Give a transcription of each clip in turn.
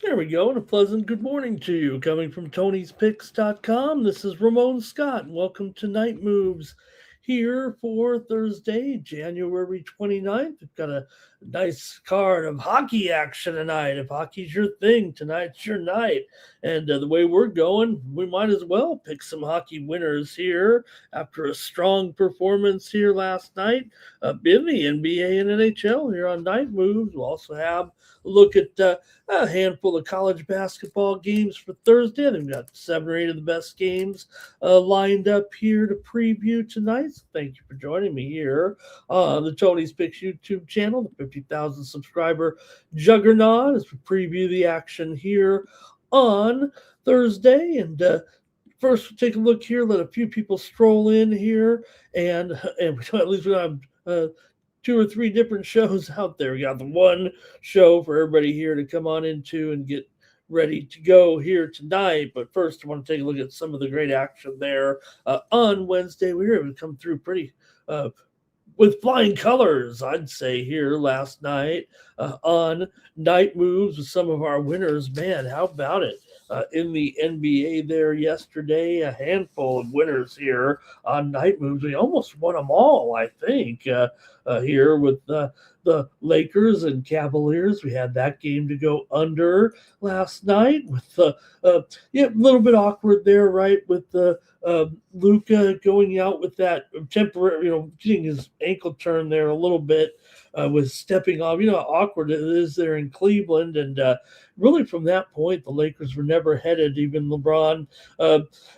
There we go, and a pleasant good morning to you. Coming from Tony'sPicks.com, this is Ramon Scott, and welcome to Night Moves here for Thursday, January 29th. We've got a nice card of hockey action tonight. If hockey's your thing, tonight's your night. And the way we're going, we might as well pick some hockey winners here after a strong performance here last night in the NBA and NHL here on Night Moves. We'll also have a look at a handful of college basketball games for Thursday. I think we've got 7 or 8 of the best games lined up here to preview tonight. So thank you for joining me here on the Tony's Picks YouTube channel, the 50,000 subscriber juggernaut, as we preview the action here on Thursday. And first, we'll take a look here, let a few people stroll in here, and at least we have 2 or 3 different shows out there. We got the one show for everybody here to come on into and get ready to go here tonight. But first, I want to take a look at some of the great action there on Wednesday. We were able to come through pretty with flying colors, I'd say, here last night on Night Moves with some of our winners. Man, how about it? In the NBA there yesterday, a handful of winners here on Night Moves. We almost won them all, I think, here with the Lakers and Cavaliers. We had that game to go under last night with a little bit awkward there, right, with Luka going out with that temporary, getting his ankle turned there a little bit. Was stepping off. How awkward it is there in Cleveland. And really from that point, the Lakers were never headed. Even LeBron,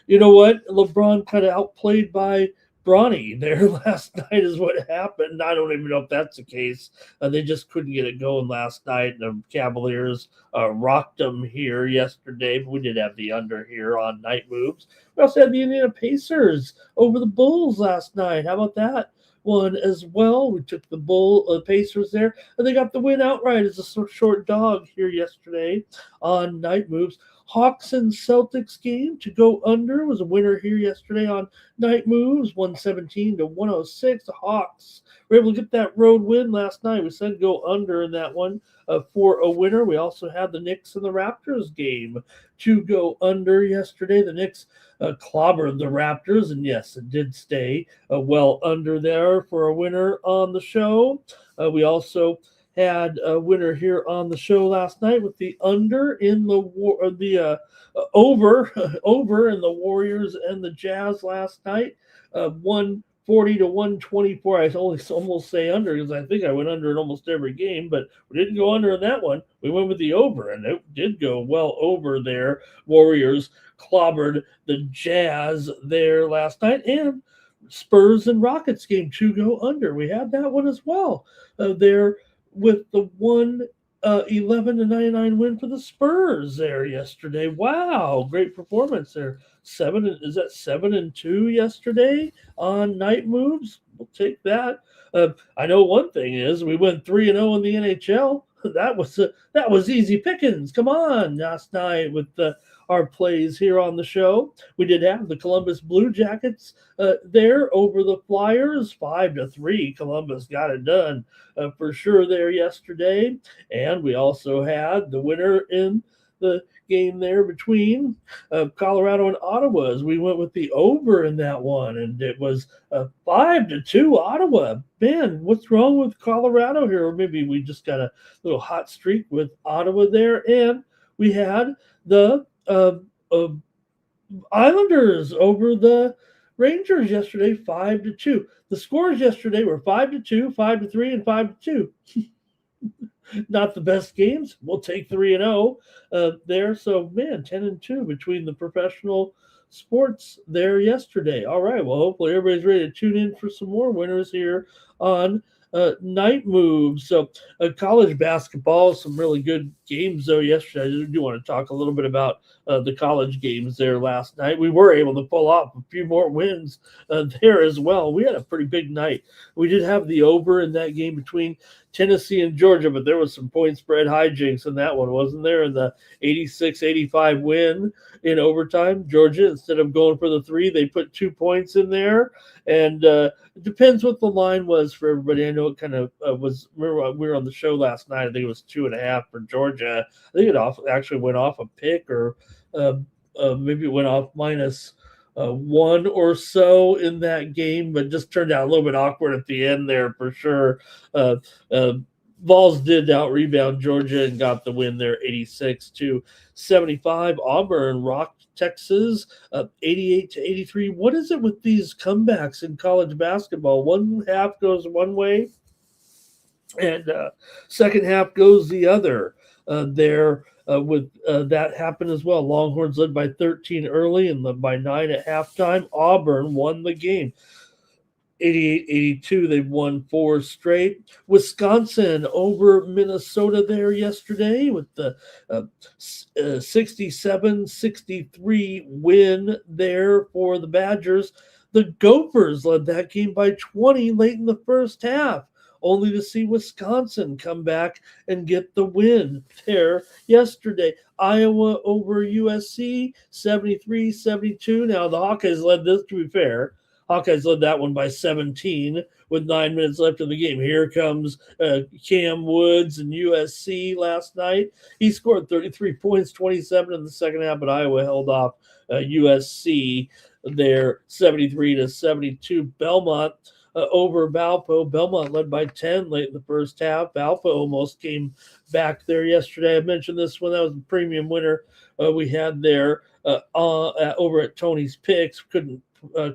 you know what? LeBron kind of outplayed by Bronny there last night is what happened. I don't even know if that's the case. They just couldn't get it going last night. The Cavaliers rocked them here yesterday, but we did have the under here on Night Moves. We also had the Indiana Pacers over the Bulls last night. How about that one as well? We took the Pacers there, and they got the win outright as a short dog here yesterday on Night Moves. Hawks and Celtics game to go under was a winner here yesterday on Night Moves, 117-106. The Hawks were able to get that road win last night. We said go under in that one for a winner. We also had the Knicks and the Raptors game to go under yesterday. The Knicks clobbered the Raptors, and yes, it did stay well under there for a winner on the show. We also had a winner here on the show last night with the under in the over in the Warriors and the Jazz last night, 140-124. I almost say under because I think I went under in almost every game, but we didn't go under in that one. We went with the over, and it did go well over there. Warriors clobbered the Jazz there last night, and Spurs and Rockets game to go under. We had that one as well there with the 111-99 win for the Spurs there yesterday. Wow, great performance there. 7-2 yesterday on Night Moves? We'll take that. I know one thing is we went 3-0 in the NHL. That was easy pickings. Come on, last night with our plays here on the show. We did have the Columbus Blue Jackets there over the Flyers, 5-3. Columbus got it done for sure there yesterday. And we also had the winner in the game there between Colorado and Ottawa, as we went with the over in that one, and it was 5-2 Ottawa. Man, what's wrong with Colorado here? Or maybe we just got a little hot streak with Ottawa there. And we had the Islanders over the Rangers yesterday, 5-2. The scores yesterday were 5-2, 5-3, and 5-2. Not the best games. We'll take 3-0 there. So, man, 10-2 between the professional sports there yesterday. All right. Well, hopefully everybody's ready to tune in for some more winners here on Night Moves. So, college basketball, some really good games though yesterday. I do want to talk a little bit about the college games there last night. We were able to pull off a few more wins there as well. We had a pretty big night. We did have the over in that game between Tennessee and Georgia, but there was some point spread hijinks in that one, wasn't there? In the 86-85 win in overtime, Georgia, instead of going for the 3, they put 2 points in there. And it depends what the line was for everybody. I know it kind of was. Remember, we were on the show last night. I think it was 2.5 for Georgia. I think it actually went off a pick, or maybe it went off minus 1 or so in that game, but just turned out a little bit awkward at the end there for sure. Vols did out-rebound Georgia and got the win there, 86-75. Auburn rocked Texas, 88-83. What is it with these comebacks in college basketball? One half goes one way, and second half goes the other. With that happened as well. Longhorns led by 13 early and led by 9 at halftime. Auburn won the game. 88-82, they've won 4 straight. Wisconsin over Minnesota there yesterday with the 67-63 win there for the Badgers. The Gophers led that game by 20 late in the first half, only to see Wisconsin come back and get the win there yesterday. Iowa over USC, 73-72. Now, the Hawkeyes led this, to be fair. Hawkeyes led that one by 17 with 9 minutes left in the game. Here comes Cam Woods and USC last night. He scored 33 points, 27 in the second half, but Iowa held off USC there, 73-72. Belmont over Valpo. Belmont led by 10 late in the first half. Valpo almost came back there yesterday. I mentioned this one. That was the premium winner we had there over at Tony's Picks. Couldn't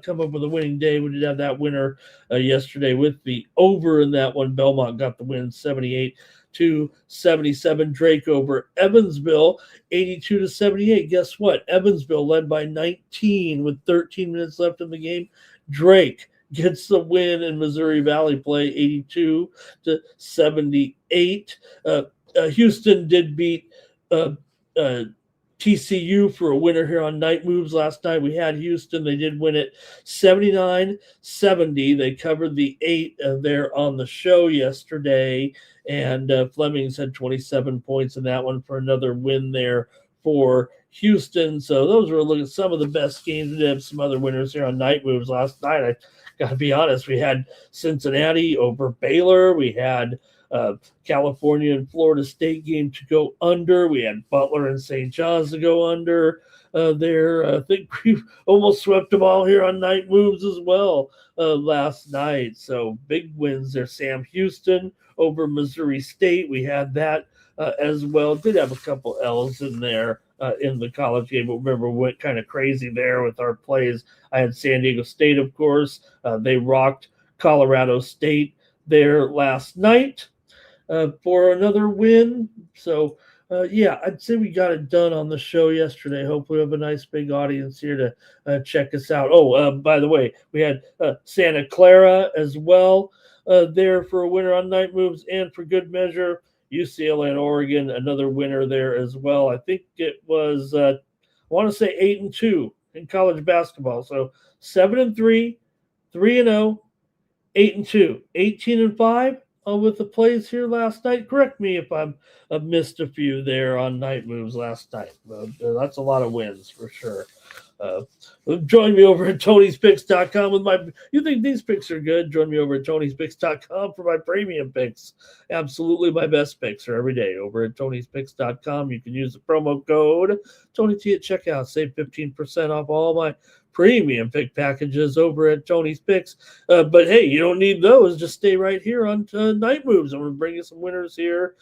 come up with a winning day. We did have that winner yesterday with the over in that one. Belmont got the win, 78-77. Drake over Evansville, 82-78. Guess what? Evansville led by 19 with 13 minutes left in the game. Drake gets the win in Missouri Valley play, 82-78. Houston did beat TCU for a winner here on Night Moves last night. We had Houston. They did win it 79-70. They covered the 8 there on the show yesterday, and Flemings had 27 points in that one for another win there for Houston. So those were looking at some of the best games. We did have some other winners here on Night Moves last night. I got to be honest. We had Cincinnati over Baylor. We had California and Florida State game to go under. We had Butler and St. John's to go under there. I think we almost swept them all here on Night Moves as well last night. So big wins there. Sam Houston over Missouri State. We had that as well. Did have a couple L's in there in the college game, but remember, we went kind of crazy there with our plays. I had San Diego State, of course. They rocked Colorado State there last night for another win. So, yeah, I'd say we got it done on the show yesterday. Hopefully we have a nice big audience here to check us out. Oh, by the way, we had Santa Clara as well there for a winner on Night Moves, and for good measure, UCLA and Oregon, another winner there as well. I think it was, I want to say 8-2 in college basketball. So 7-3, 3-0, 8-2, 18-5 with the plays here last night. Correct me if I've missed a few there on Night Moves last night. That's a lot of wins for sure. Join me over at Tony'sPicks.com with my. You think these picks are good? Join me over at Tony'sPicks.com for my premium picks. Absolutely, my best picks are every day over at Tony'sPicks.com. You can use the promo code TonyT at checkout. Save 15% off all my premium pick packages over at Tony's Picks. But hey, you don't need those. Just stay right here on Night Moves. I'm going to bring you some winners here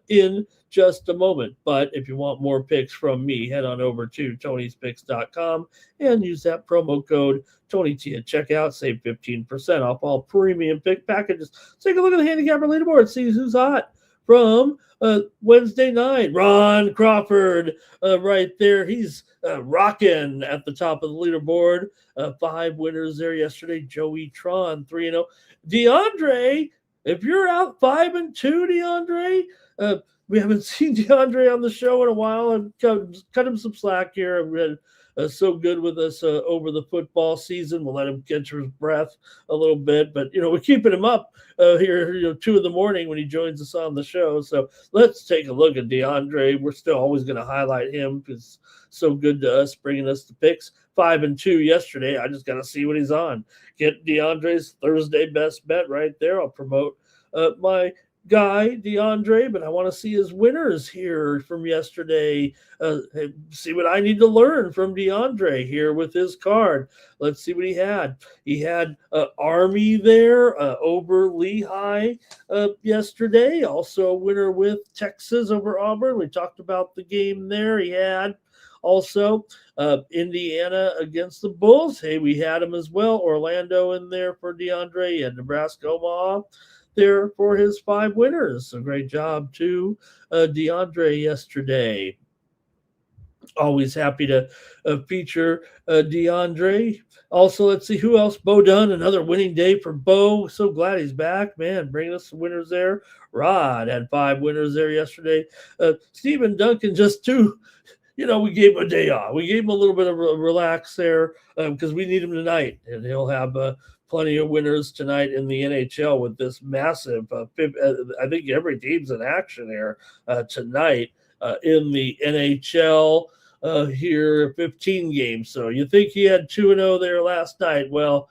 in just a moment. But if you want more picks from me, head on over to Tony'sPicks.com and use that promo code TonyT at checkout. Save 15% off all premium pick packages. Take a look at the handicapper leaderboard. See who's hot from Wednesday night. Ron Crawford right there. He's rocking at the top of the leaderboard. 5 winners there yesterday. Joey Tron, 3-0. DeAndre, if you're out 5-2, DeAndre, we haven't seen DeAndre on the show in a while. I've cut him some slack here. I've been so good with us over the football season. We'll let him catch his breath a little bit. But, we're keeping him up here, 2 in the morning when he joins us on the show. So let's take a look at DeAndre. We're still always going to highlight him because so good to us, bringing us the picks. 5-2 yesterday. I just got to see what he's on. Get DeAndre's Thursday best bet right there. I'll promote my guy DeAndre, but I want to see his winners here from yesterday. See what I need to learn from DeAndre here with his card. Let's see what he had. He had Army there over Lehigh yesterday. Also a winner with Texas over Auburn. We talked about the game there. He had also Indiana against the Bulls. Hey, we had him as well. Orlando in there for DeAndre and Nebraska Omaha there for his 5 winners. So great job to DeAndre yesterday. Always happy to feature DeAndre. Also, let's see who else. Bo Dunn, another winning day for Bo. So glad he's back, man. Bringing us some winners there. Rod had 5 winners there yesterday. Stephen Duncan, just 2. We gave him a day off. We gave him a little bit of a relax there because we need him tonight, and he'll have plenty of winners tonight in the NHL with this massive. I think every team's in action here tonight in the NHL here, 15 games. So you think he had 2-0 there last night? Well,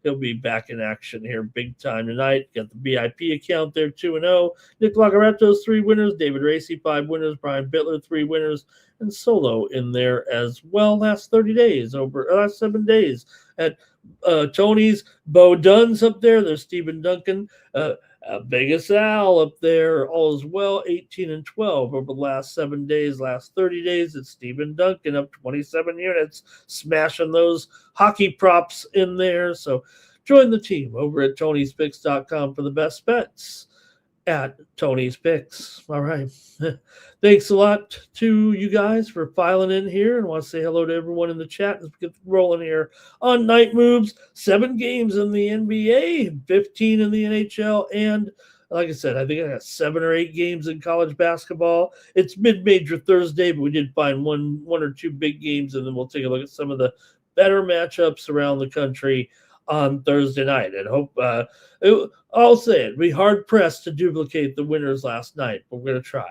he'll be back in action here big time tonight. Got the VIP account there, 2-0. Nick Lagaretto's 3 winners. David Racy, 5 winners. Brian Bittler, 3 winners. And Solo in there as well. Last 7 days at Tony's. Bo Dunn's up there. There's Stephen Duncan. Vegas Al up there all as well. 18-12 over the last 7 days. Last 30 days, it's Stephen Duncan up 27 units, smashing those hockey props in there. So join the team over at Tony'sPicks.com for the best bets at Tony's Picks. All right. Thanks a lot to you guys for filing in here, and want to say hello to everyone in the chat as we get rolling here on Night Moves. 7 games in the NBA, 15 in the NHL, and like I said, I think I got 7 or 8 games in college basketball. It's mid-major Thursday, but we did find one or 2 big games, and then we'll take a look at some of the better matchups around the country on Thursday night. And hope I'll say it, be hard pressed to duplicate the winners last night, but we're going to try.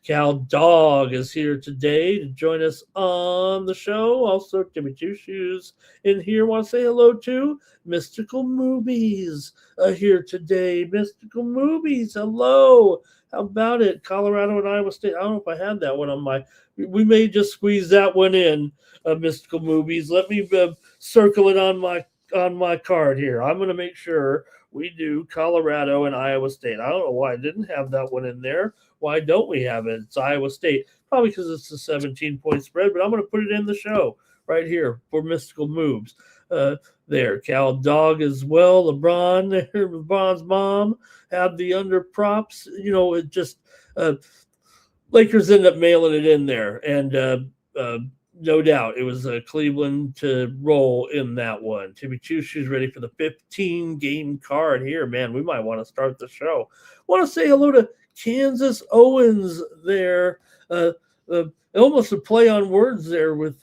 Cal Dog is here today to join us on the show. Also, Timmy Two Shoes in here. Want to say hello to Mystical Movies here today. Mystical Movies, hello. How about it? Colorado and Iowa State. I don't know if I had that one on my. We may just squeeze that one in. Mystical Movies. Let me circle it on my card here. I'm going to make sure we do Colorado and Iowa State. I don't know why I didn't have that one in there. Why don't we have it? It's Iowa State. Probably because it's a 17-point spread, but I'm going to put it in the show right here for Mystical Moves. There. Cal Dog as well. LeBron there. LeBron's mom had the under props. It just Lakers end up mailing it in there. And no doubt it was Cleveland to roll in that one. Timmy Two Shoes ready for the 15-game card here. Man, we might want to start the show. Want to say hello to Kansas Owens there. Almost a play on words there with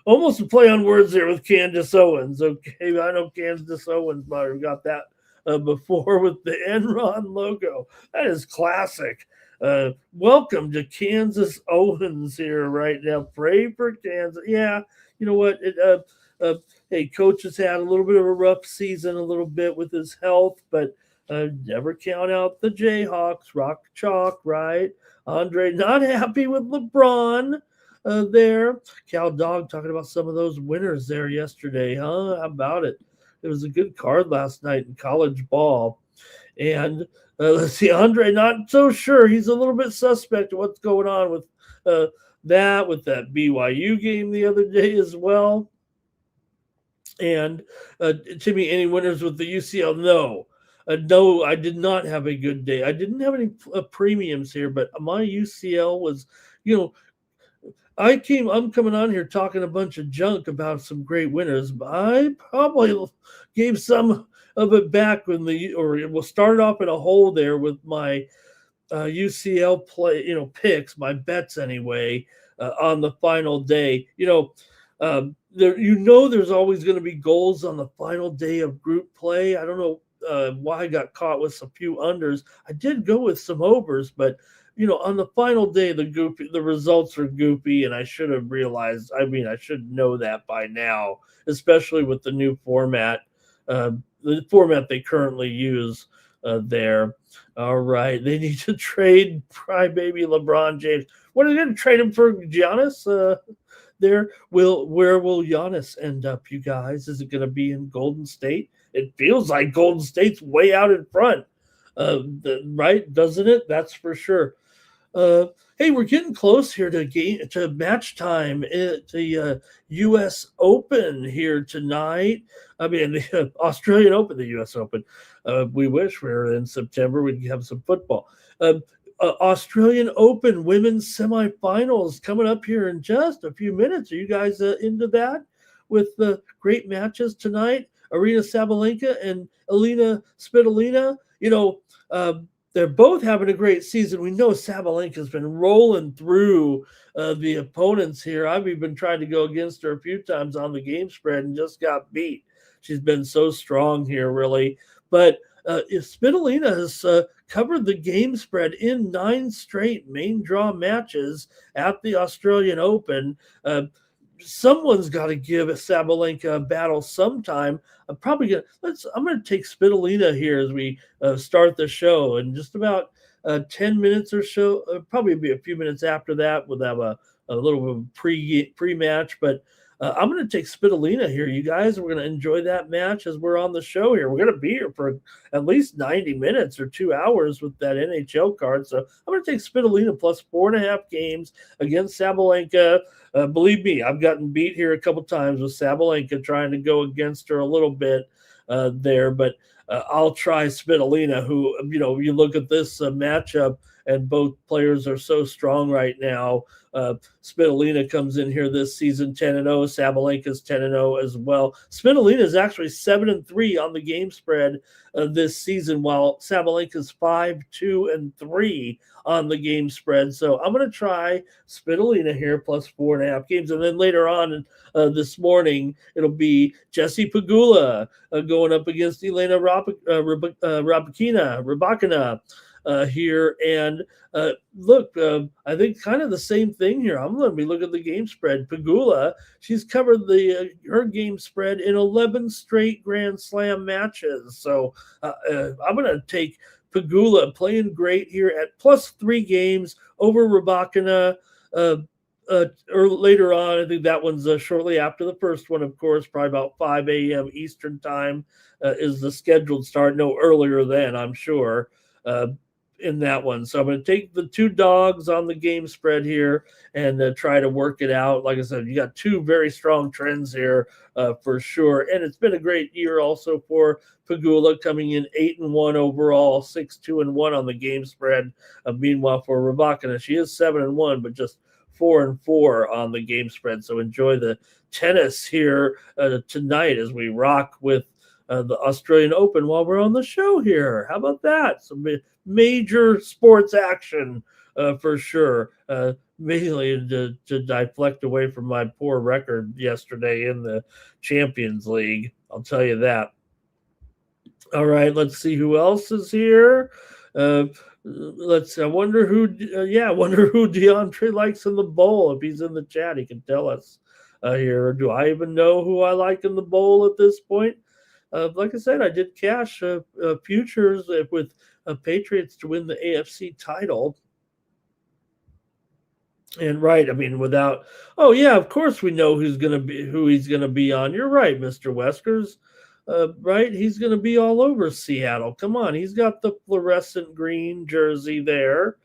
almost a play on words there with Candace Owens. Okay, I know Candace Owens might have got that before with the Enron logo. That is classic. Welcome to Kansas Owens here right now. Pray for Kansas. Yeah, you know what? Hey, coach has had a little bit of a rough season, a little bit with his health, but never count out the Jayhawks. Rock chalk, right? Andre not happy with LeBron there. Cal Dog talking about some of those winners there yesterday, huh? How about it? It was a good card last night in college ball. And let's see, Andre, not so sure. He's a little bit suspect of what's going on with with that BYU game the other day as well. And Timmy, any winners with the UCL? No. No, I did not have a good day. I didn't have any premiums here, but my UCL was, you know, I'm coming on here talking a bunch of junk about some great winners, but I probably gave some of it back or we'll start off in a hole there with my UCL picks, my bets anyway, on the final day. There's always going to be goals on the final day of group play. I don't know why I got caught with a few unders. I did go with some overs, but on the final day, the results are goopy, and I should have realized. I mean, I should know that by now, especially with the new format, the format they currently use there. All right, they need to trade crybaby LeBron James. What are they going to trade him for, Giannis? Where will Giannis end up, you guys? Is it going to be in Golden State? It feels like Golden State's way out in front, right? Doesn't it? That's for sure. Hey, we're getting close here to match time at the U.S. Open here tonight. I mean, the Australian Open, the U.S. Open. We wish we were in September. We'd have some football. Australian Open women's semifinals coming up here in just a few minutes. Are you guys into that? With the great matches tonight, Arina Sabalenka and Elena Svitolina. They're both having a great season. We know Sabalenka's been rolling through the opponents here. I've even tried to go against her a few times on the game spread and just got beat. She's been so strong here, really. But if Svitolina has covered the game spread in 9 straight main draw matches at the Australian Open, someone's got to give Sabalenka a battle sometime. I'm gonna take Svitolina here as we start the show, and just about 10 minutes or so, probably be a few minutes after that, we'll have a little bit of pre-match, but I'm going to take Svitolina here, you guys. We're going to enjoy that match as we're on the show here. We're going to be here for at least 90 minutes or 2 hours with that NHL card. So I'm going to take Svitolina plus 4.5 games against Sabalenka. Believe me, I've gotten beat here a couple times with Sabalenka trying to go against her a little bit there. But I'll try Svitolina, who, you look at this matchup, and both players are so strong right now. Svitolina comes in here this season 10-0. Sabalenka's 10-0 as well. Svitolina is actually 7-3 on the game spread this season, while Sabalenka's 5-2-3 on the game spread. So I'm going to try Svitolina here plus 4.5 games, and then later on this morning it'll be Jessie Pegula going up against Elena Rybakina. Here, and look, I think kind of the same thing here. I'm going to be looking at the game spread. Pegula, she's covered her game spread in 11 straight Grand Slam matches. So I'm going to take Pegula playing great here at plus 3 games over Rybakina. Or later on, I think that one's shortly after the first one, of course, probably about 5 a.m. Eastern time is the scheduled start. No earlier than, I'm sure. In that one. So I'm going to take the 2 dogs on the game spread here and try to work it out. Like I said, you got 2 very strong trends here for sure. And it's been a great year also for Pegula, coming in 8-1 overall, 6-2-1 on the game spread. Meanwhile, for Rybakina, she is 7-1, but just 4-4 on the game spread. So enjoy the tennis here tonight as we rock with the Australian Open while we're on the show here. How about that? Some major sports action for sure. Mainly to deflect away from my poor record yesterday in the Champions League. I'll tell you that. All right, let's see who else is here. Uh, I wonder who. Yeah, I wonder who DeAndre likes in the bowl. If he's in the chat, he can tell us here. Do I even know who I like in the bowl at this point? Like I said, I did cash futures with Patriots to win the AFC title. And right, I mean, without, oh yeah, of course we know who he's gonna be on. You're right, Mr. Weskers. Right, he's gonna be all over Seattle. Come on, he's got the fluorescent green jersey there,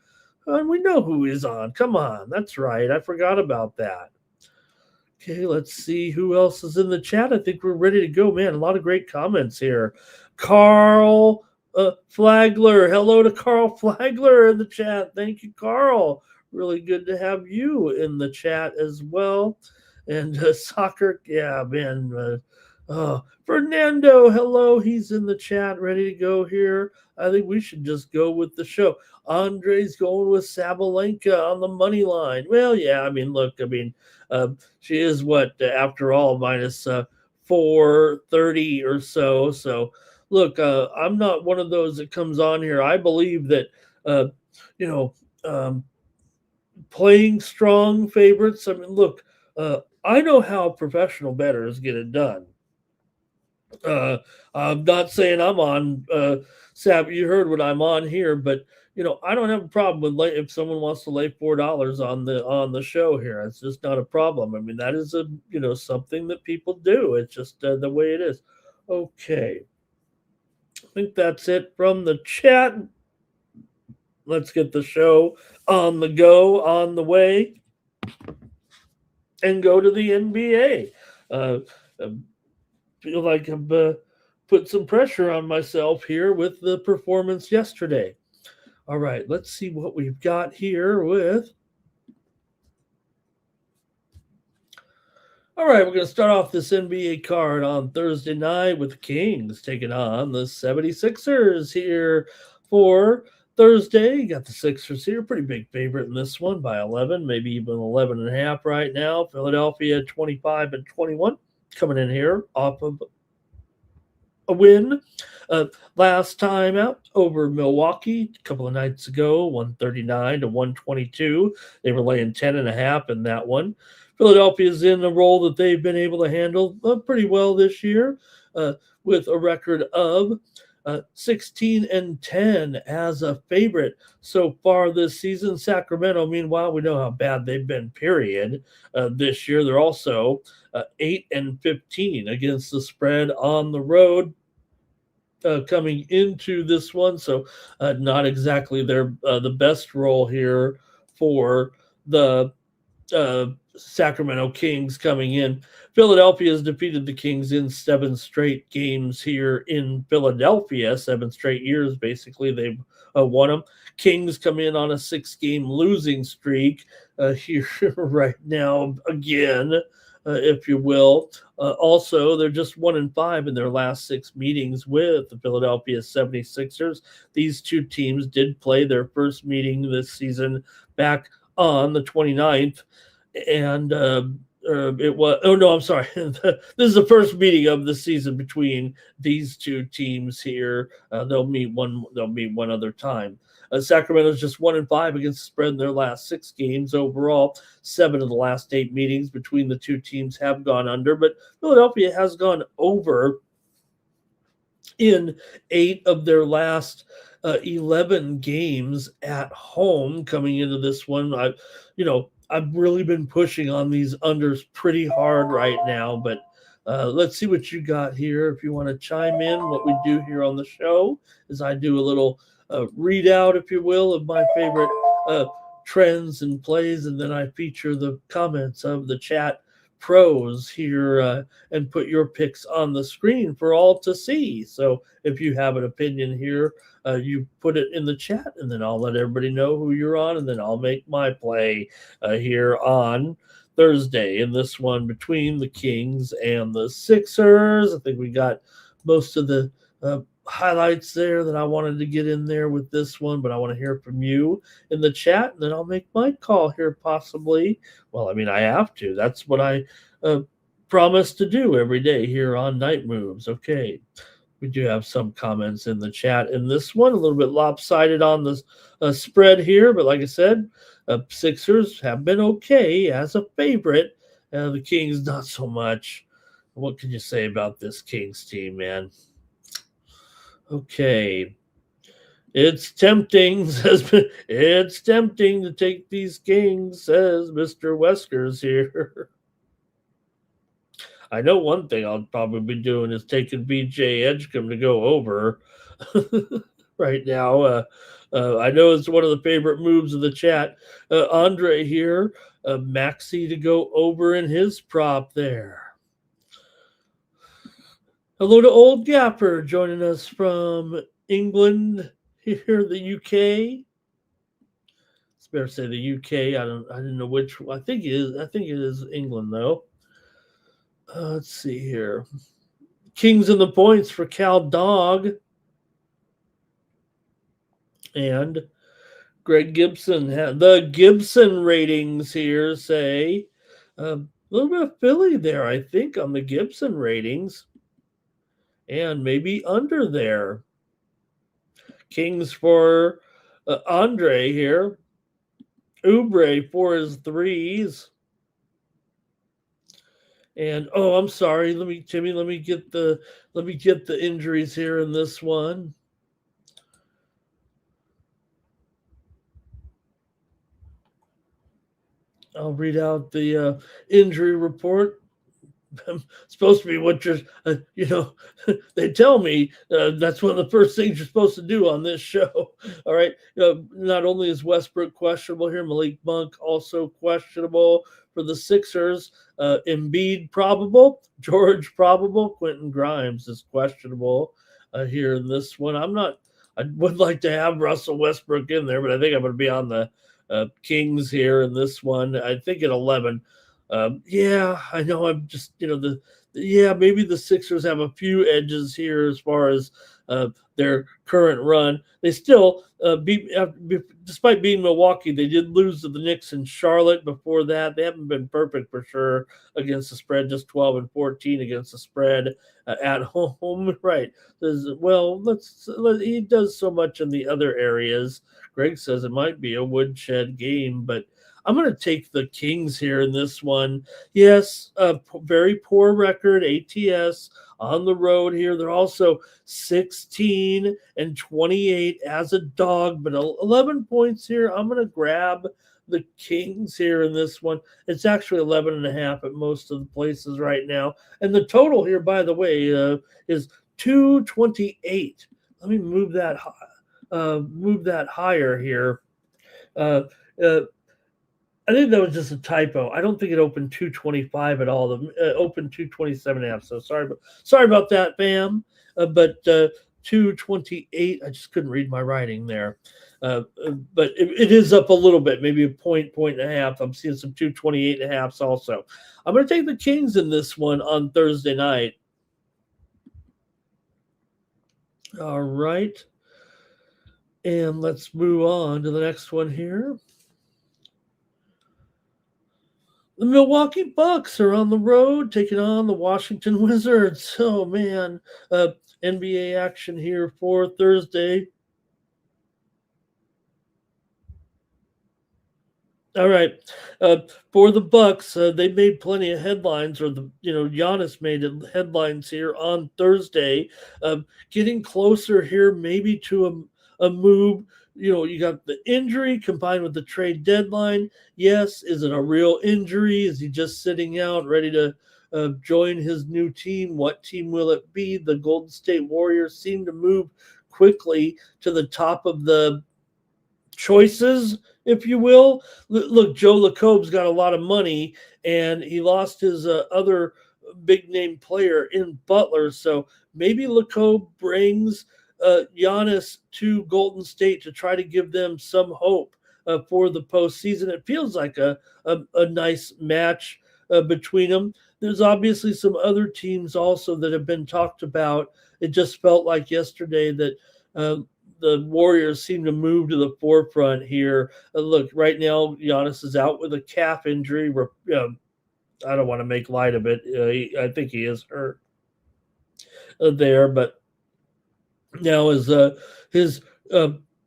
and we know who he's on. Come on, that's right. I forgot about that. Okay, let's see who else is in the chat. I think we're ready to go, man. A lot of great comments here. Carl Flagler. Hello to Carl Flagler in the chat. Thank you, Carl. Really good to have you in the chat as well. And soccer, yeah, man. Fernando, hello. He's in the chat, ready to go here. I think we should just go with the show. Andre's going with Sabalenka on the money line. Well, yeah, I mean, look, she is what, after all, minus 430 or so. So, look, I'm not one of those that comes on here. I believe that, you know, playing strong favorites. I mean, look, I know how professional bettors get it done. I'm not saying I'm on Sab. You heard what I'm on here, but I don't have a problem with if someone wants to lay $4 on the show here. It's just not a problem. I mean, that is something that people do. It's just the way it is. Okay, I think that's it from the chat. Let's get the show on the go, on the way, and go to the NBA. Feel like I've put some pressure on myself here with the performance yesterday. All right, let's see what we've got here with. All right, we're going to start off this NBA card on Thursday night with the Kings taking on the 76ers here for Thursday. You got the Sixers here, pretty big favorite in this one by 11, maybe even 11 and a half right now. Philadelphia 25-21. Coming in here off of a win last time out over Milwaukee a couple of nights ago, 139-122. They were laying 10.5 in that one. Philadelphia's in a role that they've been able to handle pretty well this year with a record of 16-10 as a favorite so far this season. Sacramento, meanwhile, we know how bad they've been, period. This year, they're also 8-15 against the spread on the road coming into this one. So not exactly the best role here for the Sacramento Kings coming in. Philadelphia has defeated the Kings in 7 straight games here in Philadelphia. 7 straight years, basically, they've won them. Kings come in on a 6-game losing streak here right now again, if you will. Also, they're just 1-5 in their last 6 meetings with the Philadelphia 76ers. These two teams did play their first meeting this season back on the 29th. And it was, oh no, I'm sorry. This is the first meeting of the season between these two teams here. They'll meet one other time. Sacramento's just 1-5 against the spread in their last 6 games overall. 7 of the last 8 meetings between the two teams have gone under, but Philadelphia has gone over in 8 of their last 11 games at home coming into this one. I've really been pushing on these unders pretty hard right now, but let's see what you got here. If you want to chime in, what we do here on the show is I do a little readout, if you will, of my favorite trends and plays, and then I feature the comments of the chat pros here and put your picks on the screen for all to see. So if you have an opinion here, you put it in the chat, and then I'll let everybody know who you're on, and then I'll make my play here on Thursday in this one between the Kings and the Sixers. I think we got most of the highlights there that I wanted to get in there with this one, but I want to hear from you in the chat, and then I'll make my call here possibly. Well, I mean, I have to. That's what I promise to do every day here on Night Moves. Okay. We do have some comments in the chat in this one, a little bit lopsided on the spread here, but like I said, Sixers have been okay as a favorite. The Kings, not so much. What can you say about this Kings team, man? Okay. It's tempting, it's tempting to take these Kings, says Mr. Weskers here. I know one thing I'll probably be doing is taking BJ Edgecombe to go over right now. I know it's one of the favorite moves of the chat. Andre here, Maxi to go over in his prop there. Hello to Old Gapper joining us from England here, the UK. It's better to say the UK. I didn't know which. I think it is England though. Let's see here. Kings in the points for Cal Dog. And Greg Gibson. The Gibson ratings here say a little bit of Philly there, I think, on the Gibson ratings. And maybe under there. Kings for Andre here. Oubre for his threes. And I'm sorry. Let me get the injuries here in this one. I'll read out the injury report. I'm supposed to be what you're, they tell me that's one of the first things you're supposed to do on this show. All right. Not only is Westbrook questionable here, Malik Monk also questionable for the Sixers. Embiid probable, George probable, Quentin Grimes is questionable here in this one. I would like to have Russell Westbrook in there, but I think I'm going to be on the Kings here in this one. I think at 11. Yeah, I know. I'm just, maybe the Sixers have a few edges here as far as their current run. They still despite being Milwaukee, they did lose to the Knicks and Charlotte before that. They haven't been perfect for sure against the spread, just 12-14 against the spread at home. Right. He does so much in the other areas. Greg says it might be a woodshed game, but I'm going to take the Kings here in this one. Yes, very poor record, ATS on the road here. They're also 16-28 as a dog, but 11 points here. I'm going to grab the Kings here in this one. It's actually 11.5 at most of the places right now. And the total here, by the way, is 228. Let me move that higher here. I think that was just a typo. I don't think it opened 225 at all. It opened 227.5. So sorry about that, fam. But 228. I just couldn't read my writing there. But it is up a little bit, maybe a point and a half. I'm seeing some 228.5s also. I'm going to take the Kings in this one on Thursday night. All right. And let's move on to the next one here. The Milwaukee Bucks are on the road taking on the Washington Wizards. Oh, man. NBA action here for Thursday. All right. For the Bucks, they made plenty of headlines, or Giannis made headlines here on Thursday. Getting closer here, maybe to a move. You got the injury combined with the trade deadline. Yes, is it a real injury? Is he just sitting out, ready to join his new team? What team will it be? The Golden State Warriors seem to move quickly to the top of the choices, if you will. Look, Joe Lacobe's got a lot of money, and he lost his other big-name player in Butler. So maybe Lacobe brings Giannis to Golden State to try to give them some hope for the postseason. It feels like a nice match between them. There's obviously some other teams also that have been talked about. It just felt like yesterday that the Warriors seem to move to the forefront here. Look, right now, Giannis is out with a calf injury. I don't want to make light of it. I think he is hurt there, but now is his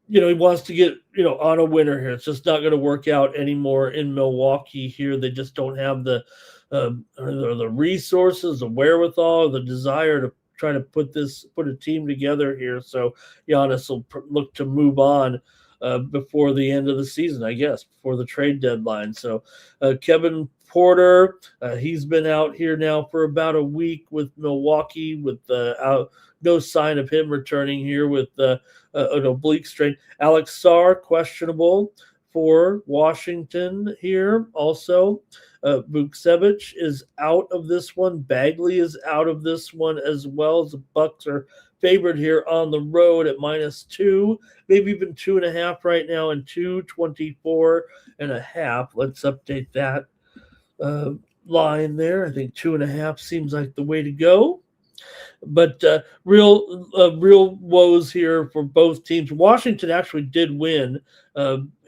he wants to get on a winner here. It's just not going to work out anymore in Milwaukee here. They just don't have the resources, the wherewithal, the desire to try to put a team together here. So Giannis will look to move on before the end of the season, I guess, before the trade deadline. So Kevin Porter, he's been out here now for about a week with Milwaukee with no sign of him returning here with an oblique strain. Alex Sarr, questionable for Washington here. Also, Vucevic is out of this one. Bagley is out of this one as well. As the Bucks are favored here on the road at -2, maybe even 2.5 right now, and 224.5. Let's update that uh, line there. I think 2.5 seems like the way to go. But real woes here for both teams. Washington actually did win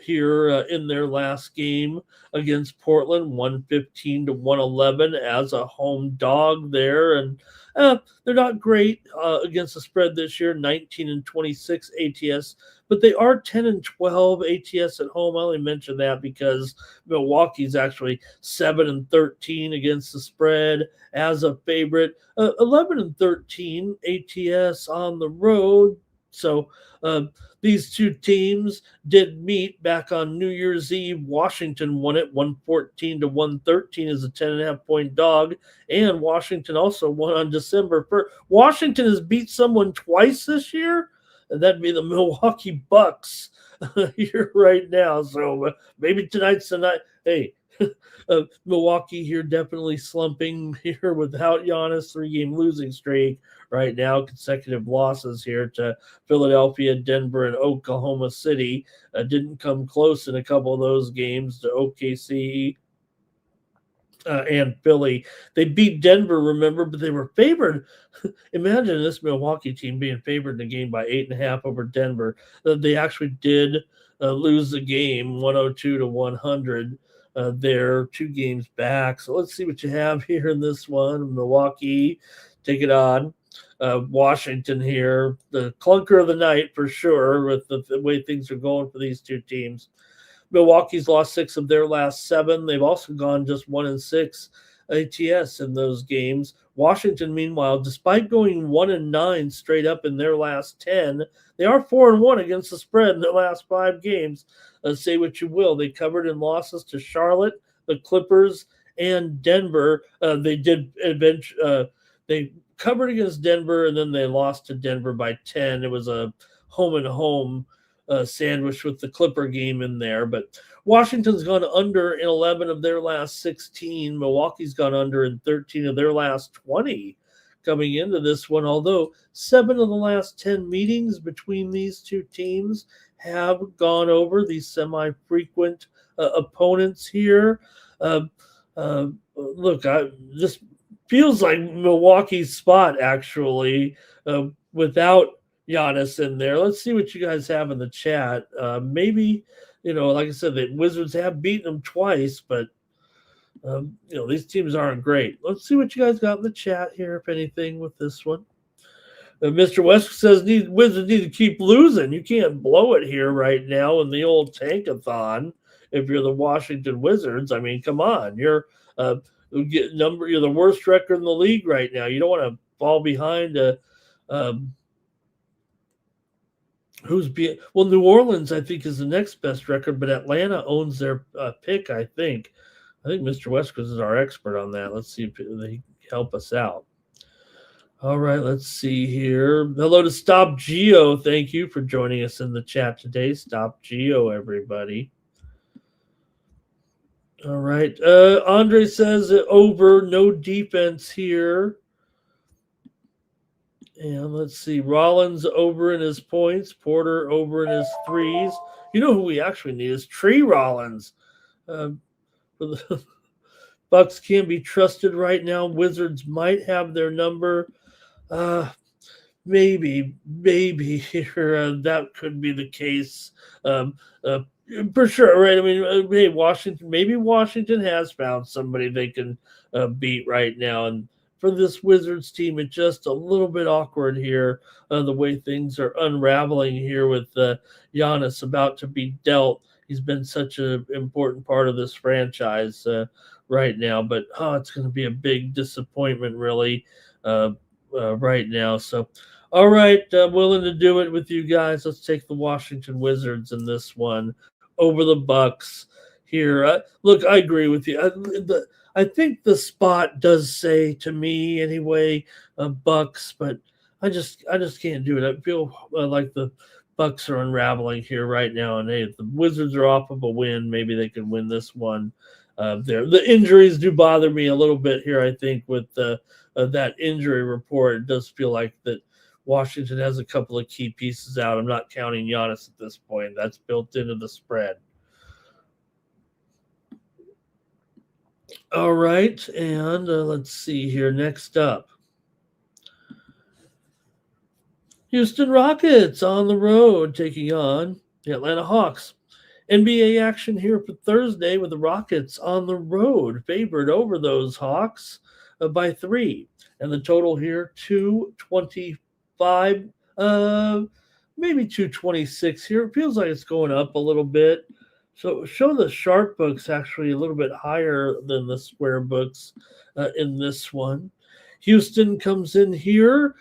here in their last game against Portland, 115-111 as a home dog there, and they're not great against the spread this year, 19-26 ATS, but they are 10-12 ATS at home. I only mention that because Milwaukee's actually 7-13 against the spread as a favorite, 11-13 ATS on the road. So these two teams did meet back on New Year's Eve. Washington won it 114-113 as a 10.5 point dog, and Washington also won on December 1st. Washington has beat someone twice this year, and that'd be the Milwaukee Bucks here right now. So maybe tonight's the night. Hey, Milwaukee here definitely slumping here without Giannis, 3-game losing streak right now, consecutive losses here to Philadelphia, Denver, and Oklahoma City. Didn't come close in a couple of those games to OKC and Philly. They beat Denver, remember, but they were favored. Imagine this Milwaukee team being favored in the game by 8.5 over Denver. They actually did lose the game 102-100. They're 2 games back. So let's see what you have here in this one. Milwaukee, take it on. Washington here, the clunker of the night for sure with the way things are going for these two teams. Milwaukee's lost 6 of their last 7. They've also gone just 1-6 ATS in those games. Washington, meanwhile, despite going 1-9 straight up in their last 10, they are 4-1 against the spread in their last 5 games. Say what you will, they covered in losses to Charlotte, the Clippers, and Denver. They covered against Denver, and then they lost to Denver by 10. It was a home and home sandwich with the Clipper game in there. But Washington's gone under in 11 of their last 16. Milwaukee's gone under in 13 of their last 20 coming into this one, although 7 of the last 10 meetings between these two teams have gone over, these semi-frequent opponents here. Look, this feels like Milwaukee's spot, actually, without Giannis in there. Let's see what you guys have in the chat. Maybe, like I said, the Wizards have beaten them twice, but these teams aren't great. Let's see what you guys got in the chat here, if anything, with this one. Mr. West says Wizards need to keep losing. You can't blow it here right now in the old tankathon if you're the Washington Wizards. I mean, come on. You're the worst record in the league right now. You don't want to fall behind New Orleans, I think, is the next best record, but Atlanta owns their pick, I think. I think Mr. Westcott is our expert on that. Let's see if they can help us out. All right, let's see here. Hello to Stop Geo. Thank you for joining us in the chat today. Stop Geo, everybody. All right. Andre says over, no defense here. And let's see. Rollins over in his points. Porter over in his threes. You know who we actually need is Tree Rollins. The Bucks can't be trusted right now. Wizards might have their number. Maybe here that could be the case. For sure, right? I mean, hey, Washington. Maybe Washington has found somebody they can beat right now, and for this Wizards team. It's just a little bit awkward here, the way things are unraveling here with Giannis about to be dealt. He's been such an important part of this franchise right now, but it's going to be a big disappointment, really, right now. So, all right, willing to do it with you guys. Let's take the Washington Wizards in this one over the Bucks here. Look, I agree with you. I think the spot does say to me anyway, Bucks, but I just can't do it. I feel like the Bucks are unraveling here right now, and hey, if the Wizards are off of a win, maybe they can win this one. The injuries do bother me a little bit here. I think with that injury report, it does feel like that Washington has a couple of key pieces out. I'm not counting Giannis at this point. That's built into the spread. All right, and let's see here. Next up, Houston Rockets on the road taking on the Atlanta Hawks. NBA action here for Thursday with the Rockets on the road, favored over those Hawks by 3. And the total here, 225, maybe 226 here. It feels like it's going up a little bit. So show the sharp books actually a little bit higher than the square books in this one. Houston comes in here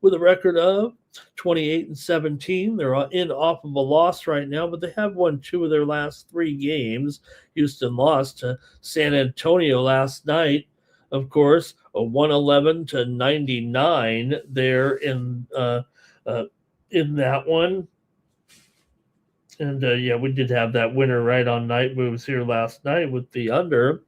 with a record of 28-17. They're in off of a loss right now, but they have won 2 of their last 3 games. Houston lost to San Antonio last night, of course, a 111-99 there in that one. And yeah, we did have that winner right on Night Moves here last night with the under.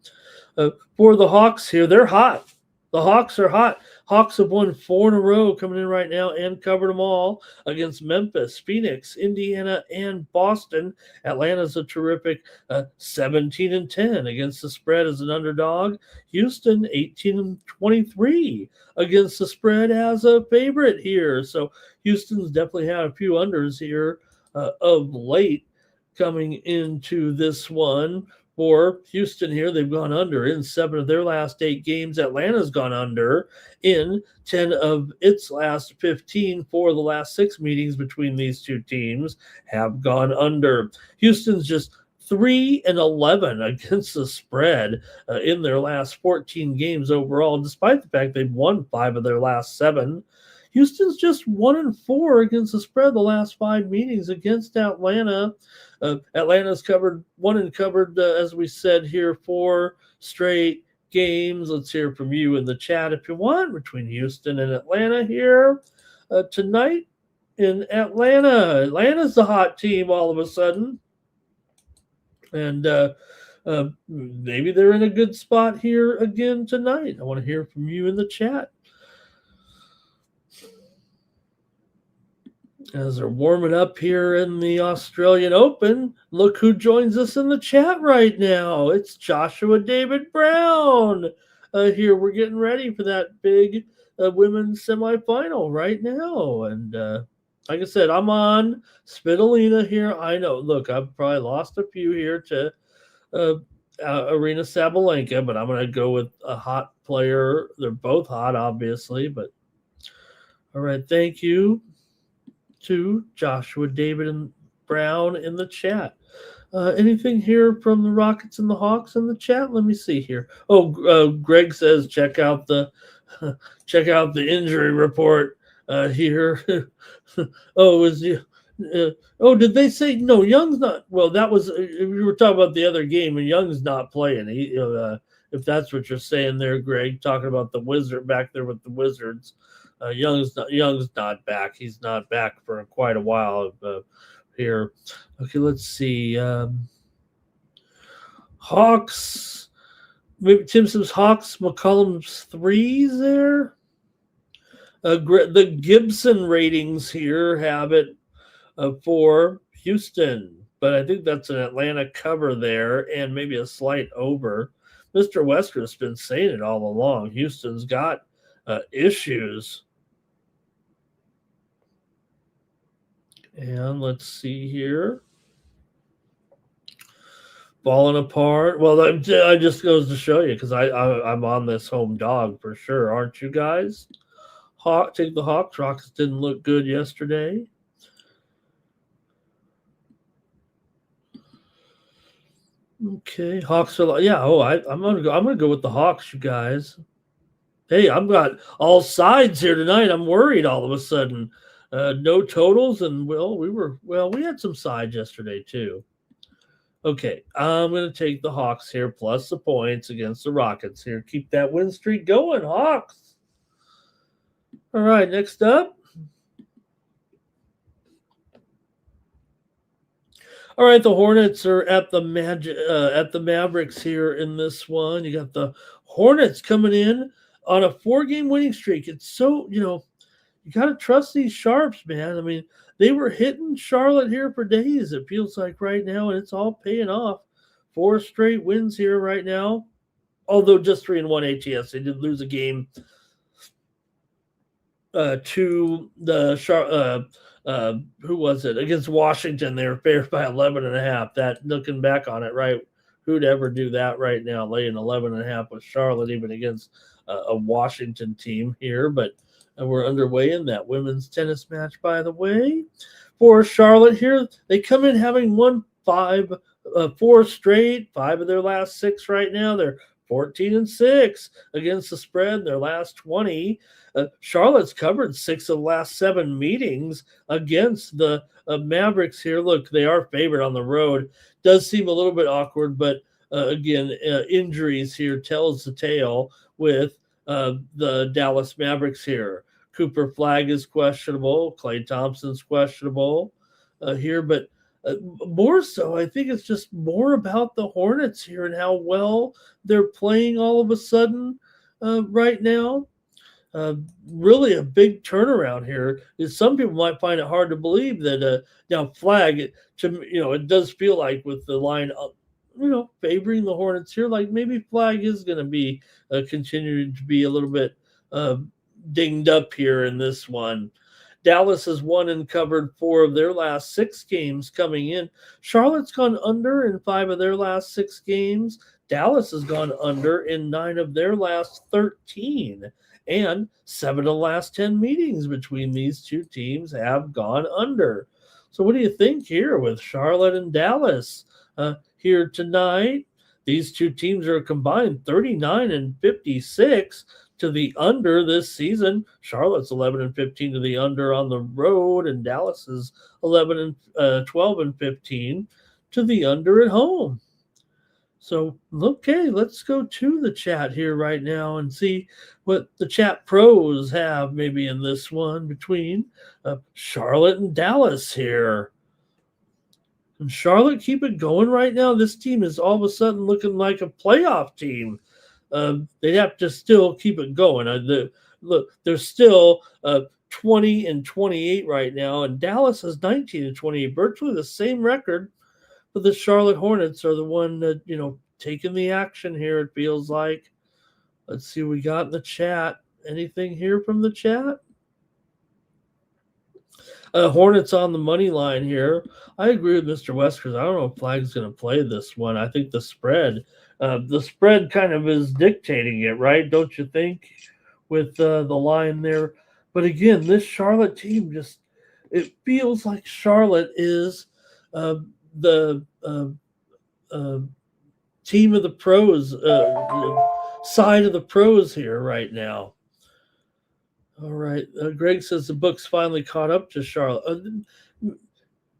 For the Hawks here, they're hot. The Hawks are hot. Hawks have won 4 in a row coming in right now and covered them all against Memphis, Phoenix, Indiana, and Boston. Atlanta's a terrific 17-10 against the spread as an underdog. Houston 18-23 against the spread as a favorite here. So Houston's definitely had a few unders here of late coming into this one. For Houston here, they've gone under in 7 of their last 8 games. Atlanta's gone under in 10 of its last 15. 4 of the last 6 meetings between these two teams have gone under. Houston's just 3-11 against the spread in their last 14 games overall, despite the fact they've won 5 of their last 7. Houston's just 1-4 against the spread the last 5 meetings against Atlanta. Atlanta's covered, as we said here, 4 straight games. Let's hear from you in the chat if you want, between Houston and Atlanta here tonight in Atlanta. Atlanta's the hot team all of a sudden. And maybe they're in a good spot here again tonight. I want to hear from you in the chat. As they're warming up here in the Australian Open, look who joins us in the chat right now. It's Joshua David Brown. Here we're getting ready for that big women's semifinal right now. And like I said, I'm on Spitalina here. I know, look, I've probably lost a few here to Arena Sabalenka, but I'm going to go with a hot player. They're both hot, obviously. But all right, thank you to Joshua David and Brown in the chat. Anything here from the Rockets and the Hawks in the chat? Let me see here. Greg says check out the injury report here. Did they say no? Young's not. Well, that was we were talking about the other game, and Young's not playing. If that's what you're saying there, Greg, talking about the Wizard back there with the Wizards. Young's not back. He's not back for quite a while here. Okay, let's see. Hawks. Maybe Tim says Hawks. McCollum's 3s there. The Gibson ratings here have it for Houston, but I think that's an Atlanta cover there and maybe a slight over. Mr. Wesker's been saying it all along. Houston's got issues. And let's see here. falling apart. Well, that just goes to show you because I'm on this home dog for sure, aren't you guys? Take the Hawks. Rockets didn't look good yesterday. Okay, Hawks are yeah. Oh, I'm gonna go with the Hawks, you guys. Hey, I've got all sides here tonight. I'm worried all of a sudden. No totals, and we had some sides yesterday too. Okay, I'm going to take the Hawks here plus the points against the Rockets here. Keep that win streak going, Hawks. All right, next up. All right, the Hornets are at the Mavericks here in this one. You got the Hornets coming in on a 4-game winning streak. It's so, you got to trust these Sharps, man. I mean, they were hitting Charlotte here for days, it feels like right now, and it's all paying off. 4 straight wins here right now. Although just 3-1 ATS, they did lose a game to the who was it against Washington? They were favored by 11.5. That looking back on it, right? Who'd ever do that right now? Laying 11.5 with Charlotte, even against a Washington team here, but. We're underway in that women's tennis match, by the way. For Charlotte here, they come in having won 4 straight, 5 of their last 6 right now. They're 14-6 against the spread, their last 20. Charlotte's covered 6 of the last 7 meetings against the Mavericks here. Look, they are favored on the road. Does seem a little bit awkward, but again, injuries here tells the tale with the Dallas Mavericks here. Cooper Flagg is questionable. Klay Thompson's questionable here, but more so, I think it's just more about the Hornets here and how well they're playing all of a sudden right now. Really a big turnaround here. Some people might find it hard to believe that now Flagg, it does feel like with the line favoring the Hornets here, like maybe Flagg is going to be continuing to be a little bit dinged up here in this one. Dallas has won and covered 4 of their last 6 games coming in. Charlotte's gone under in 5 of their last 6 games. Dallas has gone under in 9 of their last 13. And 7 of the last 10 meetings between these two teams have gone under. So what do you think here with Charlotte and Dallas here tonight? These two teams are combined 39-56 to the under this season. Charlotte's 11-15 to the under on the road, and Dallas is 12-15 to the under at home. So, okay, let's go to the chat here right now and see what the chat pros have maybe in this one between Charlotte and Dallas here. Can Charlotte keep it going right now? This team is all of a sudden looking like a playoff team. They have to still keep it going. Look, they're still 20-28 right now, and Dallas is 19-28, virtually the same record. But the Charlotte Hornets are the one that, taking the action here, it feels like. Let's see what we got in the chat. Anything here from the chat? Hornets on the money line here. I agree with Mr. Weskers. I don't know if Flagg's going to play this one. I think the spread kind of is dictating it, right? Don't you think? With the line there. But again, this Charlotte team it feels like Charlotte is the team of the pros, side of the pros here right now. All right. Greg says the books finally caught up to Charlotte.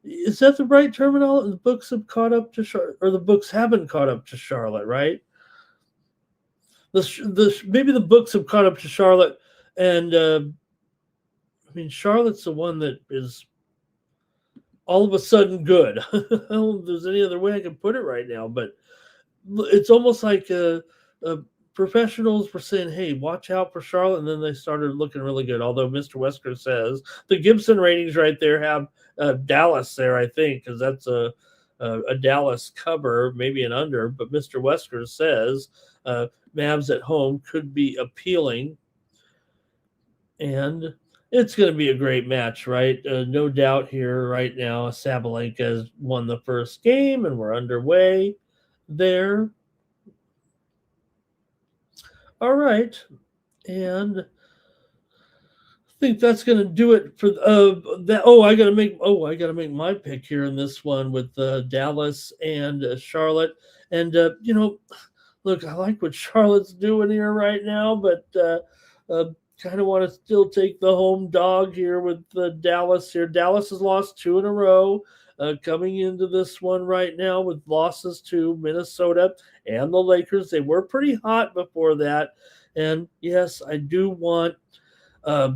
Is that the right terminology? The books have caught up to Charlotte, or the books haven't caught up to Charlotte, right? Maybe the books have caught up to Charlotte, and Charlotte's the one that is all of a sudden good. I don't know if there's any other way I can put it right now, but it's almost like professionals were saying, hey, watch out for Charlotte, and then they started looking really good. Although Mr. Wesker says the Gibson ratings right there have Dallas there, I think, because that's a Dallas cover, maybe an under. But Mr. Wesker says Mavs at home could be appealing. And it's going to be a great match, right? No doubt here right now. Sabalenka has won the first game, and we're underway. there. All right. And think that's going to do it for that. I got to make my pick here in this one with Dallas and Charlotte. And look, I like what Charlotte's doing here right now, but kind of want to still take the home dog here with Dallas here. Dallas has lost two in a row. Coming into this one right now with losses to Minnesota and the Lakers. They were pretty hot before that. And yes, I do want uh,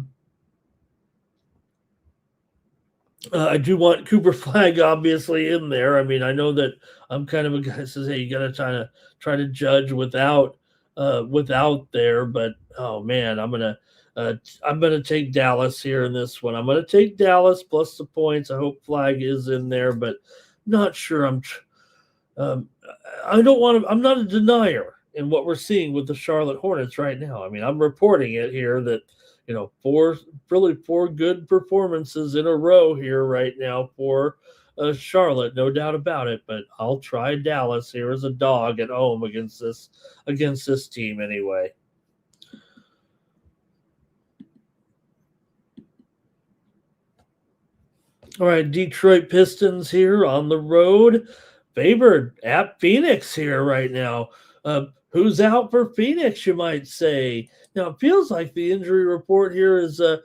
I do want Cooper Flag obviously in there. I mean, I know that I'm kind of a guy that says, "Hey, you got to try to judge without there." But oh man, I'm gonna take Dallas here in this one. I'm gonna take Dallas plus the points. I hope Flag is in there, but not sure. Um, I don't want to. I'm not a denier in what we're seeing with the Charlotte Hornets right now. I mean, I'm reporting it here that four good performances in a row here right now for Charlotte, no doubt about it. But I'll try Dallas here as a dog at home against this team anyway. All right, Detroit Pistons here on the road, favored at Phoenix here right now. Who's out for Phoenix, you might say? Now, it feels like the injury report here is uh,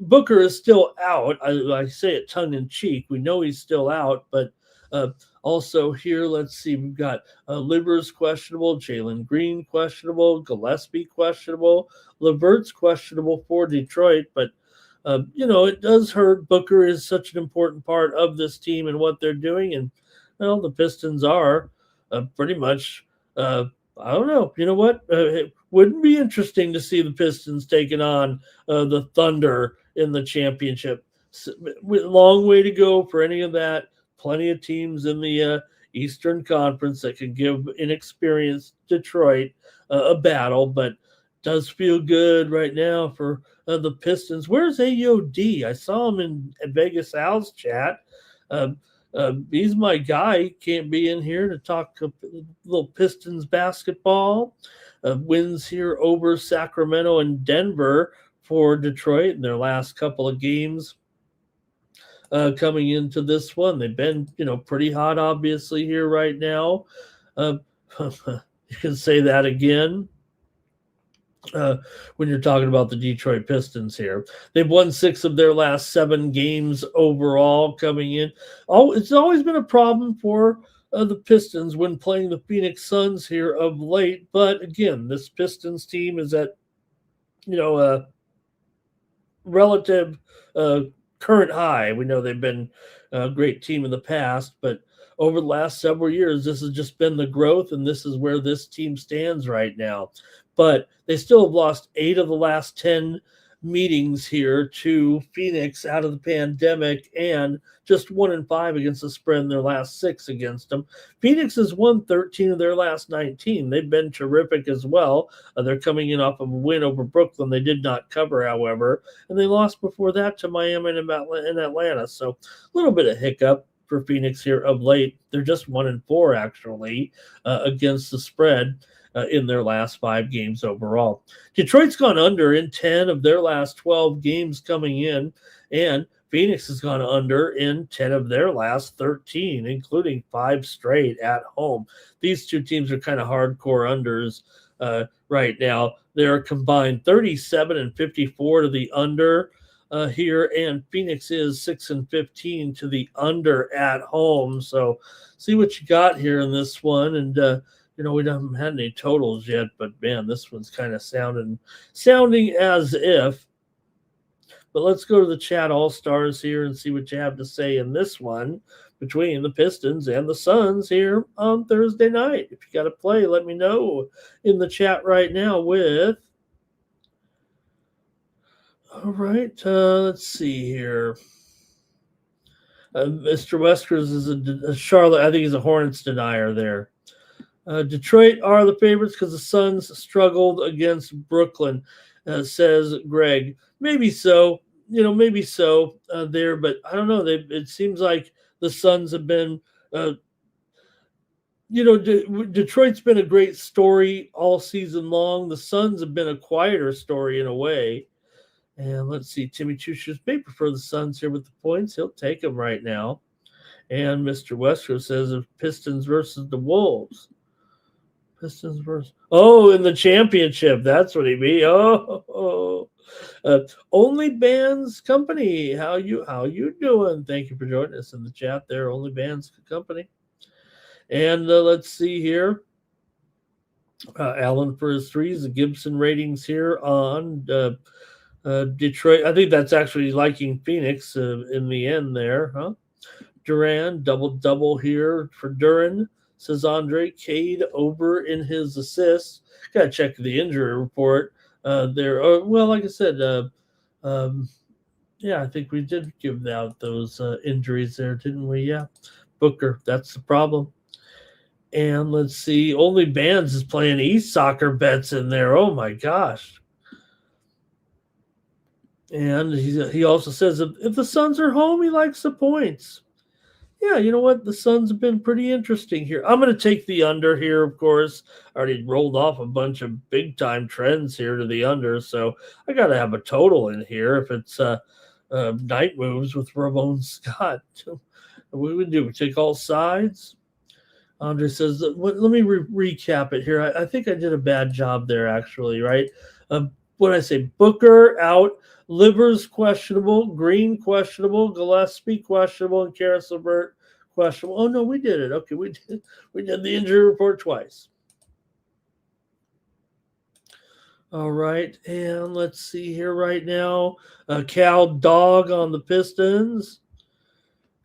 Booker is still out. I say it tongue in cheek. We know he's still out, but uh, also here, let's see, we've got Livers questionable, Jalen Green questionable, Gillespie questionable, Levert's questionable for Detroit, but it does hurt. Booker is such an important part of this team and what they're doing. And, well, the Pistons are pretty much, I don't know. You know what? It wouldn't be interesting to see the Pistons taking on the Thunder in the championship. Long way to go for any of that. Plenty of teams in the Eastern Conference that can give inexperienced Detroit a battle, but does feel good right now for the Pistons. Where's AOD? I saw him in Vegas Al's chat. He's my guy. He can't be in here to talk a little Pistons basketball. Wins here over Sacramento and Denver for Detroit in their last couple of games. Coming into this one, they've been pretty hot, obviously here right now. You can say that again. When you're talking about the Detroit Pistons here. They've won 6 of their last 7 games overall coming in. It's always been a problem for the Pistons when playing the Phoenix Suns here of late. But again, this Pistons team is at, a relative current high. We know they've been a great team in the past, but over the last several years, this has just been the growth, and this is where this team stands right now. But they still have lost 8 of the last 10 meetings here to Phoenix out of the pandemic, and just 1-5 against the spread in their last 6 against them. Phoenix has won 13 of their last 19. They've been terrific as well. They're coming in off of a win over Brooklyn. They did not cover, however, and they lost before that to Miami and Atlanta. So a little bit of hiccup for Phoenix here of late. They're just 1-4 actually against the spread. In their last 5 games overall. Detroit's gone under in 10 of their last 12 games coming in, and Phoenix has gone under in 10 of their last 13, including 5 straight at home. These two teams are kind of hardcore unders right now. They're combined 37 and 54 to the under here, and Phoenix is 6 and 15 to the under at home. So see what you got here in this one, and we haven't had any totals yet, but man, this one's kind of sounding as if. But let's go to the chat all-stars here and see what you have to say in this one between the Pistons and the Suns here on Thursday night. If you got to play, let me know in the chat right now with. All right, let's see here. Mr. Weskers is a Charlotte. I think he's a Hornets denier there. Detroit are the favorites because the Suns struggled against Brooklyn, says Greg. Maybe so, there, but I don't know. It seems like the Suns have been Detroit's been a great story all season long. The Suns have been a quieter story in a way. And let's see, Timmy Choo may prefer the Suns here with the points. He'll take them right now. And Mr. Westro says Pistons versus the Wolves. Pistons versus in the championship. That's what he means. Only Bands Company. How you doing? Thank you for joining us in the chat there. Only Bands Company. And let's see here. Allen for his threes. The Gibson ratings here on Detroit. I think that's actually liking Phoenix in the end there, huh? Duran, double here for Duran, says Andre. Cade over in his assists. Got to check the injury report there. Well, like I said, I think we did give out those injuries there, didn't we? Yeah. Booker, that's the problem. And let's see, Only Bands is playing e-soccer bets in there. Oh, my gosh. And he also says if the Suns are home, he likes the points. Yeah, you know what? The Suns have been pretty interesting here. I'm going to take the under here, of course. I already rolled off a bunch of big-time trends here to the under, so I got to have a total in here if it's night moves with Ramon Scott. What do we do? We take all sides? Andre says, let me recap it here. I think I did a bad job there, actually, right? What did I say? Booker out, Livers questionable, Green questionable, Gillespie questionable, and Karis LeVert questionable. Oh, no, we did it. Okay, we did the injury report twice. All right, and let's see here right now. Cal Dog on the Pistons.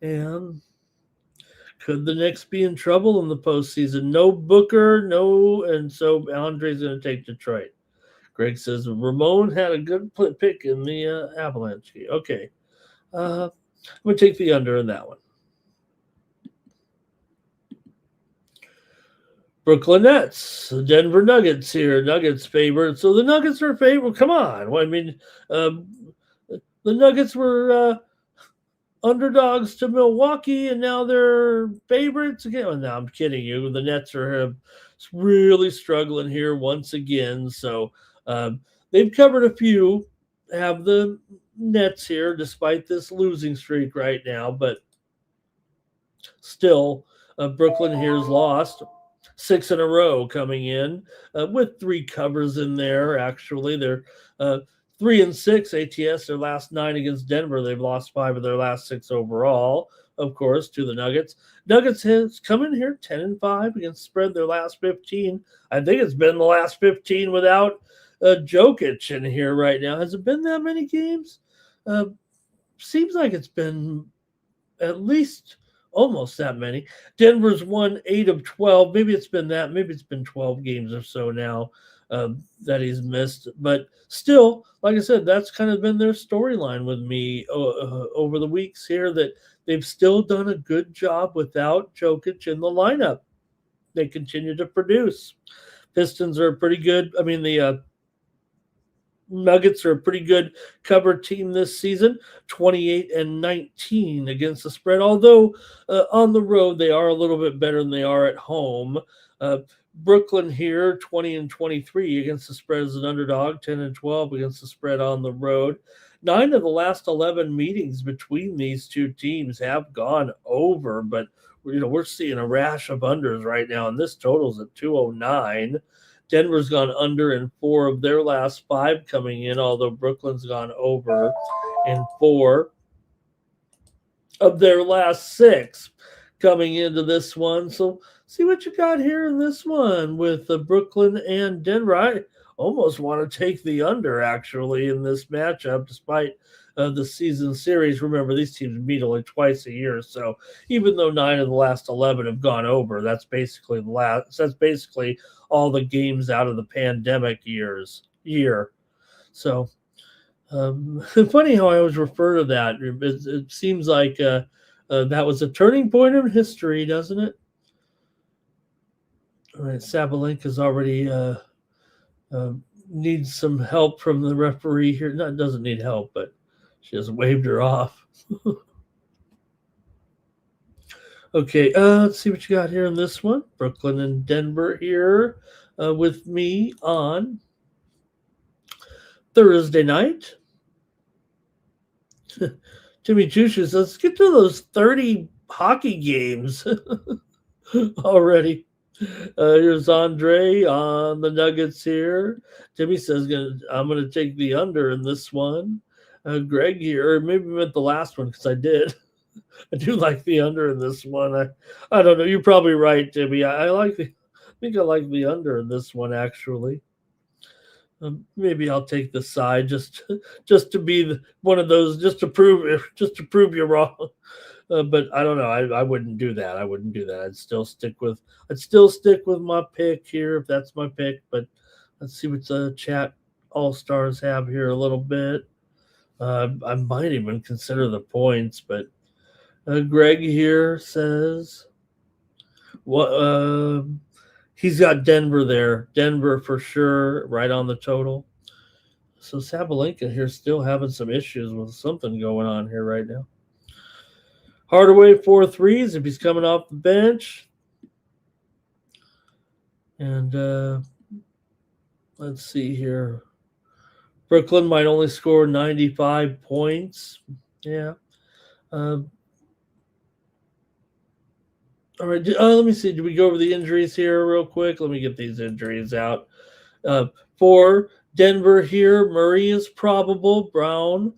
And could the Knicks be in trouble in the postseason? No Booker, and so Andre's going to take Detroit. Greg says Ramon had a good pick in the Avalanche. Okay. I'm going to take the under in that one. Brooklyn Nets, the Denver Nuggets here. Nuggets favorite. So the Nuggets are favorite. Come on. Well, I mean, the Nuggets were underdogs to Milwaukee, and now they're favorites again. Well, no, I'm kidding you. The Nets are really struggling here once again. So they've covered a few, have the Nets here, despite this losing streak right now. But still, Brooklyn here's lost 6 in a row coming in with 3 covers in there. Actually, they're 3-6 ATS, their last 9 against Denver. They've lost 5 of their last 6 overall, of course, to the Nuggets. Nuggets has come in here 10-5 against spread their last 15. I think it's been the last 15 without Jokic in here right now. Has it been that many games? Seems like it's been at least almost that many. Denver's won 8 of 12. Maybe it's been that. Maybe it's been 12 games or so now that he's missed. But still, like I said, that's kind of been their storyline with me over the weeks here, that they've still done a good job without Jokic in the lineup. They continue to produce. Pistons are pretty good. I mean, the Nuggets are a pretty good cover team this season, 28-19 against the spread. Although on the road they are a little bit better than they are at home. Brooklyn here, 20-23 against the spread as an underdog, 10-12 against the spread on the road. 9 of the last 11 meetings between these two teams have gone over, but we're seeing a rash of unders right now, and this totals at 209. Denver's gone under in 4 of their last 5 coming in, although Brooklyn's gone over in 4 of their last 6 coming into this one. So see what you got here in this one with Brooklyn and Denver. I almost want to take the under, actually, in this matchup, despite the season series. Remember, these teams meet only twice a year, so even though 9 of the last 11 have gone over, that's basically all the games out of the pandemic year. So funny how I always refer to that. It seems like that was a turning point in history, doesn't it? All right, Sabalenka's already needs some help from the referee here. No, doesn't need help, but she just waved her off. Okay, let's see what you got here in this one. Brooklyn and Denver here with me on Thursday night. Jimmy Choo says, let's get to those 30 hockey games already. Here's Andre on the Nuggets here. Jimmy says, I'm going to take the under in this one. Greg here, or maybe meant the last one because I did. I do like the under in this one. I don't know. You're probably right, Jimmy. I think I like the under in this one actually. Maybe I'll take the side just to be one of those just to prove you wrong. But I don't know. I wouldn't do that. I wouldn't do that. I'd still stick with my pick here if that's my pick. But let's see what the chat all stars have here a little bit. I might even consider the points, but Greg here says what he's got Denver there. Denver for sure, right on the total. So Sabalenka here still having some issues with something going on here right now. Hardaway 4 threes if he's coming off the bench. And let's see here. Brooklyn might only score 95 points. Yeah. All right. Let me see. Do we go over the injuries here real quick? Let me get these injuries out. For Denver here, Murray is probable. Brown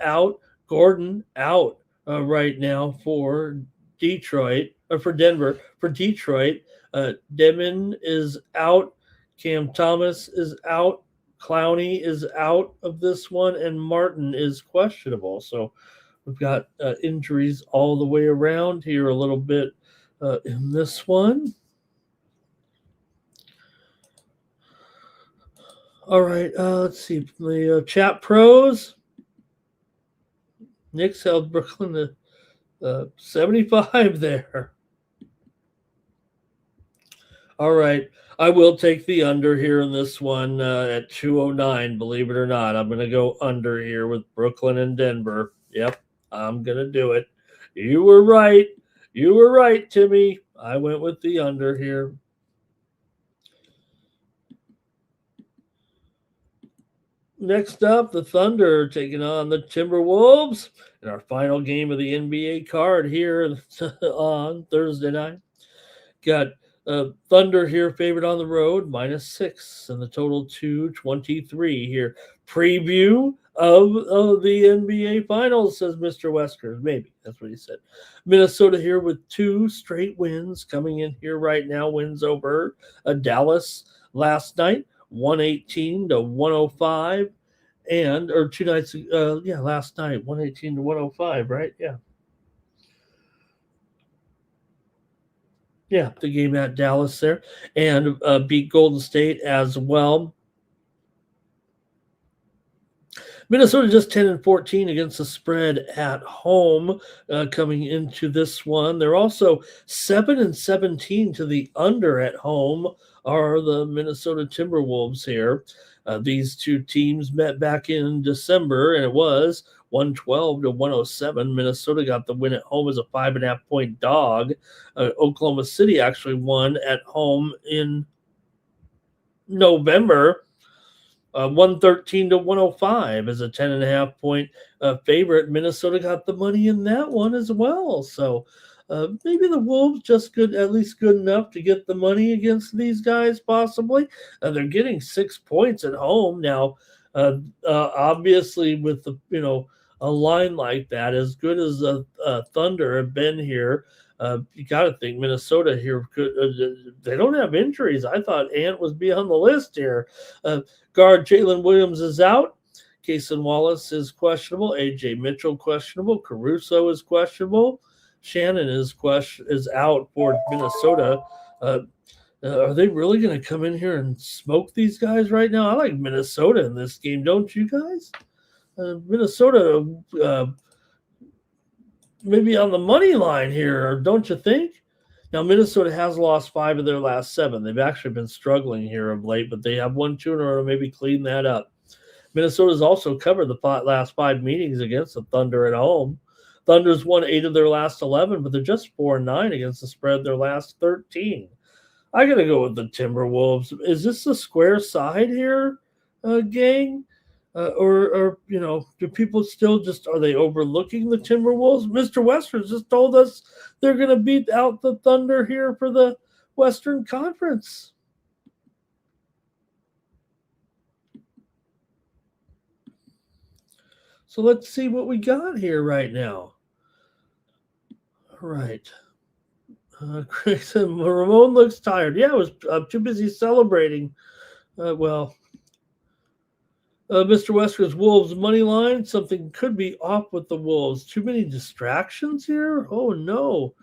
out. Gordon out right now for Detroit. Or for Denver. For Detroit, Demon is out. Cam Thomas is out. Clowney is out of this one. And Martin is questionable. So we've got injuries all the way around here a little bit. In this one. All right, let's see. The chat pros. Knicks held Brooklyn to 75 there. All right, I will take the under here in this one at 209, believe it or not. I'm going to go under here with Brooklyn and Denver. Yep, I'm going to do it. You were right. You were right, Timmy. I went with the under here. Next up, the Thunder taking on the Timberwolves in our final game of the NBA card here on Thursday night. Got Thunder here favored on the road, -6, and the total 223 here. Preview of the NBA Finals, says Mr. Weskers. Maybe that's what he said. Minnesota here with 2 straight wins coming in here right now. Wins over Dallas last night, 118-105, or 2 nights. Last night, 118-105. Right? Yeah. Yeah, the game at Dallas there, and beat Golden State as well. Minnesota just 10-14 against the spread at home coming into this one. They're also 7-17 to the under at home are the Minnesota Timberwolves here. These two teams met back in December, and it was 112-107. Minnesota got the win at home as a 5.5-point dog. Oklahoma City actually won at home in November. 113-105 as a 10.5-point favorite. Minnesota got the money in that one as well. So maybe the Wolves just at least good enough to get the money against these guys, possibly. They're getting 6 points at home now. Obviously, with a line like that, as good as Thunder have been here, you got to think Minnesota here could. They don't have injuries. I thought Ant was on the list here. Guard Jalen Williams is out. Cason Wallace is questionable. AJ Mitchell questionable. Caruso is questionable. Shannon is out for Minnesota. Are they really going to come in here and smoke these guys right now? I like Minnesota in this game, don't you guys? Minnesota maybe on the money line here, don't you think? Now, Minnesota has lost 5 of their last 7. They've actually been struggling here of late, but they have won 2 in a row to maybe clean that up. Minnesota's also covered the last 5 meetings against the Thunder at home. Thunder's won 8 of their last 11, but they're just 4-9 against the spread their last 13. I got to go with the Timberwolves. Is this the square side here, gang? Or do people still are they overlooking the Timberwolves? Mr. Western just told us they're going to beat out the Thunder here for the Western Conference. So let's see what we got here right now. All right. Craig said, Ramon looks tired. Yeah, I'm too busy celebrating. Mr. Western's Wolves money line. Something could be off with the Wolves. Too many distractions here? Oh, no.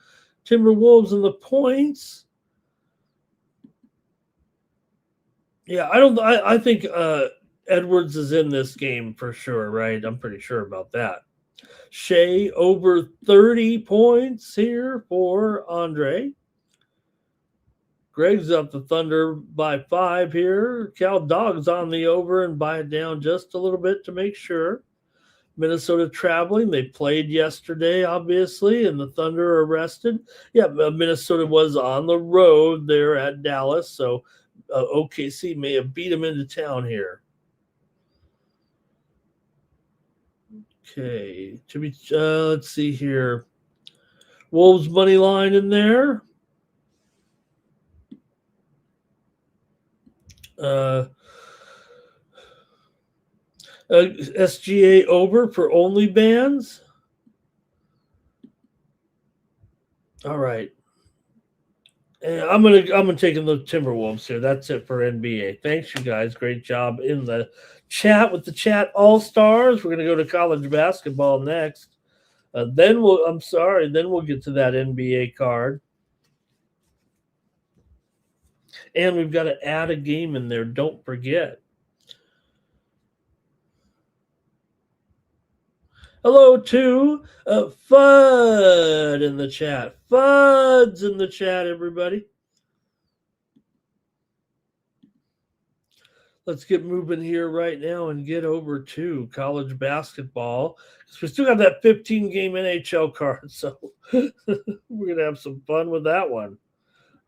Timberwolves and the points. Yeah, I think Edwards is in this game for sure, right? I'm pretty sure about that. Shea over 30 points here for Andre. Greg's up the Thunder by 5 here. Cal Dog's on the over and buy it down just a little bit to make sure. Minnesota traveling. They played yesterday, obviously, and the Thunder are rested. Yeah, Minnesota was on the road there at Dallas, so OKC may have beat them into town here. Okay, let's see here. Wolves money line in there. SGA over for OnlyBans. All right. And I'm taking the Timberwolves here. That's it for NBA. Thanks, you guys. Great job in the chat with the chat all-stars. We're gonna go to college basketball next. Then we'll get to that NBA card. And we've got to add a game in there. Don't forget. Hello to Fudd in the chat. Fudd's in the chat, everybody. Let's get moving here right now and get over to college basketball. We still got that 15-game NHL card, so we're going to have some fun with that one.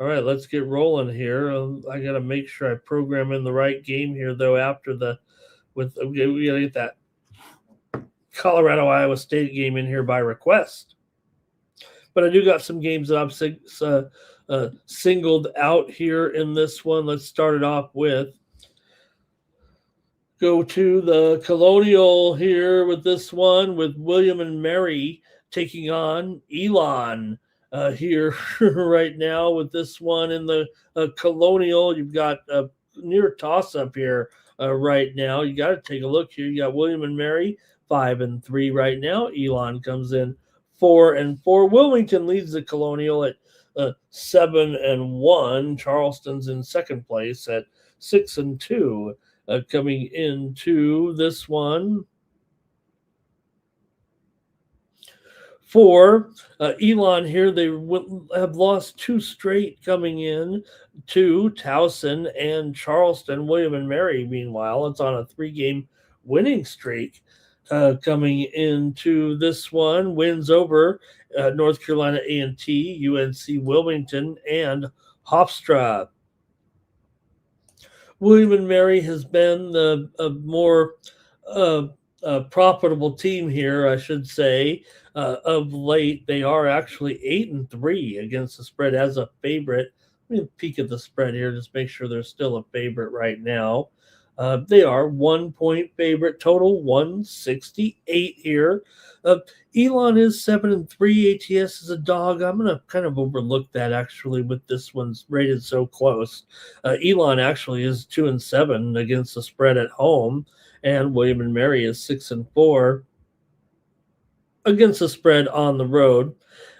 All right, let's get rolling here. I got to make sure I program in the right game here, though, we got to get that Colorado-Iowa State game in here by request. But I do got some games that I've singled out here in this one. Let's start it off with go to the Colonial here with this one with William and Mary taking on Elon here right now with this one in the Colonial. You've got a near toss-up here right now. You got to take a look here. You got William and Mary 5-3 right now. Elon comes in 4-4. Wilmington leads the Colonial at 7-1. Charleston's in second place at 6-2. Coming into this one for Elon here, they have lost 2 straight coming in to Towson and Charleston. William and Mary, meanwhile, it's on a 3-game winning streak. Coming into this one, wins over North Carolina A&T, UNC Wilmington, and Hofstra. William and Mary has been a more profitable team here, I should say. Of late, they are actually 8-3 against the spread as a favorite. Let me peek at the spread here, just make sure they're still a favorite right now. They are 1-point favorite, total 168 here. Elon is 7-3. ATS is a dog. I'm going to kind of overlook that actually with this one's rated so close. Elon actually is 2-7 against the spread at home, and William and Mary is 6-4 against the spread on the road.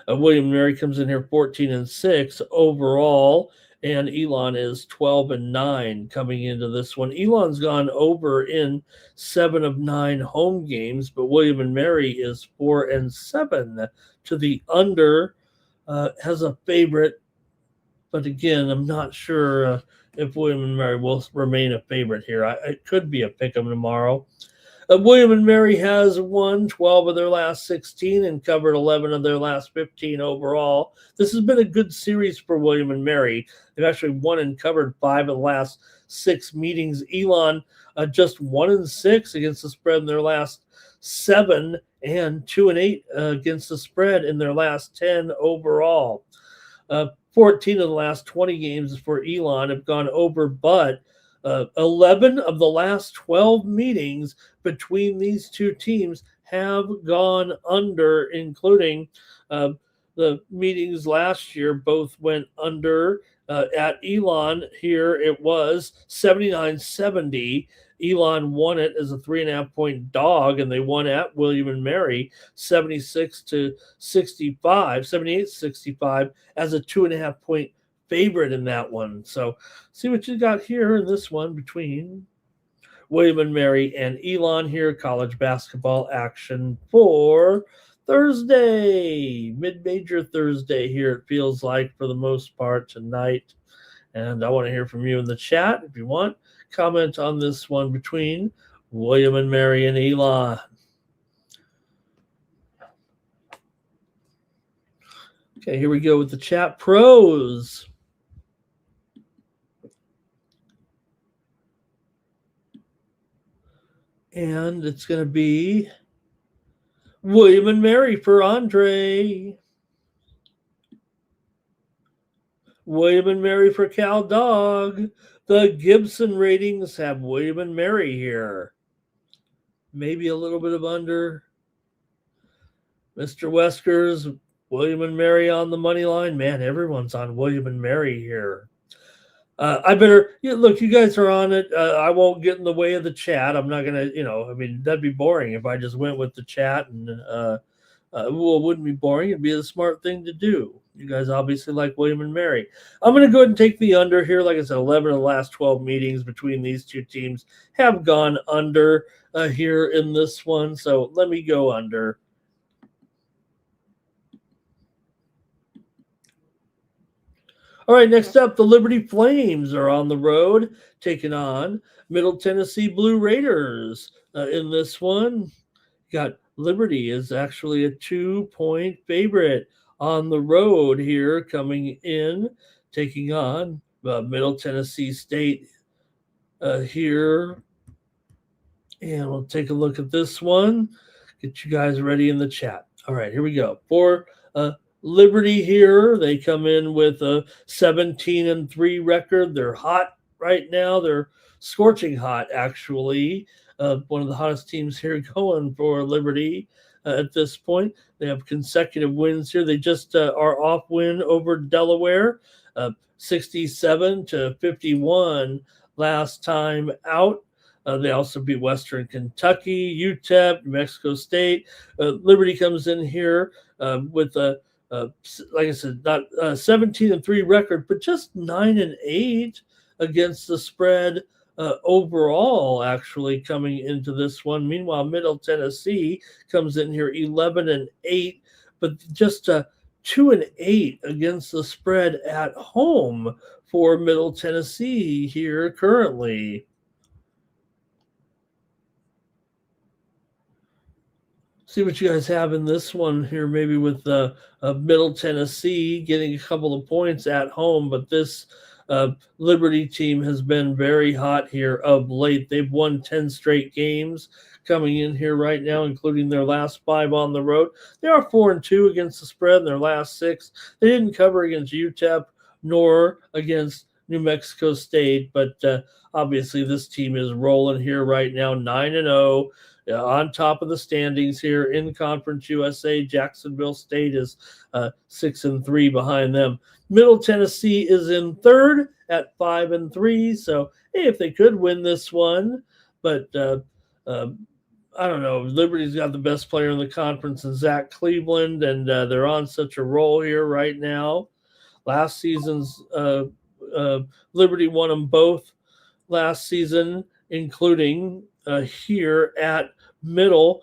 William and Mary comes in here 14-6 overall. And Elon is 12-9 coming into this one. Elon's gone over in 7 of 9 home games, but William and Mary is 4-7 to the under. Has a favorite, but again, I'm not sure if William and Mary will remain a favorite here. It could be a pick 'em tomorrow. William and Mary has won 12 of their last 16 and covered 11 of their last 15 overall. This has been a good series for William and Mary. They've actually won and covered 5 of the last 6 meetings. Elon just 1-6 against the spread in their last 7 and 2-8 against the spread in their last 10 overall. 14 of the last 20 games for Elon have gone over, but 11 of the last 12 meetings between these two teams have gone under, including the meetings last year. Both went under. At Elon here, it was 79-70. Elon won it as a 3.5-point dog, and they won at William and Mary 76-65, 78-65 as a 2.5-point favorite in that one. So see what you got here in this one between William and Mary and Elon here. College basketball action for Thursday, mid-major Thursday here, it feels like, for the most part tonight. And I want to hear from you in the chat if you want. Comment on this one between William and Mary and Elon. Okay, here we go with the chat pros. And it's going to be William and Mary for Andre. William and Mary for Cal Dog. The Gibson ratings have William and Mary here. Maybe a little bit of under. Mr. Weskers, William and Mary on the money line. Man, everyone's on William and Mary here. I better look. You guys are on it. I won't get in the way of the chat. I'm not gonna, that'd be boring if I just went with the chat. And it wouldn't be boring. It'd be a smart thing to do. You guys obviously like William and Mary. I'm gonna go ahead and take the under here. Like I said, 11 of the last 12 meetings between these two teams have gone under here in this one. So let me go under. All right, next up, the Liberty Flames are on the road, taking on Middle Tennessee Blue Raiders. In this one, got Liberty is actually a 2-point favorite on the road here, coming in, taking on Middle Tennessee State here. And we'll take a look at this one. Get you guys ready in the chat. All right, here we go. For Liberty here, they come in with a 17-3 record. They're hot right now. They're scorching hot, actually. One of the hottest teams here going for Liberty at this point. They have consecutive wins here. They just are off win over Delaware, 67-51 last time out. They also beat Western Kentucky, UTEP, New Mexico State. Liberty comes in here with a like I said, not 17-3 record, but just 9-8 against the spread overall, actually, coming into this one. Meanwhile, Middle Tennessee comes in here 11-8, but just 2-8 against the spread at home for Middle Tennessee here currently. See what you guys have in this one here, maybe with Middle Tennessee getting a couple of points at home, but this Liberty team has been very hot here of late. They've won 10 straight games coming in here right now, including their last 5 on the road. They are 4-2 against the spread in their last 6. They didn't cover against UTEP nor against New Mexico State, but obviously this team is rolling here right now, 9-0. On top of the standings here in Conference USA. Jacksonville State is 6-3 behind them. Middle Tennessee is in third at 5-3. So, hey, if they could win this one, but I don't know. Liberty's got the best player in the conference in Zach Cleveland, and they're on such a roll here right now. Last season's Liberty won them both last season, including here at Middle,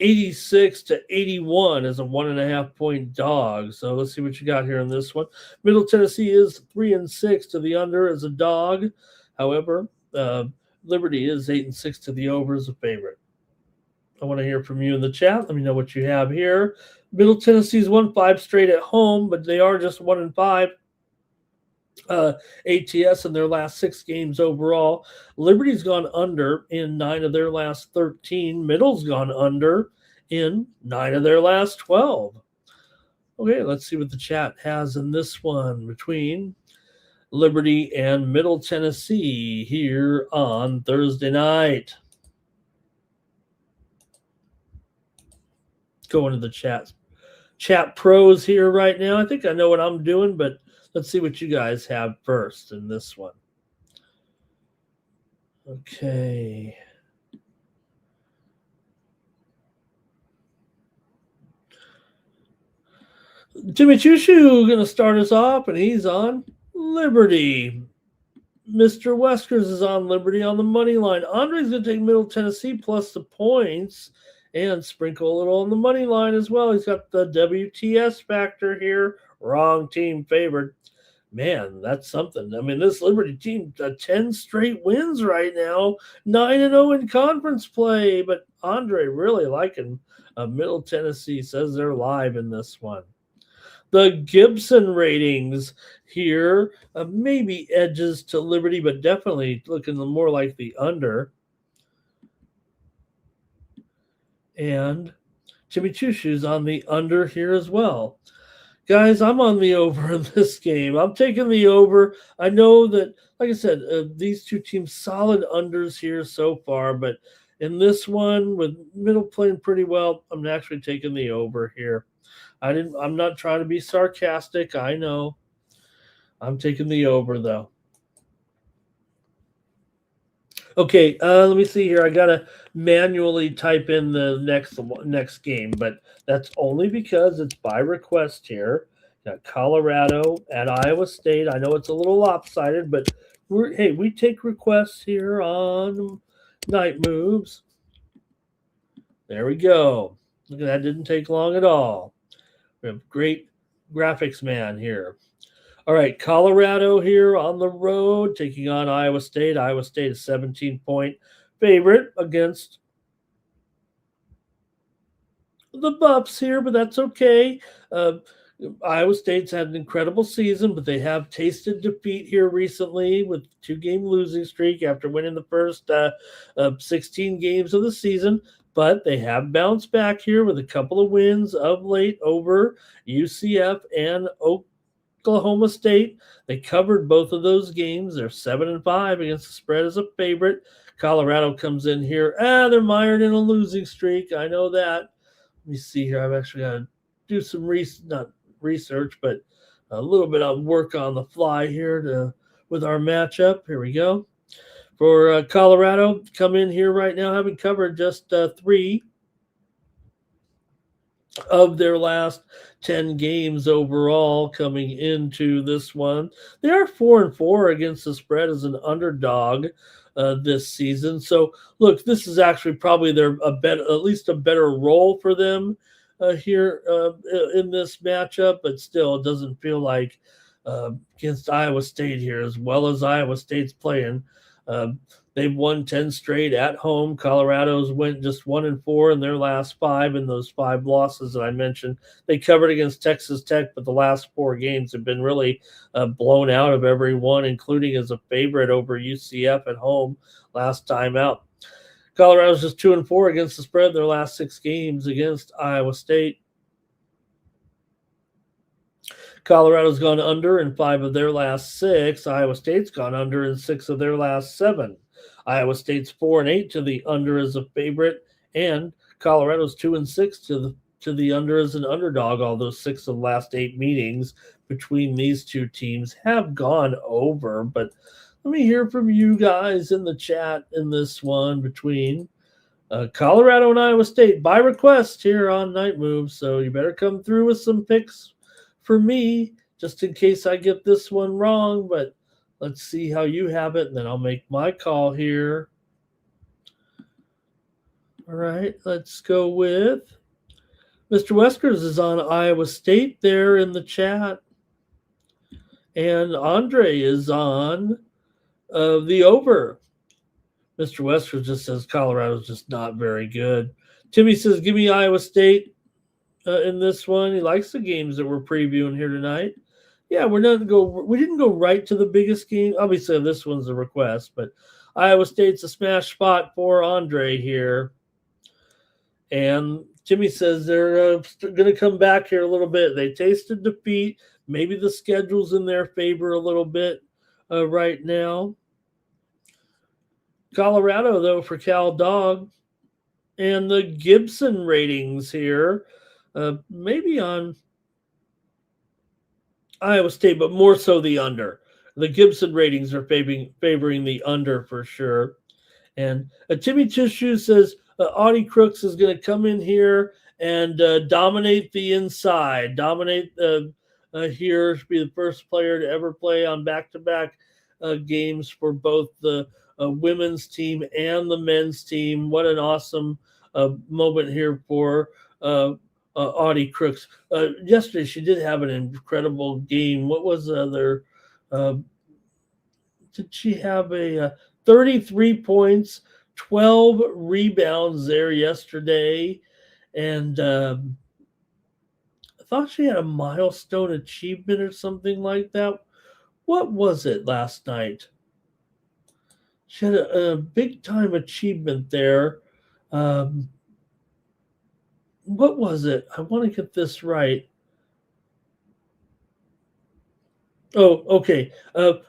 86-81 as a 1.5-point dog. So let's see what you got here in this one. Middle Tennessee is 3-6 to the under as a dog. However, Liberty is 8-6 to the over as a favorite. I want to hear from you in the chat. Let me know what you have here. Middle Tennessee's won 5 straight at home, but they are just 1-5. ATS in their last 6 games overall. Liberty's gone under in 9 of their last 13. Middle's gone under in 9 of their last 12. Okay, let's see what the chat has in this one between Liberty and Middle Tennessee here on Thursday night. Go into the chat pros here right now. I think I know what I'm doing, but let's see what you guys have first in this one. Okay. Jimmy Chushu going to start us off, and he's on Liberty. Mr. Weskers is on Liberty on the money line. Andre's going to take Middle Tennessee plus the points and sprinkle a little on the money line as well. He's got the WTS factor here. Wrong team favored. Man, that's something. I mean, this Liberty team, 10 straight wins right now, 9-0 in conference play. But Andre really liking Middle Tennessee, says they're live in this one. The Gibson ratings here, maybe edges to Liberty, but definitely looking more like the under. And Jimmy Chushu's on the under here as well. Guys, I'm on the over in this game. I'm taking the over. I know that, like I said, these two teams solid unders here so far, but in this one with Middle playing pretty well, I'm actually taking the over here. I'm not trying to be sarcastic. I know. I'm taking the over though. Okay, let me see here. I gotta manually type in the next game, but that's only because it's by request here. Got Colorado at Iowa State. I know it's a little lopsided, but we take requests here on Night Moves. There we go. Look at that. Didn't take long at all. We have great graphics man here. All right, Colorado here on the road, taking on Iowa State. Iowa State is 17-point favorite against the Buffs here, but that's okay. Iowa State's had an incredible season, but they have tasted defeat here recently with 2-game losing streak after winning the first 16 games of the season. But they have bounced back here with a couple of wins of late over UCF and Oklahoma State. They covered both of those games. They're 7-5 against the spread as a favorite. Colorado comes in here. They're mired in a losing streak. I know that. Let me see here. I've actually got to do some not research, but a little bit of work on the fly here with our matchup. Here we go. For Colorado, come in here right now, having covered just 3 of their last 10 games overall coming into this one. They are 4-4 against the spread as an underdog this season. So, look, this is actually probably at least a better role for them here in this matchup, but still, it doesn't feel like against Iowa State here, as well as Iowa State's playing. They've won 10 straight at home. Colorado's went just 1-4 in their last 5, and those 5 losses that I mentioned. They covered against Texas Tech, but the last 4 games have been really blown out of every one, including as a favorite over UCF at home last time out. Colorado's just 2-4 against the spread their last 6 games against Iowa State. Colorado's gone under in 5 of their last 6. Iowa State's gone under in 6 of their last 7. Iowa State's 4-8 to the under as a favorite, and Colorado's 2-6 to the under as an underdog. Although 6 of the last 8 meetings between these two teams have gone over. But let me hear from you guys in the chat in this one between Colorado and Iowa State by request here on Night Moves. So you better come through with some picks for me, just in case I get this one wrong, but let's see how you have it, and then I'll make my call here. All right, let's go with Mr. Weskers is on Iowa State there in the chat, and Andre is on the over. Mr. Wesker just says Colorado's just not very good. Timmy says, give me Iowa State in this one. He likes the games that we're previewing here tonight. Yeah, we didn't go right to the biggest game. Obviously, this one's a request, but Iowa State's a smash spot for Andre here. And Jimmy says they're going to come back here a little bit. They tasted defeat. Maybe the schedule's in their favor a little bit right now. Colorado, though, for Cal Dog. And the Gibson ratings here, maybe on Iowa State, but more so the under. The Gibson ratings are favoring the under for sure. And Timmy Tissue says Audie Crooks is going to come in here and dominate the inside, dominate here, be the first player to ever play on back-to-back games for both the women's team and the men's team. What an awesome moment here for Audie Crooks. Yesterday, she did have an incredible game. What was the other? Did she have a 33 points, 12 rebounds there yesterday? And I thought she had a milestone achievement or something like that. What was it last night? She had a big-time achievement there. What was it? I want to get this right. Oh, okay.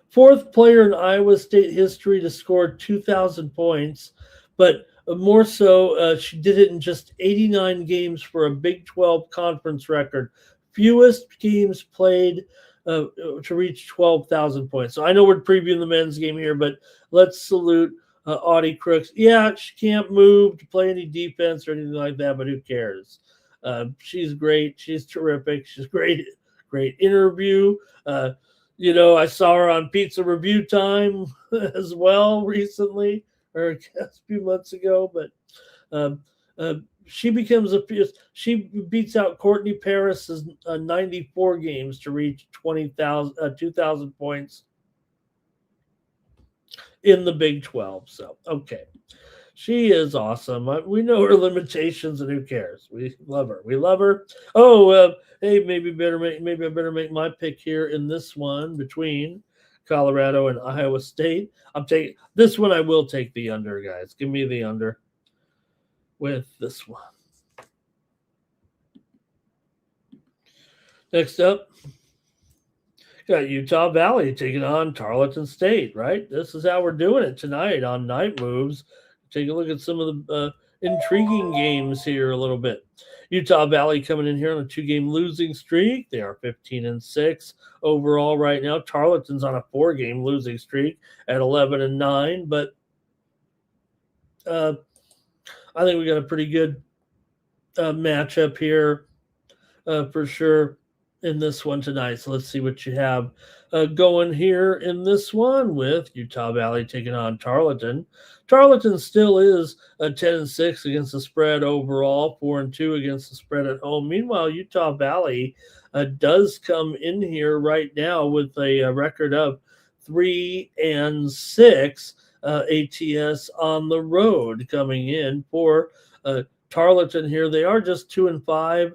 Fourth player in Iowa State history to score 2,000 points, but more so, she did it in just 89 games for a Big 12 conference record. Fewest games played to reach 12,000 points. So I know we're previewing the men's game here, but let's salute Audie Crooks. Yeah, she can't move to play any defense or anything like that, but who cares? She's great. She's terrific. She's great. Great interview. I saw her on Pizza Review Time as well recently, or a few months ago. But she beats out Courtney Paris's 94 games to reach 2,000 points in the Big 12. So, okay. She is awesome. We know her limitations, and who cares? We love her. We love her. Oh, hey, maybe I better make my pick here in this one between Colorado and Iowa State. I'm taking this one. I will take the under, guys. Give me the under with this one. Next up, got Utah Valley taking on Tarleton State, right? This is how we're doing it tonight on Night Moves. Take a look at some of the intriguing games here a little bit. Utah Valley coming in here on a 2-game losing streak. They are 15-6 overall right now. Tarleton's on a 4-game losing streak at 11-9, but I think we got a pretty good matchup here for sure in this one tonight. So let's see what you have going here in this one with Utah Valley taking on Tarleton. Tarleton still is 10-6 against the spread overall, 4-2 against the spread at home. Meanwhile, Utah Valley does come in here right now with a record of 3-6 ATS on the road coming in for Tarleton here. They are just 2-5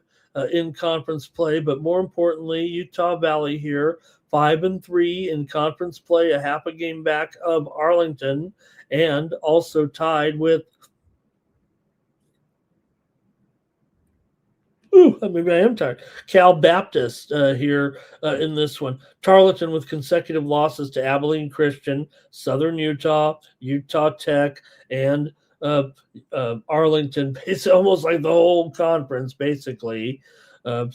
in conference play, but more importantly, Utah Valley here 5-3 in conference play, a half a game back of Arlington, and also tied with maybe I am tired. Cal Baptist here in this one. Tarleton with consecutive losses to Abilene Christian, Southern Utah, Utah Tech, and Arlington. It's almost like the whole conference, basically,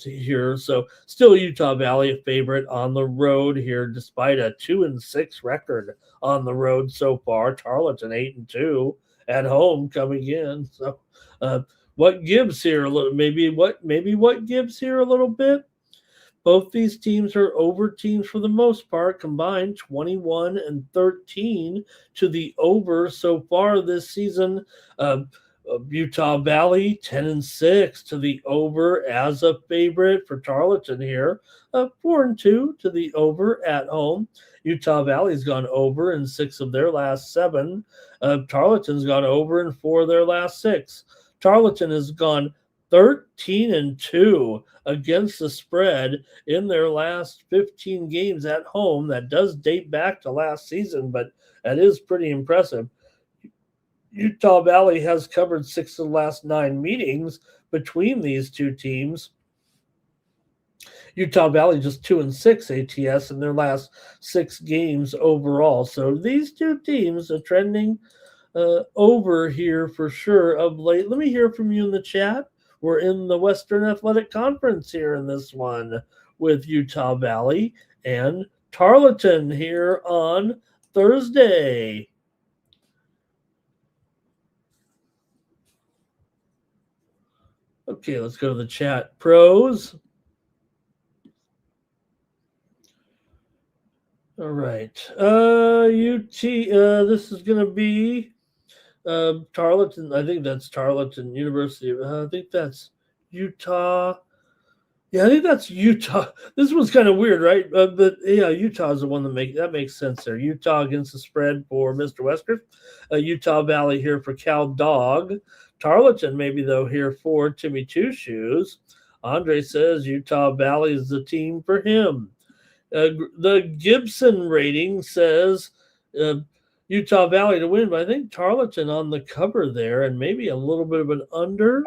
here. So still Utah Valley a favorite on the road here, despite a 2-6 record on the road so far. Tarleton 8-2 at home coming in. So what gives here a little? Maybe what gives here a little bit? Both these teams are over teams for the most part, combined 21-13 to the over so far this season. Utah Valley 10-6 to the over as a favorite for Tarleton here. 4-2 to the over at home. Utah Valley's gone over in 6 of their last 7. Tarleton's gone over in 4 of their last 6. Tarleton has gone 13-2 against the spread in their last 15 games at home. That does date back to last season, but that is pretty impressive. Utah Valley has covered 6 of the last 9 meetings between these two teams. Utah Valley just 2-6 ATS in their last 6 games overall. So these two teams are trending over here for sure of late. Let me hear from you in the chat. We're in the Western Athletic Conference here in this one with Utah Valley and Tarleton here on Thursday. Okay, let's go to the chat. Pros. All right. This is going to be Tarleton. I think that's Tarleton University. I think that's Utah. Yeah, I think that's Utah. This one's kind of weird, right? But yeah, Utah is the one that makes sense there. Utah against the spread for Mr. Wesker. Utah Valley here for Cal Dog. Tarleton maybe though here for Timmy Two Shoes. Andre says Utah Valley is the team for him. The Gibson rating says Utah Valley to win, but I think Tarleton on the cover there and maybe a little bit of an under.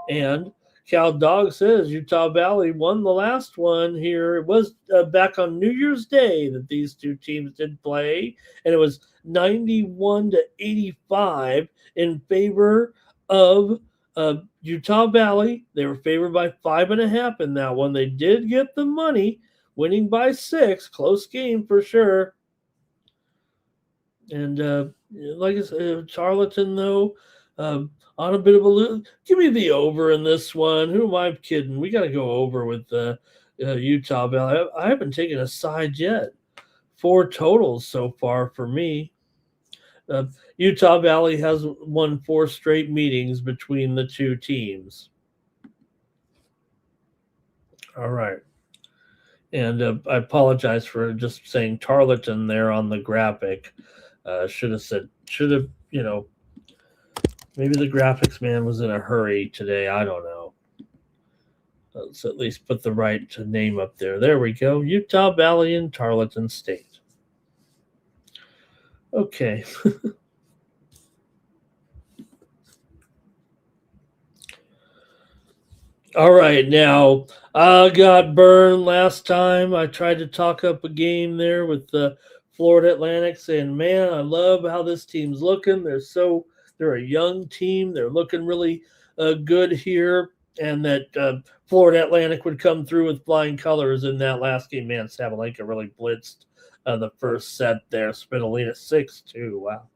And Cal Dog says Utah Valley won the last one here. It was back on New Year's Day that these two teams did play, and it was 91-85 in favor of Utah Valley. They were favored by 5.5 in that one. They did get the money, winning by 6. Close game for sure. And like I said, Tarleton, though, on a bit of a give me the over in this one. Who am I kidding? We got to go over with Utah Valley. I haven't taken a side yet. 4 totals so far for me. Utah Valley has won 4 straight meetings between the two teams. All right. And I apologize for just saying Tarleton there on the graphic. Should have, maybe the graphics man was in a hurry today. I don't know. Let's at least put the right name up there. There we go. Utah Valley and Tarleton State. Okay. All right, now I got burned last time. I tried to talk up a game there with the Florida Atlantic, saying, "Man, I love how this team's looking. They're a young team. They're looking really good here." And that Florida Atlantic would come through with flying colors in that last game. Man, Sabalenka really blitzed the first set there. Spinolina 6-2. Wow.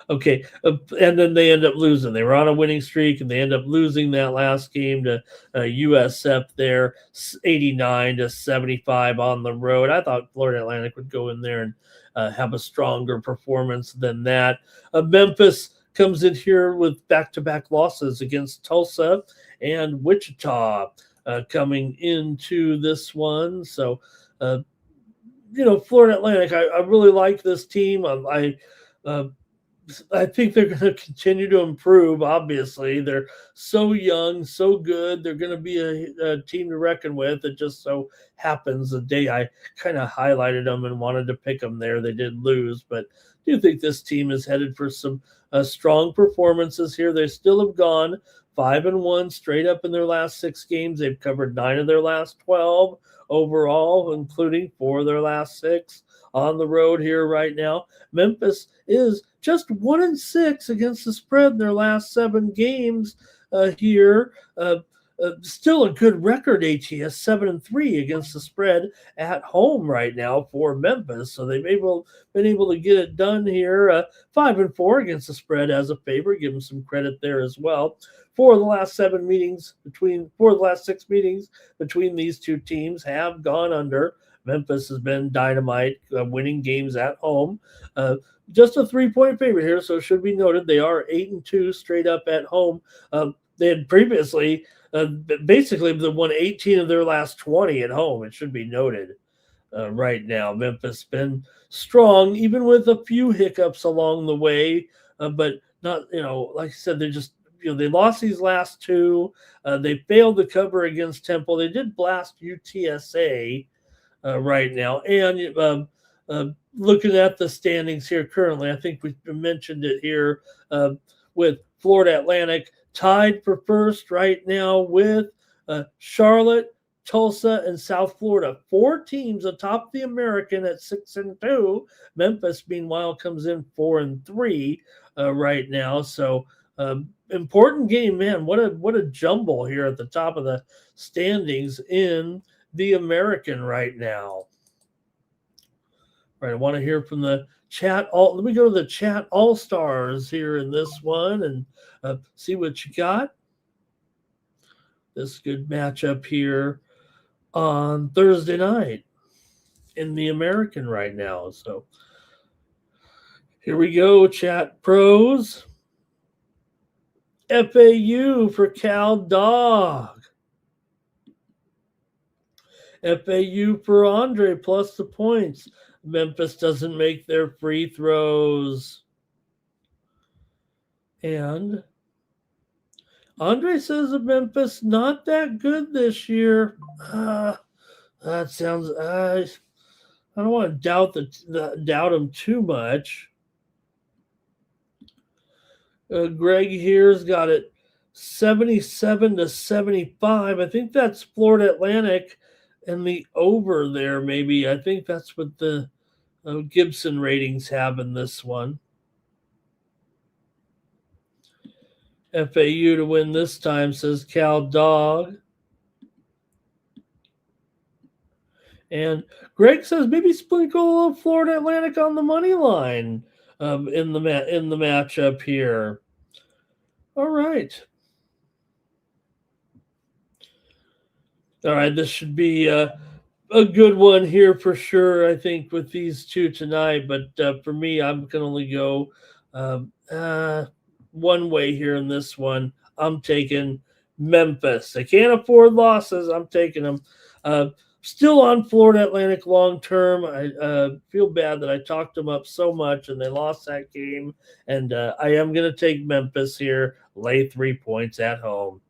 Okay, and then they end up losing. They were on a winning streak, and they end up losing that last game to USF there, 89-75 on the road. I thought Florida Atlantic would go in there and have a stronger performance than that. Memphis comes in here with back-to-back losses against Tulsa and Wichita coming into this one. So, Florida Atlantic, I really like this team. I think they're going to continue to improve. Obviously, they're so young, so good. They're going to be a team to reckon with. It just so happens the day I kind of highlighted them and wanted to pick them there, they did lose. But I do think this team is headed for some strong performances here. They still have gone 5-1 straight up in their last 6 games. They've covered 9 of their last 12 overall, including 4 of their last 6 on the road here right now. Memphis is just 1-6 against the spread in their last 7 games here. Still a good record, ATS, 7-3 against the spread at home right now for Memphis. So they've been able to get it done here. 5-4 against the spread as a favorite. Give them some credit there as well. 4 of the last 6 meetings between these two teams have gone under. Memphis has been dynamite, winning games at home. Just a 3-point favorite here, so it should be noted they are 8-2 straight up at home. They had previously basically won 18 of their last 20 at home. It should be noted. right now. Memphis been strong, even with a few hiccups along the way, but not, like I said, they just, they lost these last two. They failed to cover against Temple. They did blast UTSA right now. And looking at the standings here currently, I think we mentioned it here with Florida Atlantic tied for first right now with Charlotte, Tulsa, and South Florida. 4 teams atop the American at 6-2. Memphis, meanwhile, comes in 4-3 right now. So important game, man. What a jumble here at the top of the standings in the American right now. All right, I want to hear from the chat. Let me go to the chat all stars here in this one and see what you got. This good matchup here on Thursday night in the American right now. So here we go, chat pros. FAU for Cal Dog. FAU for Andre plus the points. Memphis doesn't make their free throws. And Andre says that Memphis not that good this year. That sounds. I don't want to doubt him too much. Greg here's got it 77-75. I think that's Florida Atlantic and the over there, maybe. I think that's what the Gibson ratings have in this one. FAU to win this time, says Cal Dog. And Greg says maybe sprinkle a little Florida Atlantic on the money line in the matchup here. All right. All right, this should be a good one here for sure, I think, with these two tonight. But for me, I can only go one way here in this one. I'm taking Memphis. They can't afford losses. I'm taking them. Still on Florida Atlantic long term. I feel bad that I talked them up so much and they lost that game. And I am going to take Memphis here. Lay 3 points at home.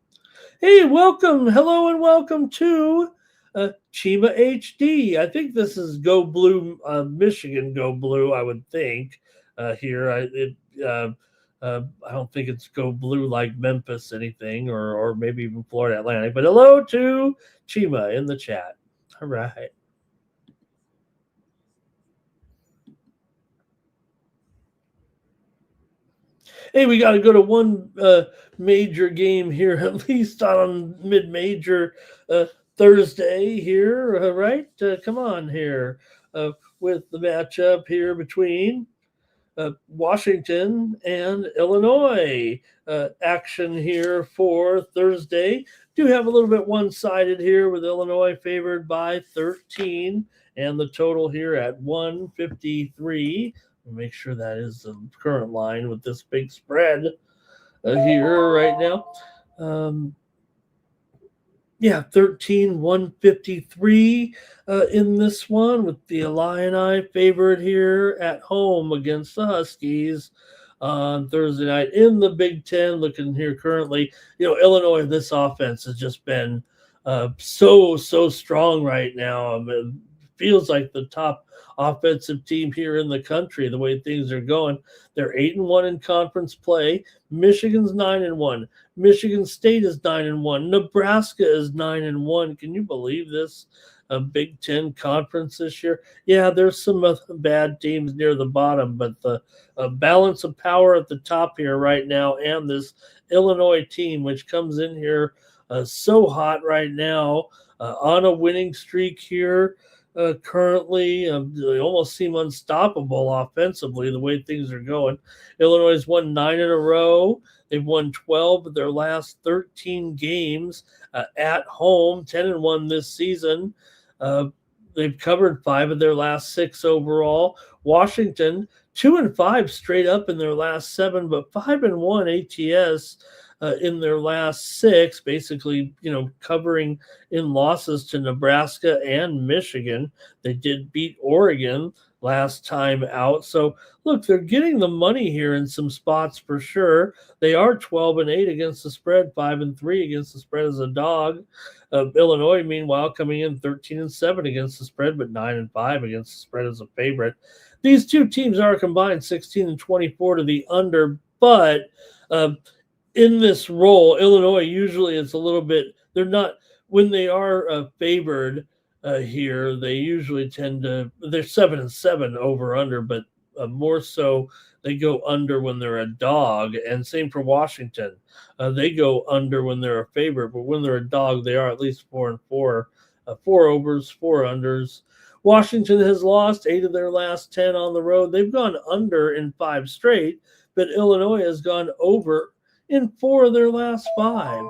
Hey, welcome. Hello and welcome to Chima HD. I think this is Go Blue, Michigan Go Blue, I would think here. I don't think it's Go Blue like Memphis anything or maybe even Florida Atlantic. But hello to Chima in the chat. All right. Hey, we got to go to one major game here, at least on mid-major Thursday here, right? Come on here with the matchup here between Washington and Illinois. Action here for Thursday. Do have a little bit one-sided here with Illinois favored by 13 and the total here at 153. Make sure that is the current line with this big spread here right now. 13, 153 in this one with the Illini favored here at home against the Huskies on Thursday night in the Big Ten. Looking here currently, Illinois, this offense has just been so strong right now. I mean, feels like the top offensive team here in the country, the way things are going. They're 8-1 in conference play. Michigan's 9-1. Michigan State is 9-1. Nebraska is 9-1. Can you believe this? A Big Ten conference this year? Yeah, there's some bad teams near the bottom, but the balance of power at the top here right now, and this Illinois team, which comes in here so hot right now, on a winning streak here. Currently, they almost seem unstoppable offensively the way things are going. Illinois has won 9 in a row. They've won 12 of their last 13 games at home, 10-1 this season. They've covered 5 of their last 6 overall. Washington, 2-5 straight up in their last 7, but 5-1 ATS. in their last 6, basically, covering in losses to Nebraska and Michigan. They did beat Oregon last time out. So look, they're getting the money here in some spots for sure. They are 12-8 against the spread, 5-3 against the spread as a dog. Illinois, meanwhile, coming in 13-7 against the spread, but 9-5 against the spread as a favorite. These two teams are combined 16-24 to the under, but in this role, Illinois usually it's a little bit. They're not when they are favored here. They usually tend to. They're 7-7 over under, but more so they go under when they're a dog. And same for Washington. They go under when they're a favorite, but when they're a dog, they are at least 4-4. 4 overs, 4 unders. Washington has lost 8 of their last 10 on the road. They've gone under in 5 straight, but Illinois has gone over in 4 of their last 5.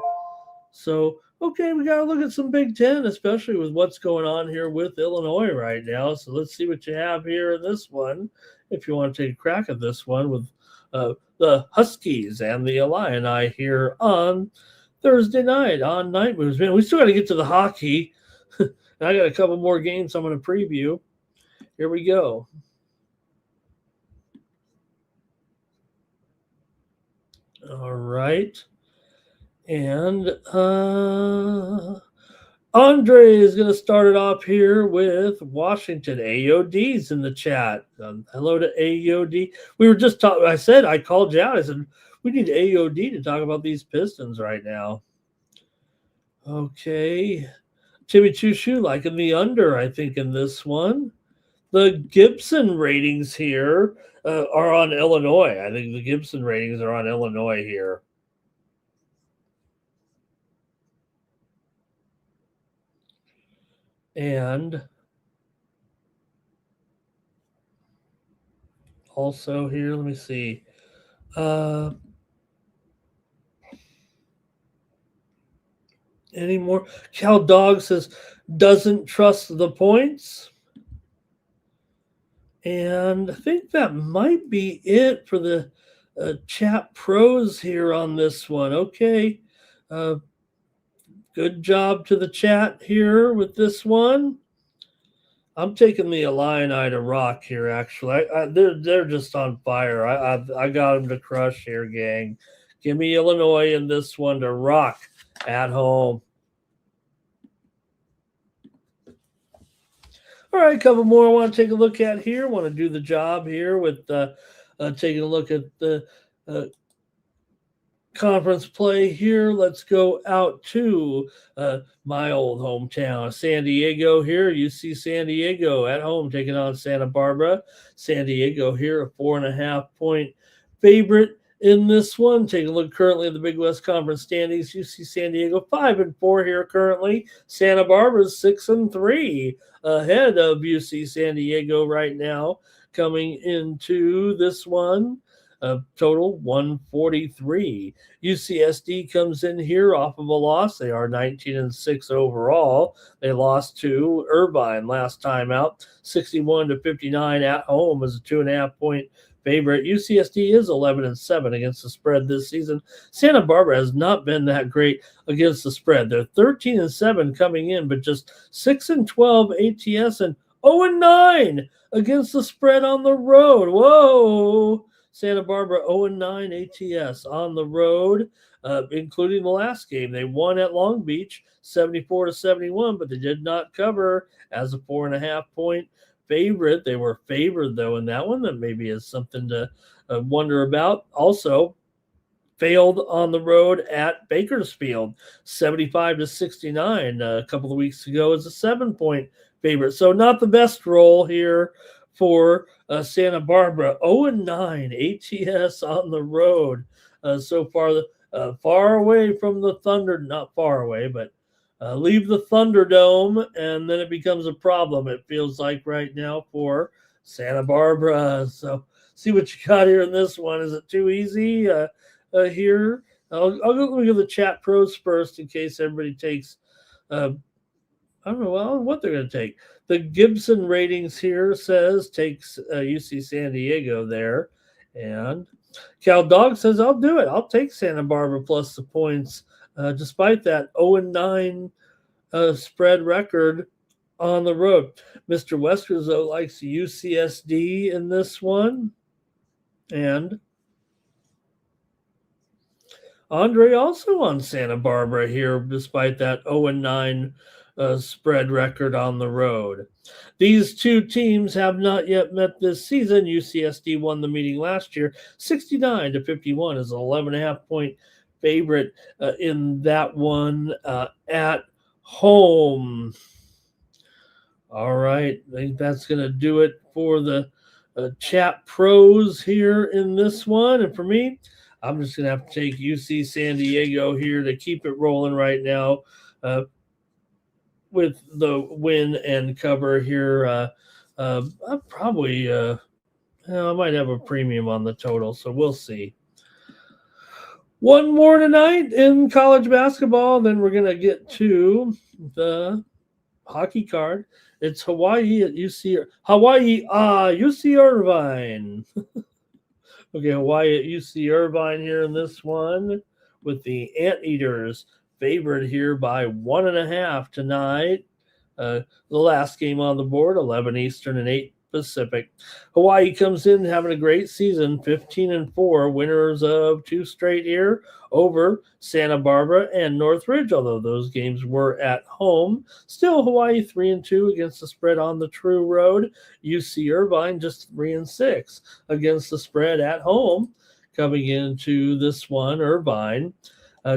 So, okay, we got to look at some Big Ten, especially with what's going on here with Illinois right now. So let's see what you have here in this one. If you want to take a crack at this one with the Huskies and the Illini here on Thursday night on Night Moves. Man, we still got to get to the hockey. I got a couple more games I'm going to preview. Here we go. All right. And Andre is going to start it off here with Washington. AOD's in the chat. Hello to AOD. We were just talking. I called you out. I said, we need AOD to talk about these Pistons right now. Okay. Timmy Chushu liking the under, I think, in this one. The Gibson ratings here are on Illinois. I think the Gibson ratings are on Illinois here. And also here, let me see. Any more? Cal Dog says doesn't trust the points. And I think that might be it for the chat pros here on this one. Okay. Good job to the chat here with this one. I'm taking the Illini to rock here, actually. They're just on fire. I got them to crush here, gang. Give me Illinois in this one to rock at home. All right, a couple more I want to take a look at here. Want to do the job here with taking a look at the conference play here. Let's go out to my old hometown, San Diego here. UC San Diego at home taking on Santa Barbara. San Diego here, a 4.5-point favorite in this one. Take a look currently at the Big West Conference standings. UC San Diego 5-4 here currently. Santa Barbara's 6-3 ahead of UC San Diego right now coming into this one. Total 143. UCSD comes in here off of a loss. They are 19-6 overall. They lost to Irvine last time out, 61-59 at home as a 2.5-point favorite. UCSD is 11-7 against the spread this season. Santa Barbara has not been that great against the spread. They're 13-7 coming in, but just 6-12 ATS and 0-9 against the spread on the road. Whoa! Santa Barbara 0-9 ATS on the road, including the last game. They won at Long Beach 74-71, but they did not cover as a 4.5-point favorite. They were favored, though, in that one. That maybe is something to wonder about. Also, failed on the road at Bakersfield 75-69 a couple of weeks ago as a 7-point favorite. So not the best role here for Santa Barbara. 0-9 ATS on the road so far. Far away from the Thunder, not far away, but leave the Thunderdome, and then it becomes a problem, it feels like right now for Santa Barbara. So see what you got here in this one. Is it too easy here? I'll go look at the chat pros first in case everybody takes I don't know what they're going to take. The Gibson ratings here says takes UC San Diego there. And Cal Dog says, I'll do it. I'll take Santa Barbara plus the points, despite that 0-9 spread record on the road. Mr. Westers, though, likes UCSD in this one. And Andre also on Santa Barbara here, despite that 0-9 spread record on the road. These two teams have not yet met this season. UCSD won the meeting last year, 69-51, is an 11.5 point favorite in that one at home. All right, I think that's going to do it for the chat pros here in this one. And for me, I'm just going to have to take UC San Diego here to keep it rolling right now with the win and cover here. I'll probably, I might have a premium on the total, so we'll see. One more tonight in college basketball, then we're going to get to the hockey card. It's Hawaii at UC Irvine. Okay, Hawaii at UC Irvine here in this one with the Anteaters favored here by 1.5 tonight. The last game on the board, 11 Eastern and 8 Pacific. Hawaii comes in having a great season, 15-4, winners of 2 straight here over Santa Barbara and Northridge, although those games were at home. Still, Hawaii 3-2 against the spread on the true road. UC Irvine just 3-6 against the spread at home. Coming into this one, Irvine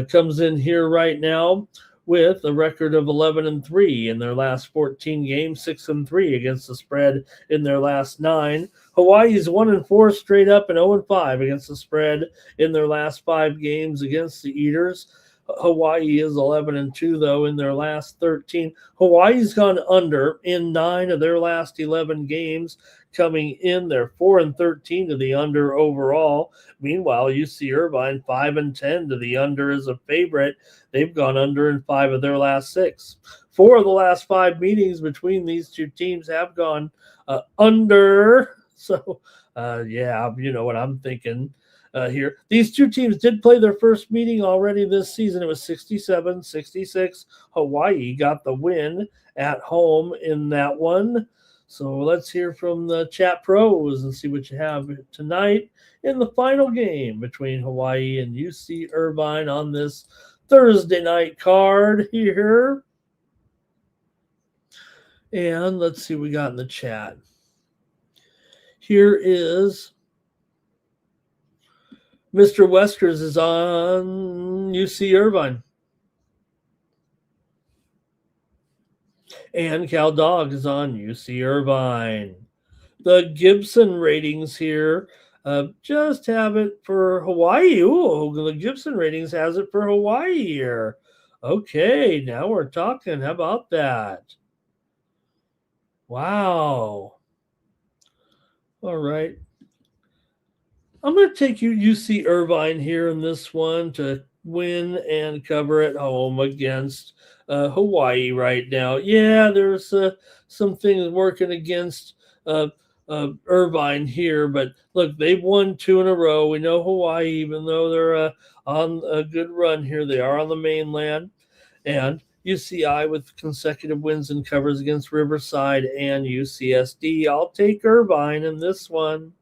comes in here right now with a record of 11-3 in their last 14 games, 6-3 against the spread in their last 9. Hawaii's 1-4 straight up and 0-5 against the spread in their last 5 games against the Eaters. Hawaii is 11-2 though in their last 13. Hawaii's gone under in 9 of their last 11 games. Coming in, they're 4-13 to the under overall. Meanwhile, UC Irvine 5-10 to the under as a favorite. They've gone under in 5 of their last 6. 4 of the last 5 meetings between these two teams have gone under. So, yeah, you know what I'm thinking here. These two teams did play their first meeting already this season. It was 67-66. Hawaii got the win at home in that one. So let's hear from the chat pros and see what you have tonight in the final game between Hawaii and UC Irvine on this Thursday night card here. And let's see what we got in the chat. Here is Mr. Westers is on UC Irvine. And Cal Dog is on UC Irvine. The Gibson ratings here just have it for Hawaii. Ooh, the Gibson ratings has it for Hawaii here. Okay, now we're talking. How about that? Wow. All right. I'm going to take you UC Irvine here in this one to win and cover at home against Hawaii right now. Yeah, there's some things working against Irvine here, but look, they've won 2 in a row. We know Hawaii, even though they're on a good run here, they are on the mainland. And UCI with consecutive wins and covers against Riverside and UCSD. I'll take Irvine in this one.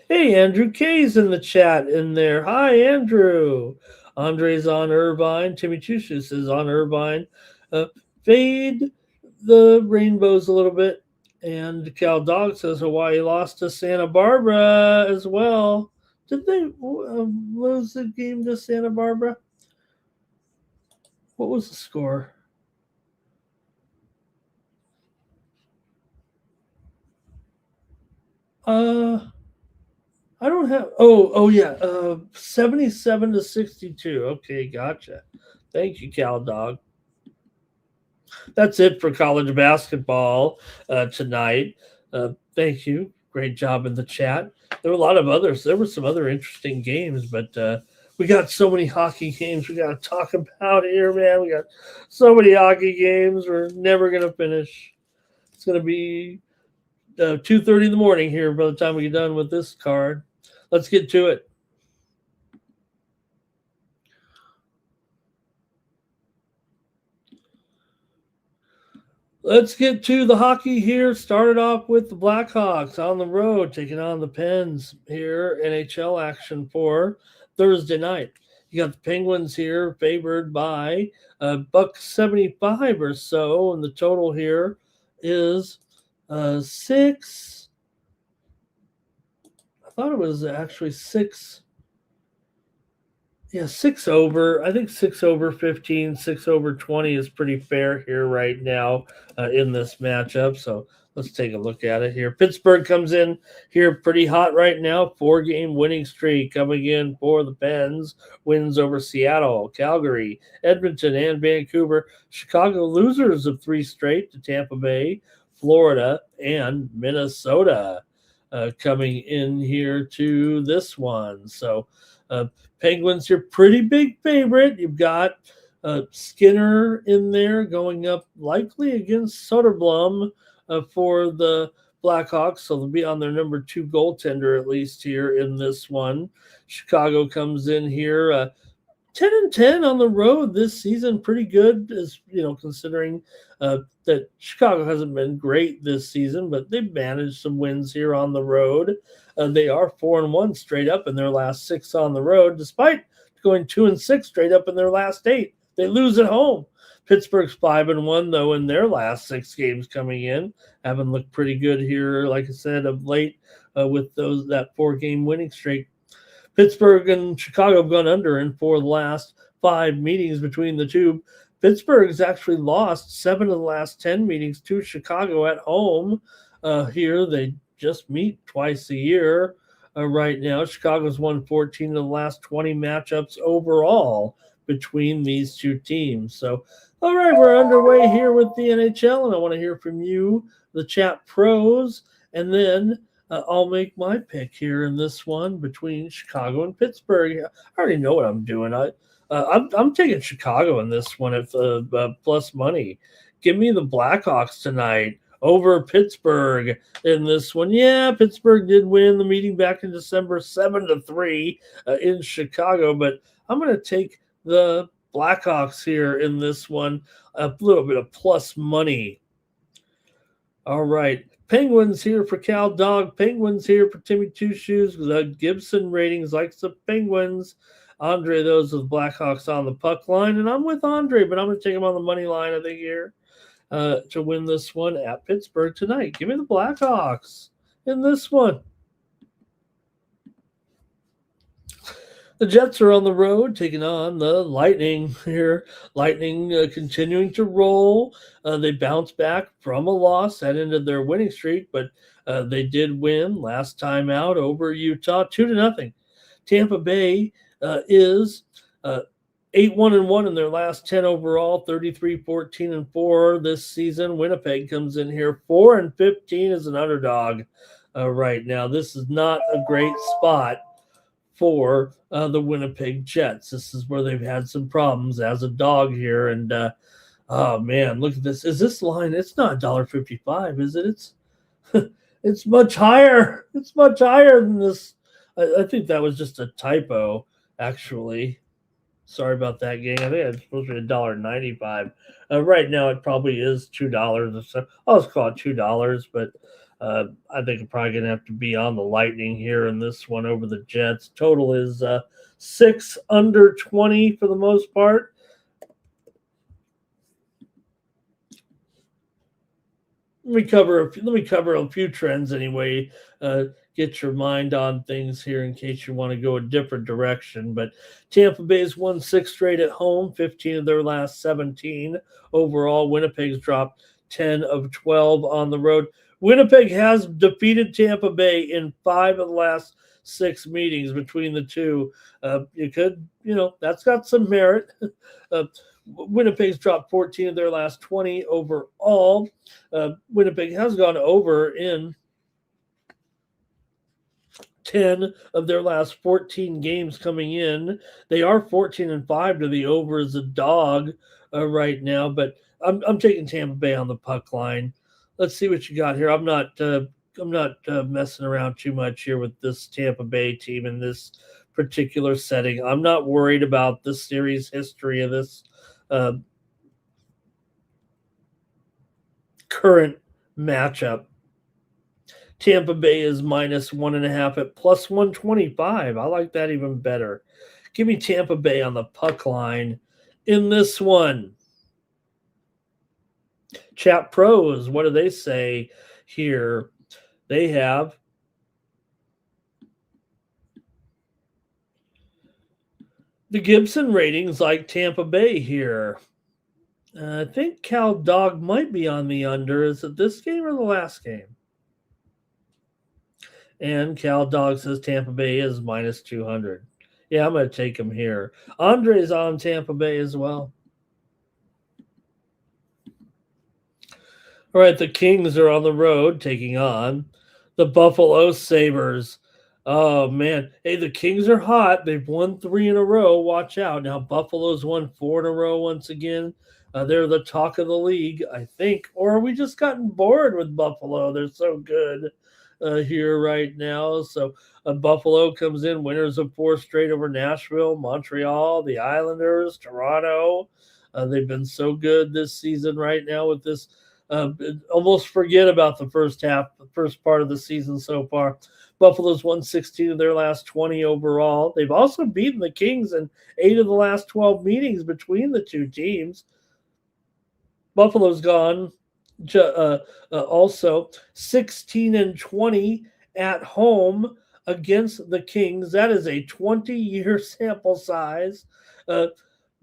Hey, Andrew K's in the chat in there. Hi, Andrew. Andre's on Irvine. Timmy Chushus is on Irvine. Fade the rainbows a little bit. And Cal Dog says Hawaii lost to Santa Barbara as well. Did they lose the game to Santa Barbara? What was the score? I don't have. Oh yeah. 77-62. Okay, gotcha. Thank you, Cal Dog. That's it for college basketball tonight. Thank you. Great job in the chat. There were a lot of others. There were some other interesting games, but we got so many hockey games we got to talk about here, man. We got so many hockey games. We're never going to finish. It's going to be 2:30 in the morning here by the time we get done with this card. Let's get to it. Let's get to the hockey here. Started off with the Blackhawks on the road, taking on the Pens here. NHL action for Thursday night. You got the Penguins here, favored by $1.75 or so, and the total here is 6. I thought it was actually 6. Yeah, 6 over. I think 6 over 15, 6 over 20 is pretty fair here right now in this matchup. So let's take a look at it here. Pittsburgh comes in here pretty hot right now. 4-game winning streak coming in for the Pens. Wins over Seattle, Calgary, Edmonton, and Vancouver. Chicago losers of 3 straight to Tampa Bay, Florida, and Minnesota coming in here to this one. So Penguins, your pretty big favorite. You've got Skinner in there going up likely against Soderblom for the Blackhawks. So they'll be on their number 2 goaltender at least here in this one. Chicago comes in here 10-10 on the road this season. Pretty good, as considering that Chicago hasn't been great this season, but they've managed some wins here on the road. They are 4-1 straight up in their last 6 on the road, despite going 2-6 straight up in their last 8. They lose at home. Pittsburgh's 5-1 though in their last 6 games coming in, having looked pretty good here, like I said, of late with that 4-game winning streak. Pittsburgh and Chicago have gone under in 4 of the last 5 meetings between the two. Pittsburgh has actually lost 7 of the last 10 meetings to Chicago at home. Here they just meet twice a year right now. Chicago's won 14 of the last 20 matchups overall between these two teams. So, all right, we're underway here with the NHL, and I want to hear from you, the chat pros, and then I'll make my pick here in this one between Chicago and Pittsburgh. I already know what I'm doing. I'm taking Chicago in this one at plus money. Give me the Blackhawks tonight over Pittsburgh in this one. Yeah, Pittsburgh did win the meeting back in December 7-3 in Chicago, but I'm going to take the Blackhawks here in this one. A little bit of plus money. All right. Penguins here for Cal Dog. Penguins here for Timmy Two Shoes. Gibson ratings likes the Penguins. Andre, those with Blackhawks on the puck line. And I'm with Andre, but I'm going to take him on the money line, I think, here to win this one at Pittsburgh tonight. Give me the Blackhawks in this one. The Jets are on the road taking on the Lightning here. Lightning continuing to roll. They bounced back from a loss that ended their winning streak, but they did win last time out over Utah 2-0. Tampa Bay is 8-1-1 in their last 10 overall, 33-14-4 this season. Winnipeg comes in here 4-15 as an underdog right now. This is not a great spot for the Winnipeg Jets. This is where they've had some problems as a dog here. And, oh, man, look at this. Is this line? It's not $1.55, is it? It's much higher. It's much higher than this. I think that was just a typo, actually. Sorry about that, gang. I think it's supposed to be $1.95. Right now, it probably is $2 or so. I'll just call it $2, but I think I'm probably going to have to be on the Lightning here in this one over the Jets. Total is 6 under 20 for the most part. Let me cover a few trends anyway. Get your mind on things here in case you want to go a different direction. But Tampa Bay's won 6 straight at home, 15 of their last 17 overall. Winnipeg's dropped 10 of 12 on the road. Winnipeg has defeated Tampa Bay in 5 of the last 6 meetings between the two. That's got some merit. Winnipeg's dropped 14 of their last 20 overall. Winnipeg has gone over in 10 of their last 14 games coming in. They are 14-5 to the over as a dog right now, but I'm taking Tampa Bay on the puck line. Let's see what you got here. I'm not messing around too much here with this Tampa Bay team in this particular setting. I'm not worried about the series history of this uh, current matchup. Tampa Bay is -1.5 at +125. I like that even better. Give me Tampa Bay on the puck line in this one. Chat Pros, what do they say here? They have the Gibson ratings like Tampa Bay here. I think Cal Dog might be on the under. Is it this game or the last game? And Cal Dog says Tampa Bay is -200. Yeah, I'm going to take him here. Andre's on Tampa Bay as well. All right, the Kings are on the road taking on the Buffalo Sabres. Oh, man. Hey, the Kings are hot. They've won 3 in a row. Watch out. Now, Buffalo's won 4 in a row once again. They're the talk of the league, I think. Or are we just gotten bored with Buffalo? They're so good here right now. So Buffalo comes in, winners of 4 straight over Nashville, Montreal, the Islanders, Toronto. They've been so good this season right now with this. Almost forget about the first part of the season so far. Buffalo's won 16 of their last 20 overall. They've also beaten the Kings in 8 of the last 12 meetings between the two teams. Buffalo's gone also 16-20 at home against the Kings. That is a 20-year sample size.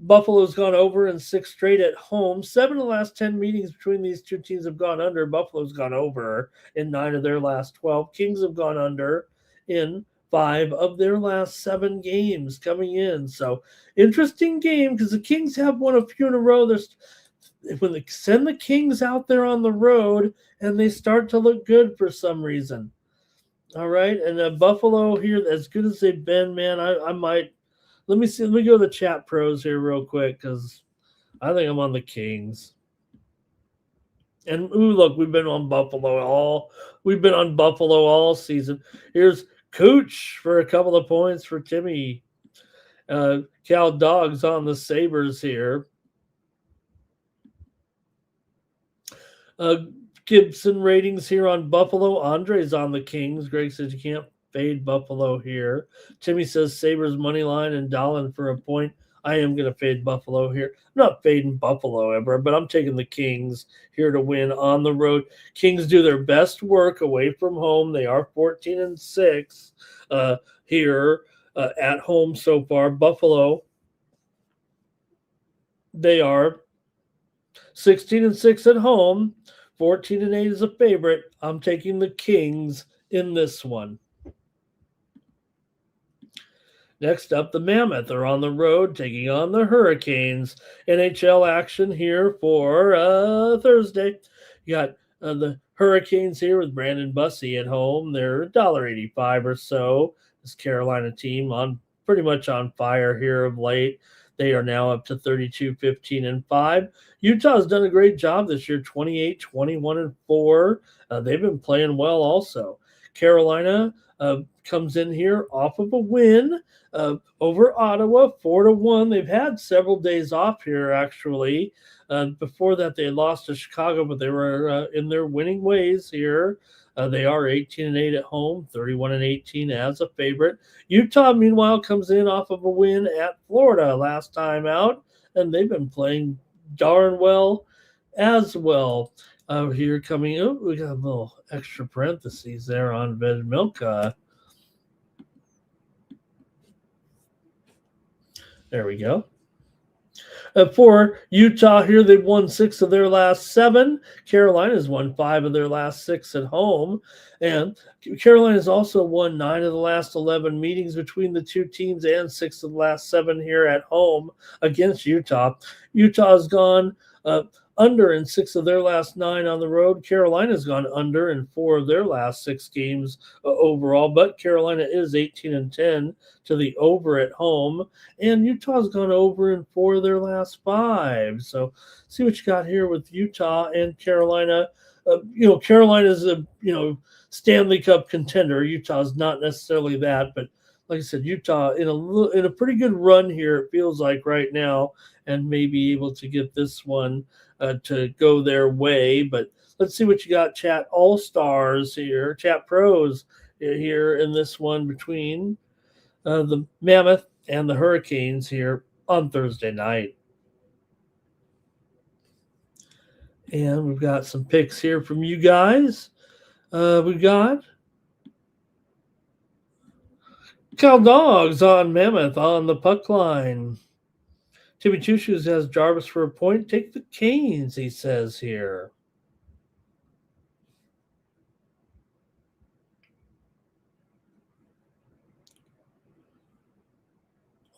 Buffalo's gone over in 6 straight at home. 7 of the last 10 meetings between these two teams have gone under. Buffalo's gone over in 9 of their last 12. Kings have gone under in 5 of their last 7 games coming in. So interesting game because the Kings have won a few in a row. When they send the Kings out there on the road and they start to look good for some reason. All right. And Buffalo here, as good as they've been, man, I might. Let me see. Let me go to the chat pros here real quick because I think I'm on the Kings. And look, we've been on Buffalo all season. Here's Cooch for a couple of points for Timmy. Cal Dogs on the Sabres here. Gibson ratings here on Buffalo. Andre's on the Kings. Greg says you can't fade Buffalo here. Timmy says Sabres money line and Dolan for a point. I am going to fade Buffalo here. I'm not fading Buffalo ever, but I'm taking the Kings here to win on the road. Kings do their best work away from home. They are 14-6 here at home so far. Buffalo, they are 16-6 at home. 14-8 is a favorite. I'm taking the Kings in this one. Next up, the Mammoth are on the road taking on the Hurricanes. NHL action here for Thursday. You got the Hurricanes here with Brandon Bussey at home. They're $1.85 or so. This Carolina team pretty much on fire here of late. They are now up to 32-15-5. Utah's done a great job this year, 28-21-4. They've been playing well also. Carolina comes in here off of a win over Ottawa, 4-1. They've had several days off here, actually. Before that, they lost to Chicago, but they were in their winning ways here. They are 18-8 at home, 31-18 as a favorite. Utah, meanwhile, comes in off of a win at Florida last time out, and they've been playing darn well as well. Here coming up, we got a little extra parentheses there on Veg Milk. There we go. For Utah here, they've won 6 of their last 7. Carolina's won 5 of their last 6 at home. And Carolina's also won 9 of the last 11 meetings between the two teams and 6 of the last 7 here at home against Utah. Utah's gone under in 6 of their last 9 on the road. Carolina's gone under in 4 of their last 6 games overall, but Carolina is 18-10 to the over at home, and Utah's gone over in 4 of their last 5. So see what you got here with Utah and Carolina. Carolina's a Stanley Cup contender. Utah's not necessarily that, but like I said, Utah in a pretty good run here. It feels like right now, and may be able to get this one to go their way. But let's see what you got, chat all stars here, chat pros here in this one between the Mammoth and the Hurricanes here on Thursday night. And we've got some picks here from you guys. We got Cal Dogs on Mammoth on the puck line. Timmy Two Shoes has Jarvis for a point. Take the Canes, he says here.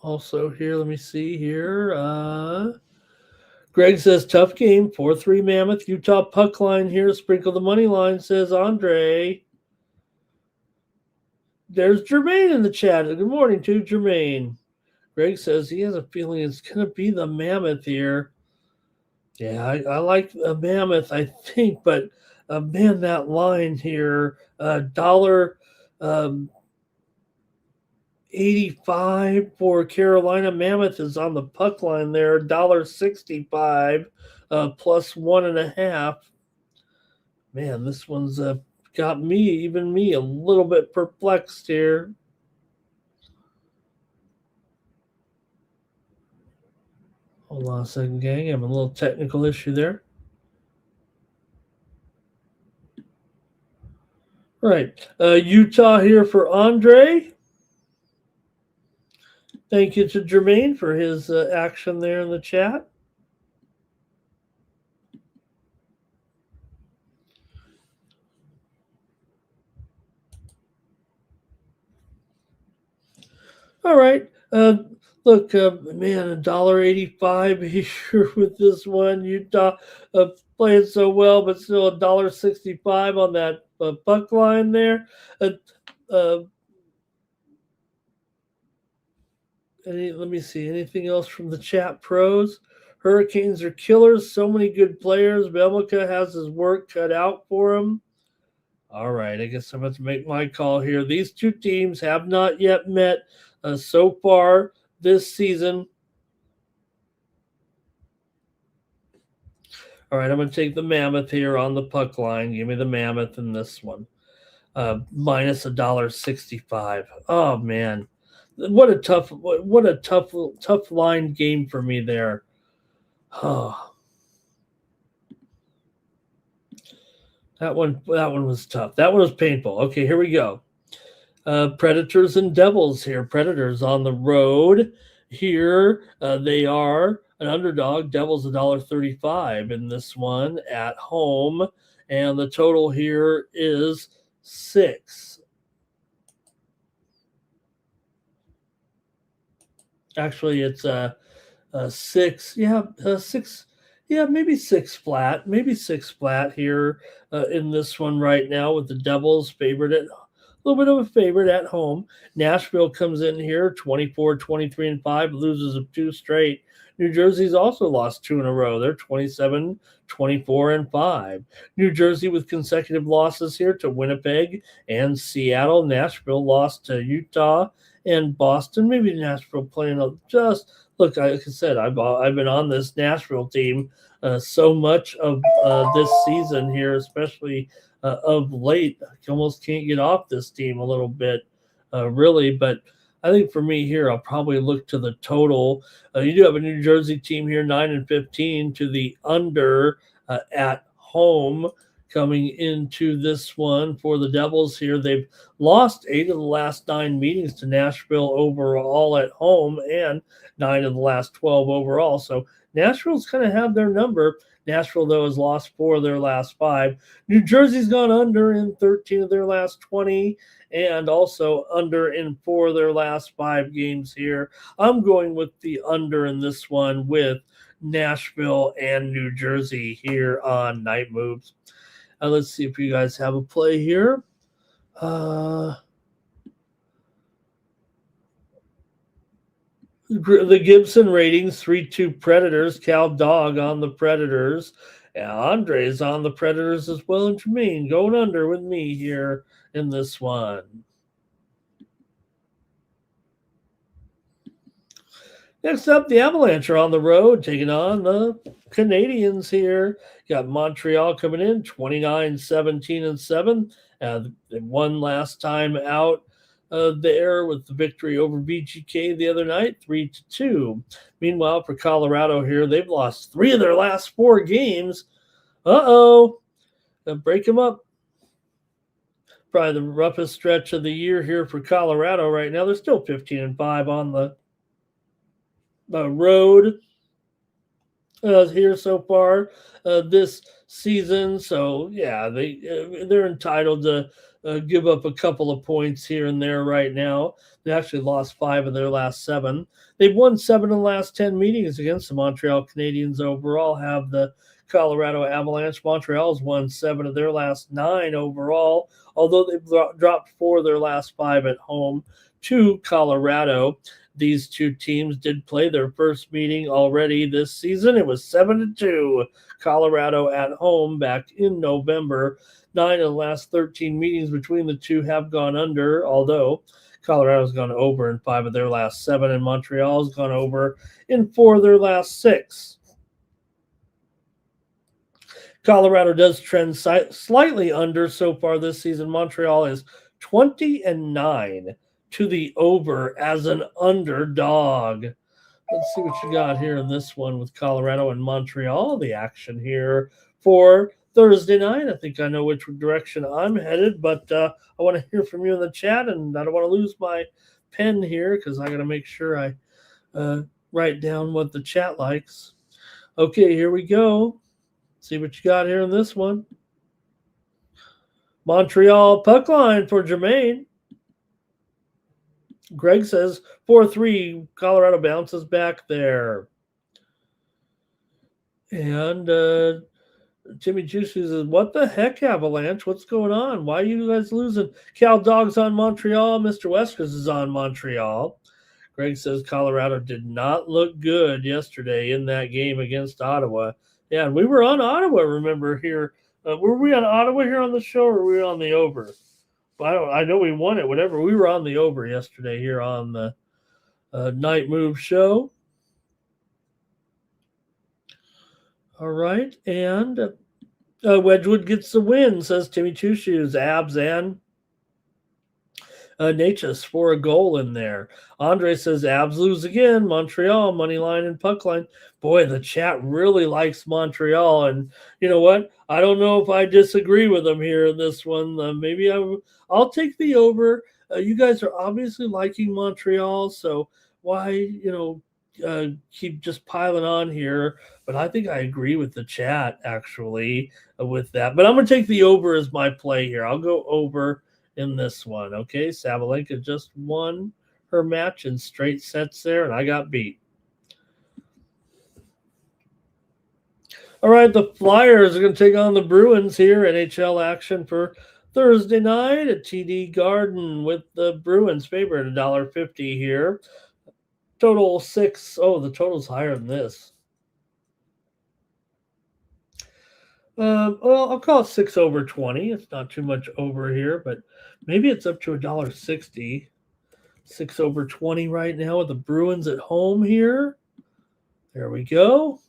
Also here, let me see here. Greg says tough game, 4-3 Mammoth. Utah puck line here. Sprinkle the money line, says Andre. There's Jermaine in the chat. Good morning to Jermaine. Greg says he has a feeling it's going to be the Mammoth here. Yeah, I like the Mammoth, I think, but man, that line here, dollar 85 for Carolina. Mammoth is on the puck line there, $1.65 plus 1.5. Man, this one's got me a little bit perplexed here. Hold on a second, gang. I have a little technical issue there. Right. Utah here for Andre. Thank you to Jermaine for his action there in the chat. All right. Look, man, $1.85 here with this one. Utah playing so well, but still $1.65 on that puck line there. Let me see. Anything else from the chat pros? Hurricanes are killers. So many good players. Belmica has his work cut out for him. All right. I guess I'm about to make my call here. These two teams have not yet met so far this season. All right. I'm going to take the Mammoth here on the puck line. Give me the Mammoth in this one. Minus $1.65. Oh, man. What a tough line game for me there. Oh. That one was tough. That one was painful. Okay, here we go. Predators and Devils here. Predators on the road. Here they are an underdog. Devils $1.35 in this one at home. And the total here is 6. Actually, it's 6. Yeah, 6. Yeah, maybe 6 flat. Maybe 6 flat here in this one right now with the Devils favored at a little bit of a favorite at home. Nashville comes in here 24, 23, and 5, loses of 2 straight. New Jersey's also lost 2 in a row. They're 27, 24, and 5. New Jersey with consecutive losses here to Winnipeg and Seattle. Nashville lost to Utah and Boston. Maybe Nashville playing just look. Like I said, I've been on this Nashville team so much of this season here, especially of late. I almost can't get off this team a little bit, really. But I think for me here, I'll probably look to the total. You do have a New Jersey team here, 9-15 to the under at home. Coming into this one for the Devils here, they've lost 8 of the last 9 meetings to Nashville overall at home and 9 of the last 12 overall. So Nashville's kind of have their number. Nashville, though, has lost 4 of their last 5. New Jersey's gone under in 13 of their last 20 and also under in 4 of their last 5 games here. I'm going with the under in this one with Nashville and New Jersey here on Night Moves. Let's see if you guys have a play here. The Gibson ratings, 3-2 Predators. Cal Dog on the Predators. Yeah, Andre's on the Predators as well, and Jermaine going under with me here in this one. Next up, the Avalanche are on the road taking on the Canadians here. You got Montreal coming in 29, 17, and 7. They won last time out there with the victory over BGK the other night, 3-2. Meanwhile, for Colorado here, they've lost 3 of their last 4 games. Uh-oh. Break them up. Probably the roughest stretch of the year here for Colorado right now. They're still 15-5 on the road here so far this season. So yeah, they're entitled to give up a couple of points here and there right now. They actually lost 5 of their last 7. They've won 7 of the last 10 meetings against the Montreal Canadiens. Overall, have the Colorado Avalanche. Montreal's won 7 of their last 9 overall, although they've dropped 4 of their last 5 at home to Colorado. These two teams did play their first meeting already this season. It was 7-2, Colorado at home back in November. 9 of the last 13 meetings between the two have gone under, although Colorado's gone over in 5 of their last 7, and Montreal's gone over in 4 of their last 6. Colorado does trend slightly under so far this season. Montreal is 20-9 to the over as an underdog. Let's see what you got here in this one with Colorado and Montreal. The action here for Thursday night. I think I know which direction I'm headed, but I want to hear from you in the chat, and I don't want to lose my pen here because I got to make sure I write down what the chat likes. Okay, here we go. See what you got here in this one. Montreal puck line for Jermaine. Greg says 4-3, Colorado bounces back there. And Jimmy Juice says, what the heck, Avalanche? What's going on? Why are you guys losing? Cal Dog's on Montreal. Mr. Weskers is on Montreal. Greg says Colorado did not look good yesterday in that game against Ottawa. Yeah, and we were on Ottawa, remember, here. Were we on Ottawa here on the show, or were we on the over? I know we won it, whatever. We were on the over yesterday here on the Night Move show. All right. And Wedgwood gets the win, says Timmy Two Shoes. Abs and Natchez for a goal in there. Andre says Abs lose again. Montreal, money line and puck line. Boy, the chat really likes Montreal. And you know what? I don't know if I disagree with them here in this one. Maybe I'll take the over. You guys are obviously liking Montreal, so why, keep just piling on here? But I think I agree with the chat, actually, with that. But I'm going to take the over as my play here. I'll go over in this one, okay? Sabalenka just won her match in straight sets there, and I got beat. All right, the Flyers are going to take on the Bruins here. NHL action for Thursday night at TD Garden with the Bruins favorite, $1.50 here. Total 6. Oh, the total's higher than this. Well, I'll call it 6 over 20. It's not too much over here, but maybe it's up to $1.60. 6 over 20 right now with the Bruins at home here. There we go.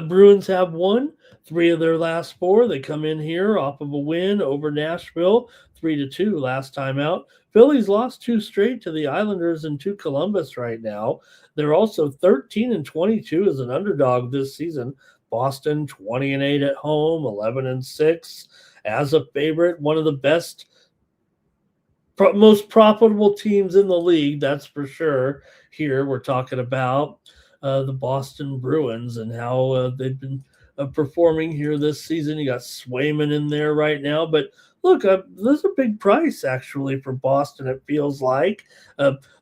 Bruins have won 3 of their last 4. They come in here off of a win over Nashville, 3-2 last time out. Philly's lost 2 straight to the Islanders and to Columbus right now. They're also 13-22 as an underdog this season. Boston 20-8 at home, 11-6 as a favorite. One of the best, most profitable teams in the league, that's for sure. Here we're talking about the Boston Bruins and how they've been performing here this season. You got Swayman in there right now, but look, there's a big price actually for Boston. It feels like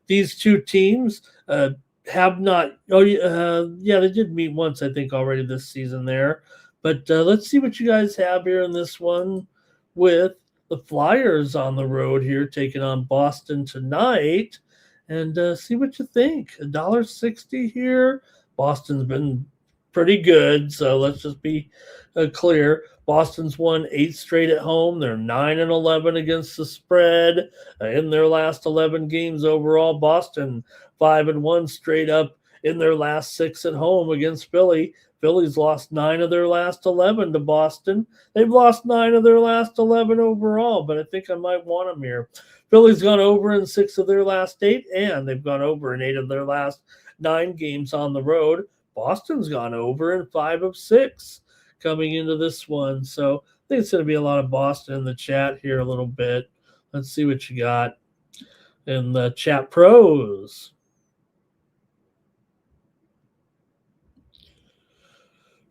these two teams have not. Yeah, they did meet once, I think, already this season there. But let's see what you guys have here in this one with the Flyers on the road here, taking on Boston tonight. And see what you think. $1.60 here. Boston's been pretty good. So let's just be clear. Boston's won 8 straight at home. They're 9-11 against the spread in their last 11 games overall. Boston 5-1 straight up in their last 6 at home against Philly. Philly's lost 9 of their last 11 to Boston. They've lost 9 of their last 11 overall, but I think I might want them here. Philly's gone over in 6 of their last 8, and they've gone over in 8 of their last 9 games on the road. Boston's gone over in 5 of 6 coming into this one. So I think it's going to be a lot of Boston in the chat here a little bit. Let's see what you got in the chat pros.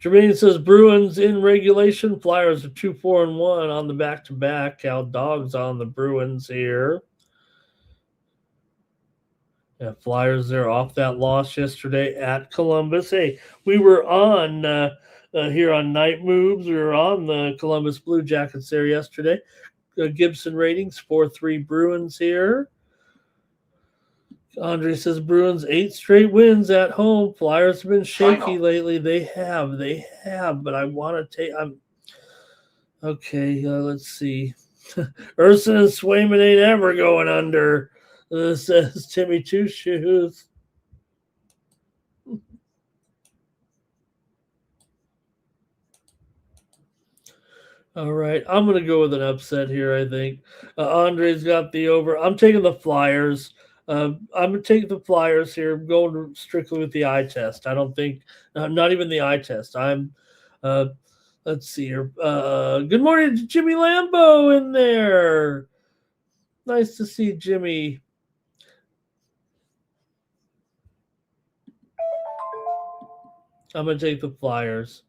Jermaine says Bruins in regulation. Flyers are 2-4-1 on the back-to-back. Cal Dogs on the Bruins here. Yeah, Flyers, they're off that loss yesterday at Columbus. Hey, we were on here on Night Moves. We were on the Columbus Blue Jackets there yesterday. Gibson ratings, 4-3 Bruins here. Andre says Bruins 8 straight wins at home. Flyers have been shaky lately. They have, but I want to take. Okay. Let's see. Urson and Swayman ain't ever going under. Says Timmy Two Shoes. All right, I'm going to go with an upset here, I think. Andre's got the over. I'm taking the Flyers. I'm going to take the Flyers here. I'm going strictly with the eye test. I don't think, not even the eye test. Let's see here. Good morning to Jimmy Lambo in there. Nice to see Jimmy. I'm going to take the Flyers.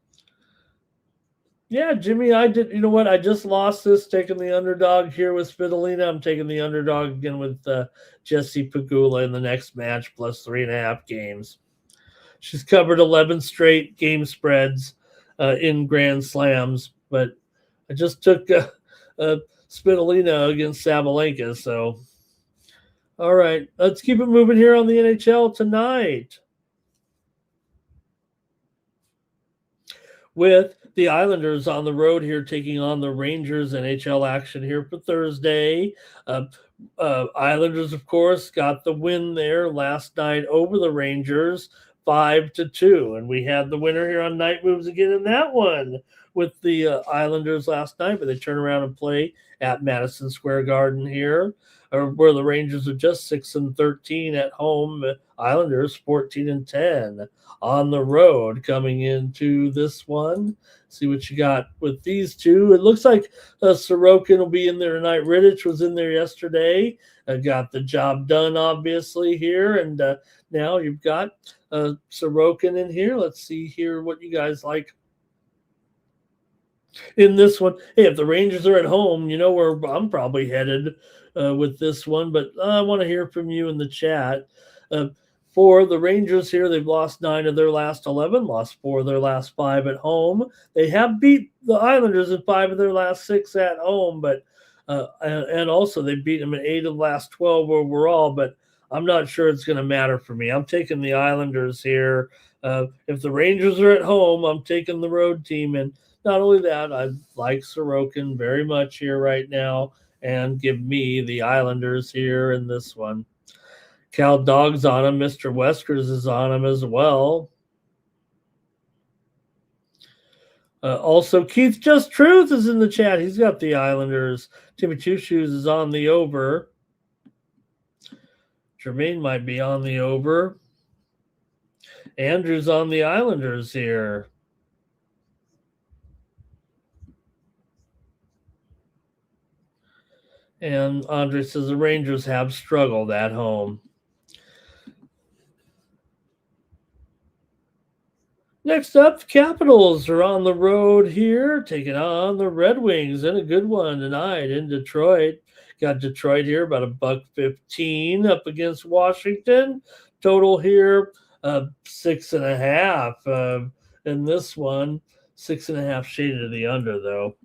Yeah, Jimmy, I did. You know what? I just lost this, taking the underdog here with Svitolina. I'm taking the underdog again with Jesse Pegula in the next match, plus 3.5 games. She's covered 11 straight game spreads in Grand Slams, but I just took Svitolina against Sabalenka. So, all right, let's keep it moving here on the NHL tonight with the Islanders on the road here, taking on the Rangers. NHL action here for Thursday. Islanders, of course, got the win there last night over the Rangers, 5-2, and we had the winner here on Night Moves again in that one with the Islanders last night, but they turn around and play at Madison Square Garden here, where the Rangers are just 6-13 at home. Islanders 14-10 on the road coming into this one. See what you got with these two. It looks like Sorokin will be in there tonight. Rittich was in there yesterday. Got the job done, obviously, here. And now you've got Sorokin in here. Let's see here what you guys like in this one. Hey, if the Rangers are at home, you know where I'm probably headed with this one. But I want to hear from you in the chat. For the Rangers here, they've lost 9 of their last 11, lost 4 of their last 5 at home. They have beat the Islanders in 5 of their last 6 at home, but and also they beat them in 8 of the last 12 overall, but I'm not sure it's going to matter for me. I'm taking the Islanders here. If the Rangers are at home, I'm taking the road team. And not only that, I like Sorokin very much here right now, and give me the Islanders here in this one. Cal Dog's on him. Mr. Weskers is on him as well. Also, Keith Just Truth is in the chat. He's got the Islanders. Timmy Two Shoes is on the over. Jermaine might be on the over. Andrew's on the Islanders here. And Andre says the Rangers have struggled at home. Next up, Capitals are on the road here, taking on the Red Wings, and a good one tonight in Detroit. Got Detroit here about $1.15 up against Washington. Total here 6.5 in this one. 6.5 shaded to the under though.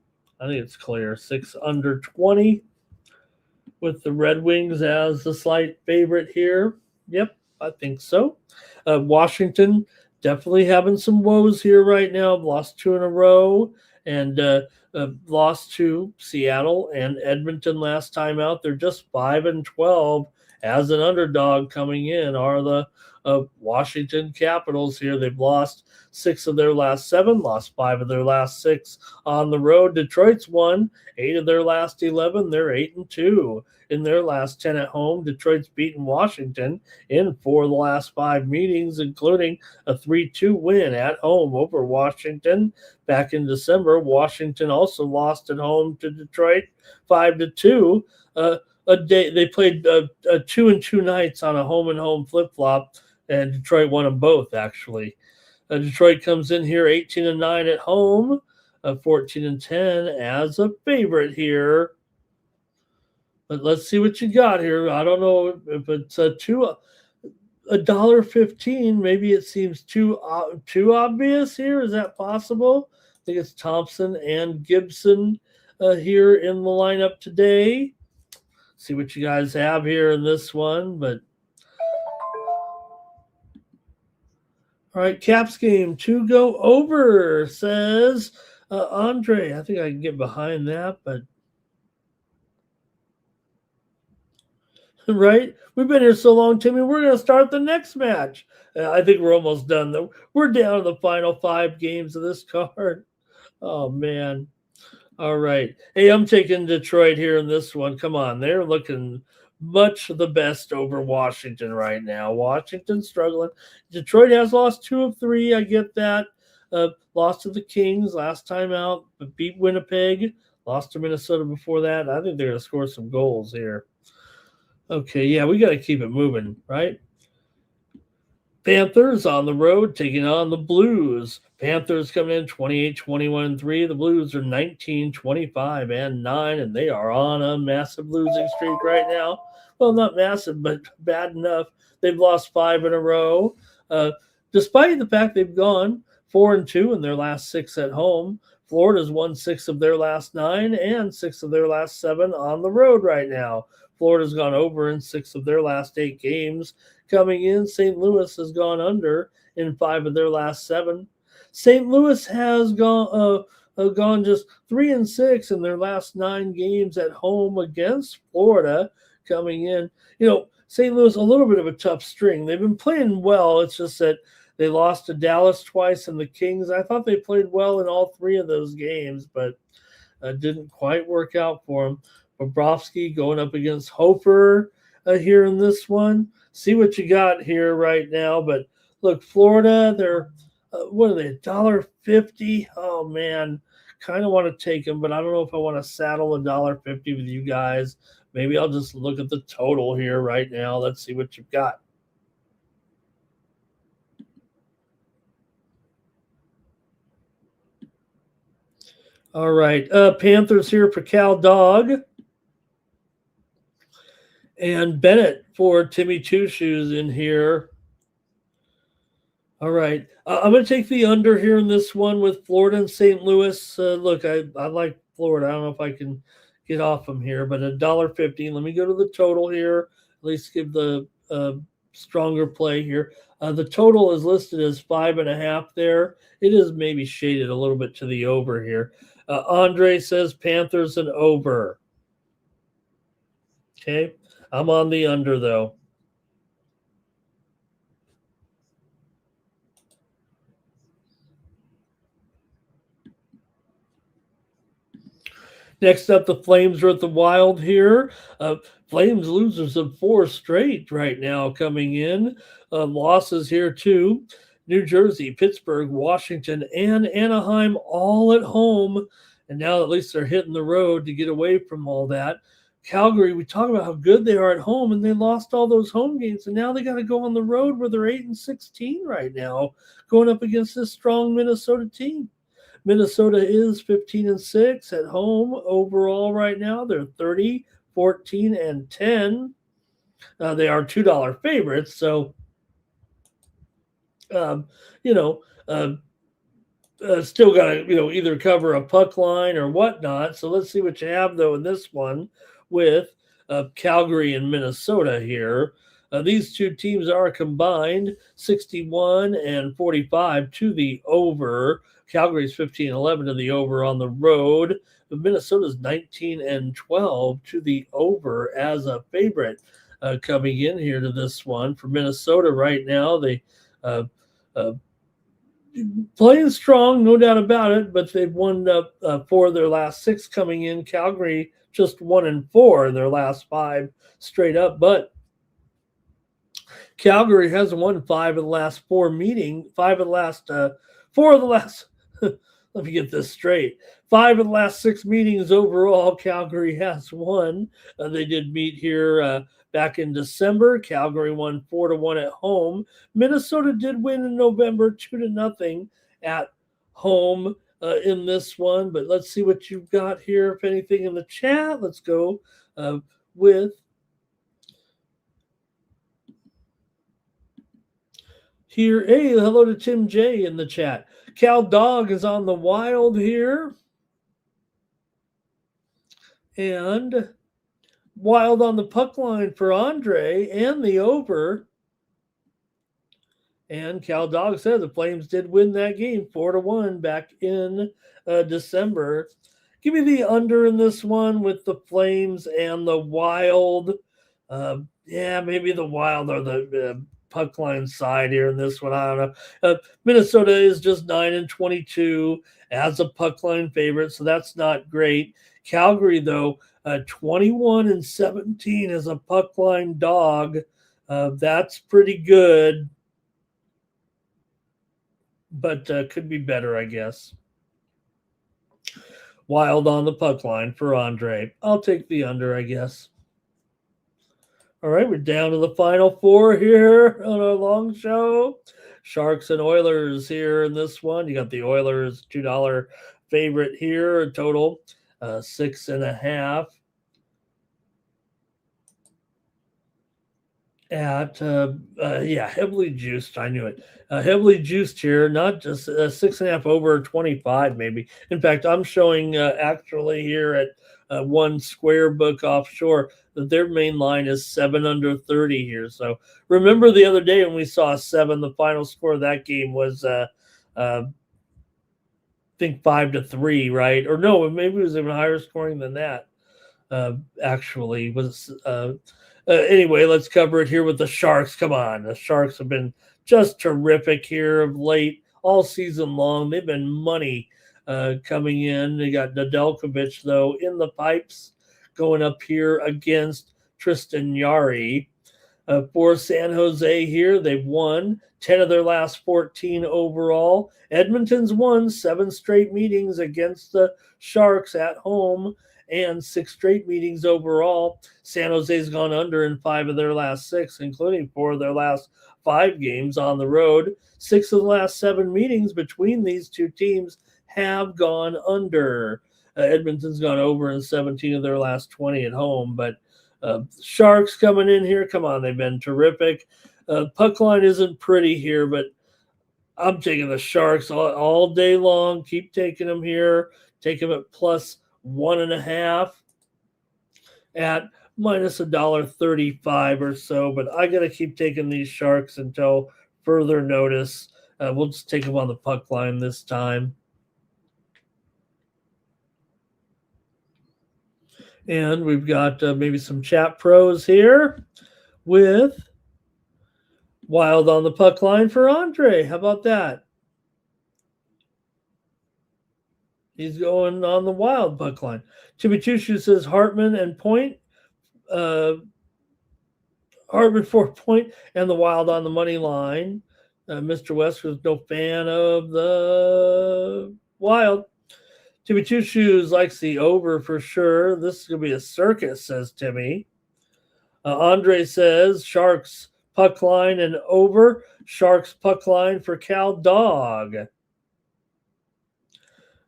I think it's clear. 6 under 20 with the Red Wings as the slight favorite here. Yep, I think so. Washington definitely having some woes here right now. Lost two in a row, and lost to Seattle and Edmonton last time out. They're just 5-12 as an underdog coming in. Are the Washington Capitals here? They've lost 6 of their last 7, lost 5 of their last 6 on the road. Detroit's won 8 of their last 11. They're 8-2 in their last 10 at home. Detroit's beaten Washington in 4 of the last 5 meetings, including a 3-2 win at home over Washington back in December. Washington also lost at home to Detroit 5-2. A day they played 2-2 nights on a home and home flip flop, and Detroit won them both actually. Detroit comes in here 18-9 at home, 14-10 as a favorite here. But let's see what you got here. I don't know if it's $1.15. Maybe it seems too obvious here. Is that possible? I think it's Thompson and Gibson here in the lineup today. See what you guys have here in this one. But all right, Caps game to go over, says Andre. I think I can get behind that, but right? We've been here so long, Timmy. We're going to start the next match. I think we're almost done, though. We're down to the final 5 games of this card. Oh, man. All right. Hey, I'm taking Detroit here in this one. Come on. They're looking much the best over Washington right now. Washington's struggling. Detroit has lost 2 of 3. I get that. Lost to the Kings last time out, but beat Winnipeg. Lost to Minnesota before that. I think they're going to score some goals here. Okay, yeah, we got to keep it moving, right? Panthers on the road taking on the Blues. Panthers coming in 28-21-3. The Blues are 19-25-9, and they are on a massive losing streak right now. Well, not massive, but bad enough. They've lost 5 in a row, despite the fact they've gone 4-2 in their last 6 at home. Florida's won 6 of their last 9 and 6 of their last 7 on the road right now. Florida's gone over in 6 of their last 8 games. Coming in, St. Louis has gone under in 5 of their last 7. St. Louis has gone just 3-6 in their last 9 games at home against Florida. Coming in, St. Louis a little bit of a tough string. They've been playing well. It's just that they lost to Dallas twice and the Kings. I thought they played well in all 3 of those games, but didn't quite work out for them. Bobrovsky going up against Hofer here in this one. See what you got here right now. But look, Florida, they're, what are they, $1.50? Oh, man. Kind of want to take them, but I don't know if I want to saddle $1.50 with you guys. Maybe I'll just look at the total here right now. Let's see what you've got. All right. Panthers here for Cal Dog. And Bennett for Timmy Two Shoes in here. All right. I'm going to take the under here in this one with Florida and St. Louis. Look, I like Florida. I don't know if I can get off them here, but $1.50. Let me go to the total here. At least give the stronger play here. The total is listed as 5.5 there. It is maybe shaded a little bit to the over here. Andre says Panthers and over. Okay. I'm on the under, though. Next up, the Flames are at the Wild here. Flames losers of 4 straight right now coming in. Losses here, too. New Jersey, Pittsburgh, Washington, and Anaheim all at home. And now at least they're hitting the road to get away from all that. Calgary, we talk about how good they are at home, and they lost all those home games, and now they got to go on the road where they're 8-16 right now, going up against this strong Minnesota team. Minnesota is 15-6 at home overall right now. They're 30, 14, and 10. They are $2 favorites, so still got to either cover a puck line or whatnot. So let's see what you have though in this one with Calgary and Minnesota here. These two teams are combined 61 and 45 to the over. Calgary's 15-11 to the over on the road. Minnesota's 19 and 12 to the over as a favorite. Coming in here to this one for Minnesota right now, they playing strong, no doubt about it, but they've won 4 of their last 6 coming in. Calgary just 1-4 their last 5 straight up, but Calgary has won 5 of the last 4 meetings. 5 of the last 4 of the last. Let me get this straight. 5 of the last 6 meetings overall, Calgary has won. They did meet here back in December. Calgary won 4-1 at home. Minnesota did win in November 2-0 at home in this one. But let's see what you've got here. If anything in the chat, let's go with here. Hey, hello to Tim J in the chat. Cal Dog is on the Wild here. And Wild on the puck line for Andre and the over. And Cal Dog said the Flames did win that game 4-1 back in December. Give me the under in this one with the Flames and the Wild. Yeah, maybe the Wild or the puck line side here in this one. I don't know. Minnesota is just 9-22 as a puck line favorite, so that's not great. Calgary, though, 21-17 as a puck line dog. That's pretty good, but could be better, I guess. Wild on the puck line for Andre. I'll take the under, I guess. All right, we're down to the final 4 here on our long show. Sharks and Oilers here in this one. You got the Oilers $2 favorite here, a total 6.5 at heavily juiced. I knew it. Heavily juiced here, not just 6.5 over 25 maybe. In fact, I'm showing actually here at One Square Book Offshore that their main line is 7 under 30 here. So remember the other day when we saw 7, the final score of that game was I think 5-3, right? Or no, maybe it was even higher scoring than that. Actually was anyway, let's cover it here with the Sharks. Come on. The Sharks have been just terrific here of late, all season long. They've been money coming in. They got Nedeljkovic, though, in the pipes going up here against Tristan Jarry. For San Jose here, they've won 10 of their last 14 overall. Edmonton's won 7 straight meetings against the Sharks at home and 6 straight meetings overall. San Jose's gone under in 5 of their last 6, including 4 of their last 5 games on the road. 6 of the last 7 meetings between these two teams have gone under. Edmonton's gone over in 17 of their last 20 at home, but Sharks coming in here. Come on, they've been terrific. Puck line isn't pretty here, but I'm taking the Sharks all day long. Keep taking them here. Take them at plus 1.5 at minus $1.35 or so. But I got to keep taking these Sharks until further notice. We'll just take them on the puck line this time. And we've got maybe some chat pros here with Wild on the puck line for Andre. How about that? He's going on the Wild puck line. Timmy Chushu says Hartman and Point. Hartman for Point and the Wild on the money line. Mr. West was no fan of the Wild. Timmy Two Shoes likes the over for sure. This is going to be a circus, says Timmy. Andre says Sharks puck line and over. Sharks puck line for Cal Dog.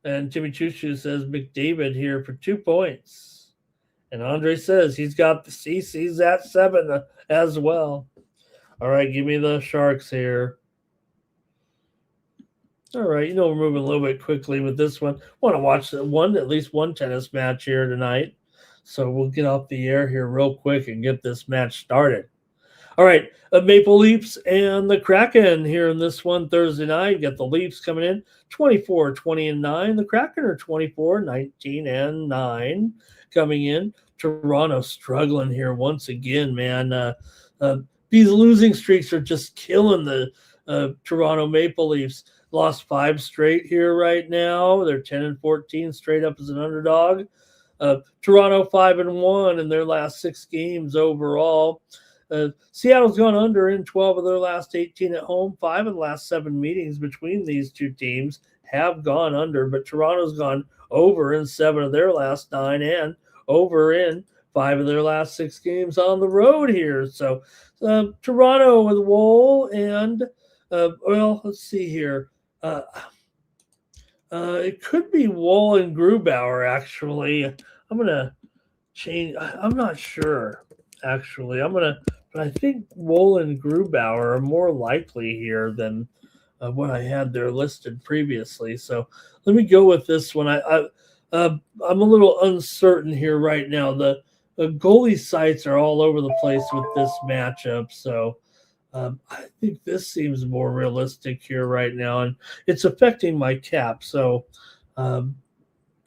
And Timmy Two Shoes says McDavid here for 2 points. And Andre says he sees that 7 as well. All right, give me the Sharks here. All right, we're moving a little bit quickly with this one. Want to watch at least one tennis match here tonight. So we'll get off the air here real quick and get this match started. All right, Maple Leafs and the Kraken here in this one Thursday night. You got the Leafs coming in 24-20-9. The Kraken are 24-19-9 coming in. Toronto struggling here once again, man. These losing streaks are just killing the Toronto Maple Leafs. Lost 5 straight here right now. They're 10-14 straight up as an underdog. Toronto 5-1 in their last 6 games overall. Seattle's gone under in 12 of their last 18 at home. 5 of the last 7 meetings between these two teams have gone under, but Toronto's gone over in 7 of their last 9 and over in 5 of their last 6 games on the road here. So Toronto with Woll and, well, let's see here. It could be Woll and Grubauer, actually. I'm going to change. I'm not sure, actually. But I think Woll and Grubauer are more likely here than what I had there listed previously. So let me go with this one. I'm a little uncertain here right now. The goalie sites are all over the place with this matchup. So I think this seems more realistic here right now, and it's affecting my cap. So don't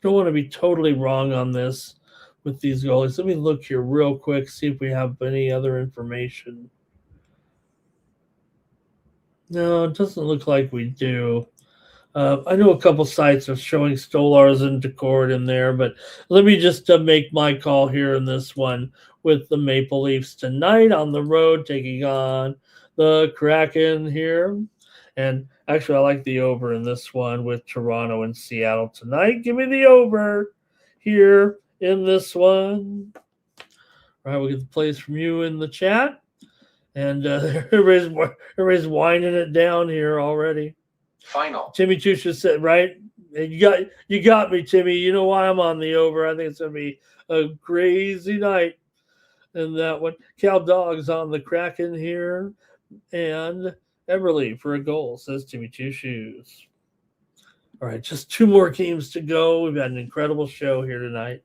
want to be totally wrong on this with these goalies. Let me look here real quick, see if we have any other information. No, it doesn't look like we do. I know a couple sites are showing Stolars and Decord in there, but let me just make my call here in this one with the Maple Leafs tonight on the road, taking on the Kraken here. And actually, I like the over in this one with Toronto and Seattle tonight. Give me the over here in this one. All right, we'll get the plays from you in the chat. And everybody's winding it down here already. Final. Timmy Tusha said, right? You got me, Timmy. You know why I'm on the over. I think it's going to be a crazy night in that one. Cal Dog's on the Kraken here. And Everly for a goal, says Timmy Two Shoes. All right, just 2 more games to go. We've had an incredible show here tonight.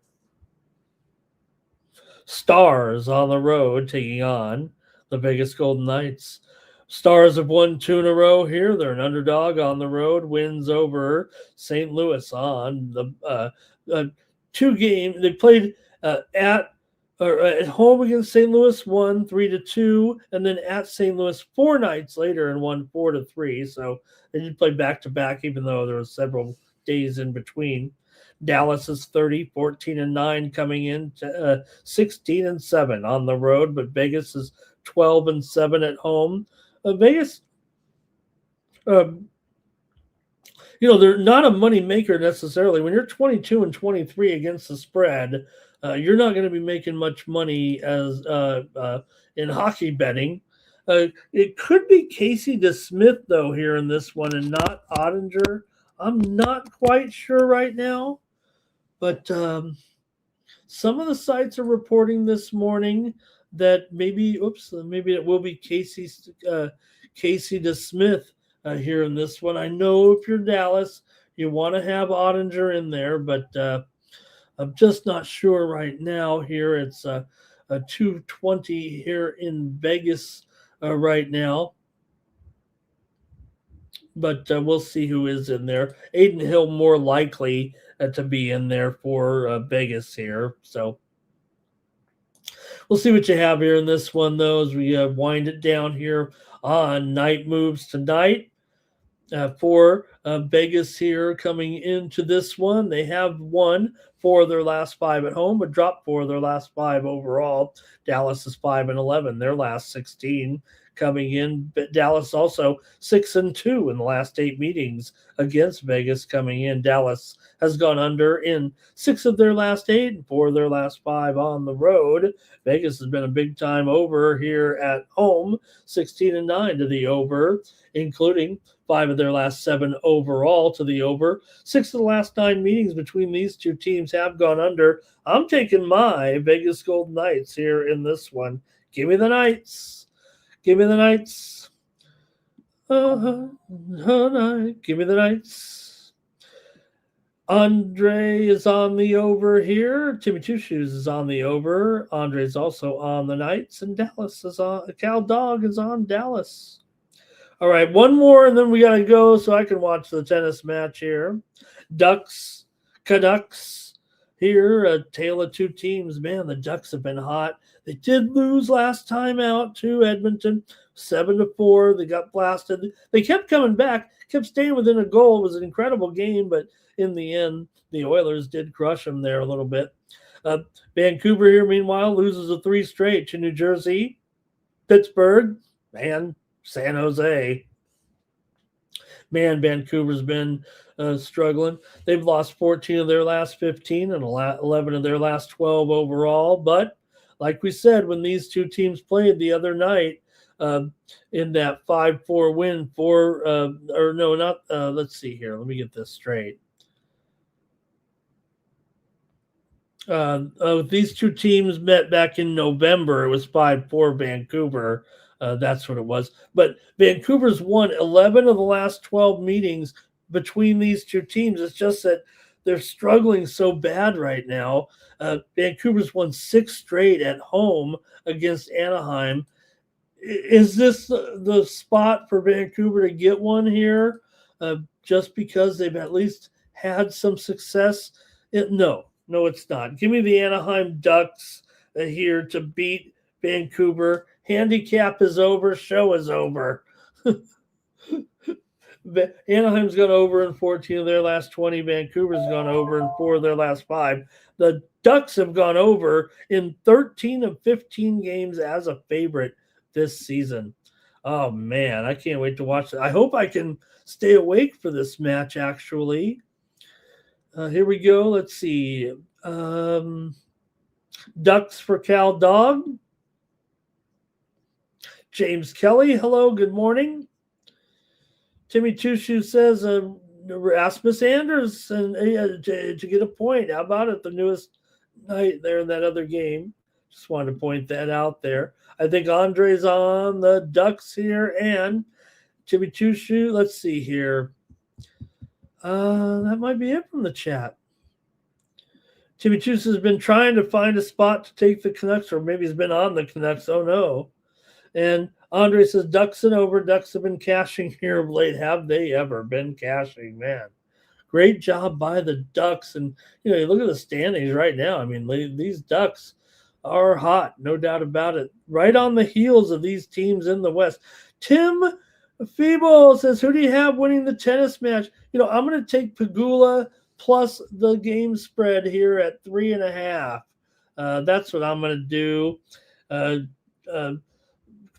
Stars on the road taking on the Vegas Golden Knights. Stars have won 2 in a row here. They're an underdog on the road. Wins over St. Louis on the 2 games. They played at home against St. Louis, won 3-2, and then at St. Louis 4 nights later and won 4-3. So they did play back to back, even though there were several days in between. Dallas is 30-14-9 coming in to 16-7 on the road, but Vegas is 12-7 at home. Vegas, they're not a money maker necessarily. When you're 22-23 against the spread, you're not going to be making much money as in hockey betting. It could be Casey DeSmith though here in this one, and not Ottinger. I'm not quite sure right now, but some of the sites are reporting this morning that maybe it will be Casey DeSmith here in this one. I know if you're Dallas, you want to have Ottinger in there, but I'm just not sure right now. Here it's a 220 here in Vegas right now, but we'll see who is in there. Aiden Hill more likely to be in there for Vegas here, so we'll see what you have here in this one, though, as we wind it down here on Night Moves tonight. For Vegas here coming into this one, they have won 4 of their last 5 at home, but dropped 4 of their last 5 overall. Dallas is 5-11, their last 16 coming in. But Dallas also 6-2 in the last 8 meetings against Vegas coming in. Dallas has gone under in 6 of their last 8 and 4 of their last 5 on the road. Vegas has been a big time over here at home, 16-9 to the over, including 5 of their last 7 overall to the over. 6 of the last 9 meetings between these two teams have gone under. I'm taking my Vegas Golden Knights here in this one. Give me the Knights. Give me the Knights. Give me the Knights. Andre is on the over here. Timmy Two Shoes is on the over. Andre is also on the Knights, and Dallas is on. Cal Dog is on Dallas. All right, one more, and then we got to go so I can watch the tennis match here. Ducks, Canucks here, a tale of two teams. Man, the Ducks have been hot. They did lose last time out to Edmonton, 7-4. They got blasted. They kept coming back, kept staying within a goal. It was an incredible game, but in the end, the Oilers did crush them there a little bit. Vancouver here, meanwhile, loses a 3 straight to New Jersey, Pittsburgh, and San Jose. Man, Vancouver's been struggling. They've lost 14 of their last 15 and 11 of their last 12 overall. But like we said, when these two teams played the other night in that 5-4 win let's see here. Let me get this straight. These two teams met back in November. It was 5-4 Vancouver. That's what it was. But Vancouver's won 11 of the last 12 meetings between these two teams. It's just that they're struggling so bad right now. Vancouver's won 6 straight at home against Anaheim. Is this the spot for Vancouver to get one here just because they've at least had some success? No, it's not. Give me the Anaheim Ducks here to beat Vancouver. Handicap is over. Show is over. Anaheim's gone over in 14 of their last 20. Vancouver's gone over in 4 of their last 5. The Ducks have gone over in 13 of 15 games as a favorite this season. Oh, man, I can't wait to watch it. I hope I can stay awake for this match, actually. Here we go. Let's see. Ducks for Cal Dog. James Kelly, hello, good morning. Timmy Two Shoe says Rasmus Anderson to get a point. How about it? The newest night there in that other game. Just wanted to point that out there. I think Andre's on the Ducks here, and Timmy Two Shoe. Let's see here. That might be it from the chat. Timmy Two Shoe has been trying to find a spot to take the Canucks, or maybe he's been on the Canucks. Oh no. And Andre says, Ducks and over. Ducks have been cashing here of late. Have they ever been cashing, man? Great job by the Ducks. And, you look at the standings right now. I mean, these Ducks are hot, no doubt about it. Right on the heels of these teams in the West. Tim Feeble says, who do you have winning the tennis match? I'm going to take Pegula plus the game spread here at 3.5. That's what I'm going to do.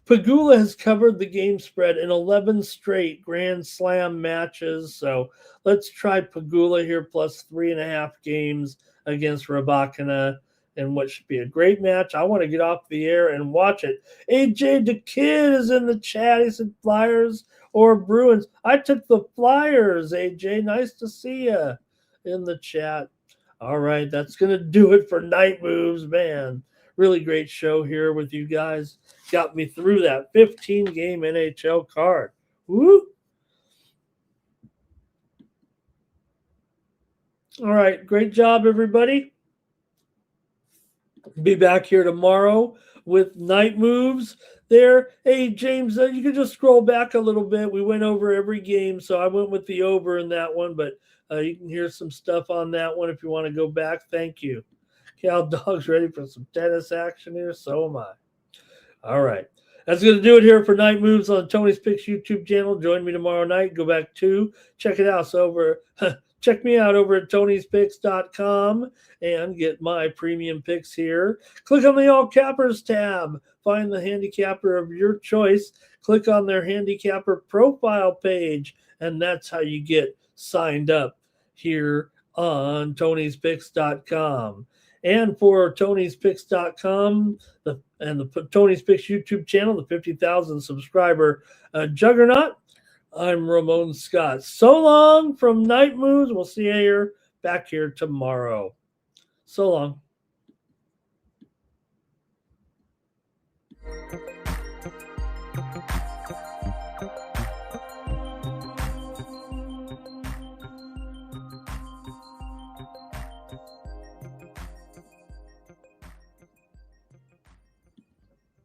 Pegula has covered the game spread in 11 straight Grand Slam matches. So let's try Pegula here plus 3.5 games against Rybakina in what should be a great match. I want to get off the air and watch it. AJ the Kid is in the chat. He said Flyers or Bruins. I took the Flyers, AJ. Nice to see you in the chat. All right, that's going to do it for Night Moves, man. Really great show here with you guys. Got me through that 15-game NHL card. Woo! All right, great job, everybody. Be back here tomorrow with Night Moves there. Hey, James, you can just scroll back a little bit. We went over every game, so I went with the over in that one, but you can hear some stuff on that one if you want to go back. Thank you. Cal Dog's ready for some tennis action here. So am I. All right. That's going to do it here for Night Moves on Tony's Picks YouTube channel. Join me tomorrow night. Go back to check it out. Check me out over at Tony'sPicks.com and get my premium picks here. Click on the All Cappers tab. Find the handicapper of your choice. Click on their handicapper profile page, and that's how you get signed up here on Tony'sPicks.com. And for Tony'sPicks.com and the Tony's Picks YouTube channel, the 50,000 subscriber juggernaut, I'm Ramon Scott. So long from Night Moves. We'll see you back here tomorrow. So long.